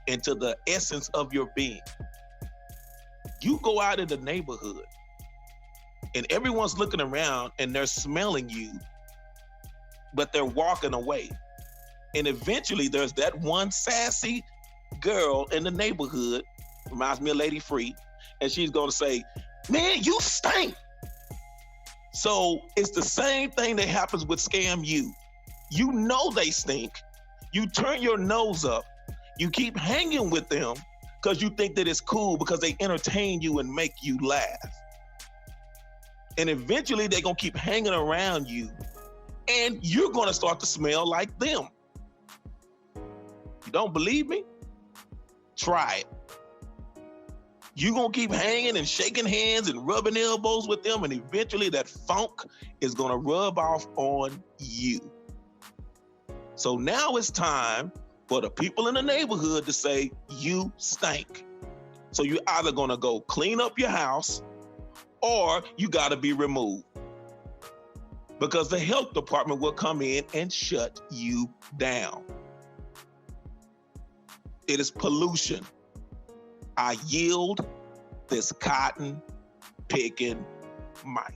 into the essence of your being. You go out in the neighborhood and everyone's looking around and they're smelling you, but they're walking away. And eventually there's that one sassy girl in the neighborhood, reminds me of Lady Free, and she's going to say, "Man, you stink." So it's the same thing that happens with Scam You. You know they stink. You turn your nose up. You keep hanging with them because you think that it's cool because they entertain you and make you laugh. And eventually they're going to keep hanging around you and you're going to start to smell like them. You don't believe me? Try it. You're going to keep hanging and shaking hands and rubbing elbows with them, and eventually that funk is going to rub off on you. So now it's time for the people in the neighborhood to say, "You stink." So you're either going to go clean up your house or you got to be removed, because the health department will come in and shut you down. It is pollution. I yield this cotton picking mic.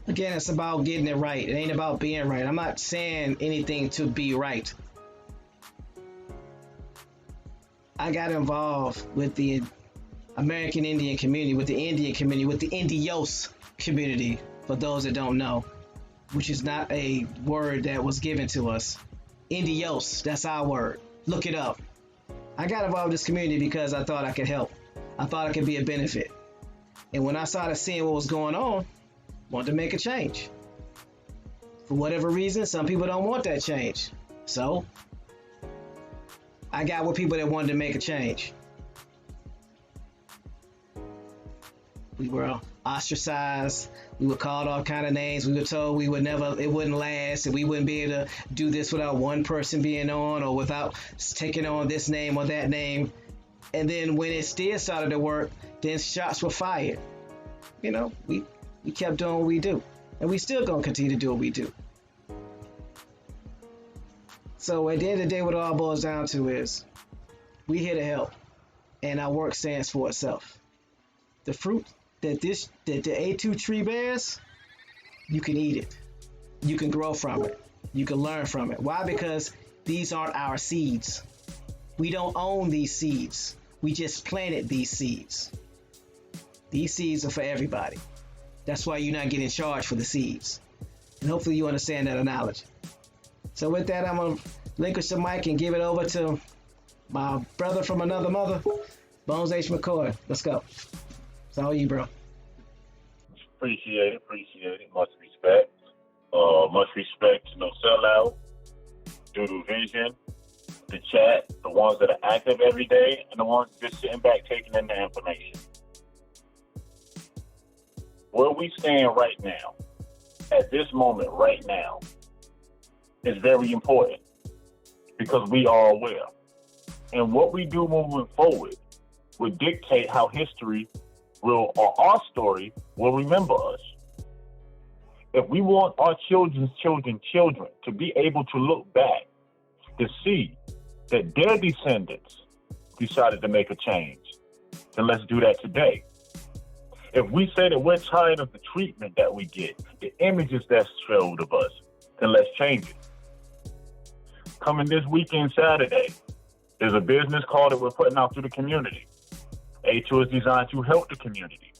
Again, it's about getting it right. It ain't about being right. I'm not saying anything to be right. I got involved with the American Indian community, with the Indian community, with the Indios community, for those that don't know, which is not a word that was given to us. Indios, that's our word. Look it up. I got involved with this community because I thought I could help. I thought I could be a benefit. And when I started seeing what was going on, wanted to make a change. For whatever reason, some people don't want that change. So I got with people that wanted to make a change. We were ostracized. We were called all kind of names. We were told it wouldn't last, and we wouldn't be able to do this without one person being on, or without taking on this name or that name. And then when it still started to work, then shots were fired. You know, we kept doing what we do, and we still gonna continue to do what we do. So at the end of the day, what it all boils down to is we here to help, and our work stands for itself. The fruit that the A2 tree bears, you can eat it. You can grow from it. You can learn from it. Why? Because these aren't our seeds. We don't own these seeds. We just planted these seeds. These seeds are for everybody. That's why you're not getting charged for the seeds. And hopefully you understand that analogy. So with that, I'm going to relinquish the mic and give it over to my brother from another mother, Bones H. McCoy. Let's go. It's all you, bro. Appreciate it. Much respect to No Sellout, Doodle Vision, the chat, the ones that are active every day, and the ones just sitting back taking in the information. Where we stand right now, at this moment right now, is very important because we are aware. And what we do moving forward will dictate how history will, or our story will remember us. If we want our children's children to be able to look back to see that their descendants decided to make a change, then let's do that today. If we say that we're tired of the treatment that we get, the images that's showed of us, then let's change it. Coming this weekend, Saturday, there's a business call that we're putting out to the community. A2 is designed to help the community.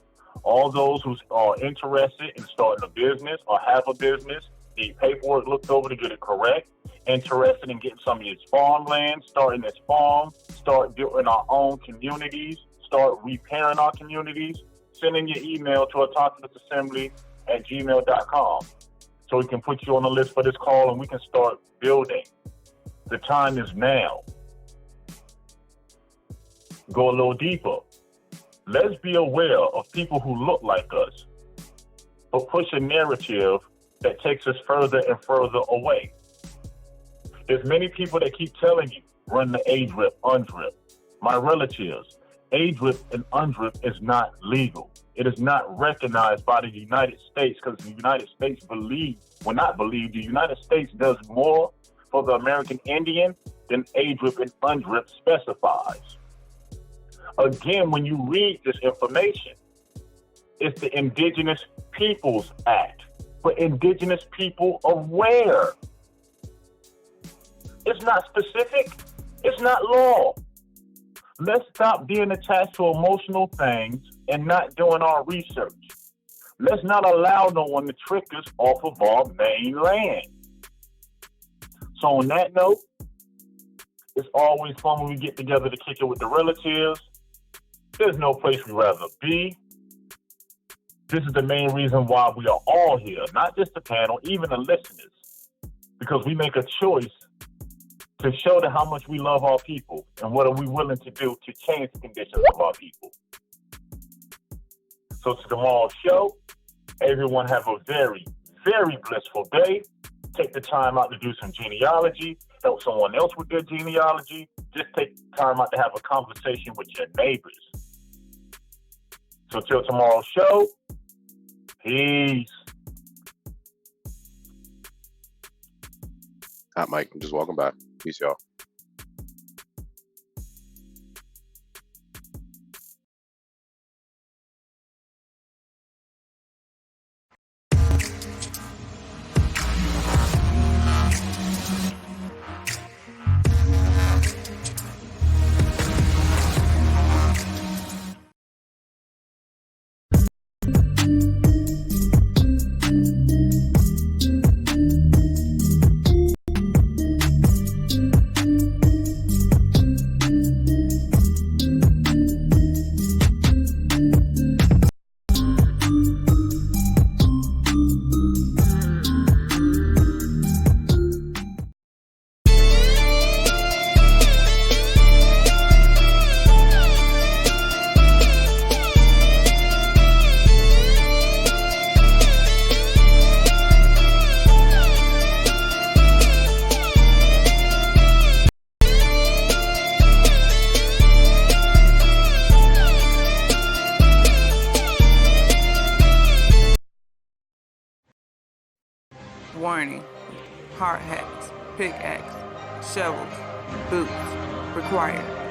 All those who are interested in starting a business or have a business, need paperwork looked over to get it correct, interested in getting some of his farmland, starting his farm, start building our own communities, start repairing our communities, sending your email to autonomousassembly@gmail.com so we can put you on the list for this call and we can start building. The time is now. Go a little deeper. Let's be aware of people who look like us, but push a narrative that takes us further and further away. There's many people that keep telling you, run the age rip, undrip. My relatives, age rip and undrip is not legal. It is not recognized by the United States because the United States the United States does more for the American Indian than age rip and undrip specifies. Again, when you read this information, it's the Indigenous Peoples Act. But indigenous people of where? It's not specific. It's not law. Let's stop being attached to emotional things and not doing our research. Let's not allow no one to trick us off of our main land. So on that note, it's always fun when we get together to kick it with the relatives. There's no place we'd rather be. This is the main reason why we are all here, not just the panel, even the listeners, because we make a choice to show them how much we love our people and what are we willing to do to change the conditions of our people. So to tomorrow's show, everyone have a very, very blissful day. Take the time out to do some genealogy, help someone else with their genealogy. Just take time out to have a conversation with your neighbors. So till tomorrow's show, peace. Hot Mike, I'm just walking by. Peace, y'all. Warning, hard hats, pickaxe, shovels, boots, required.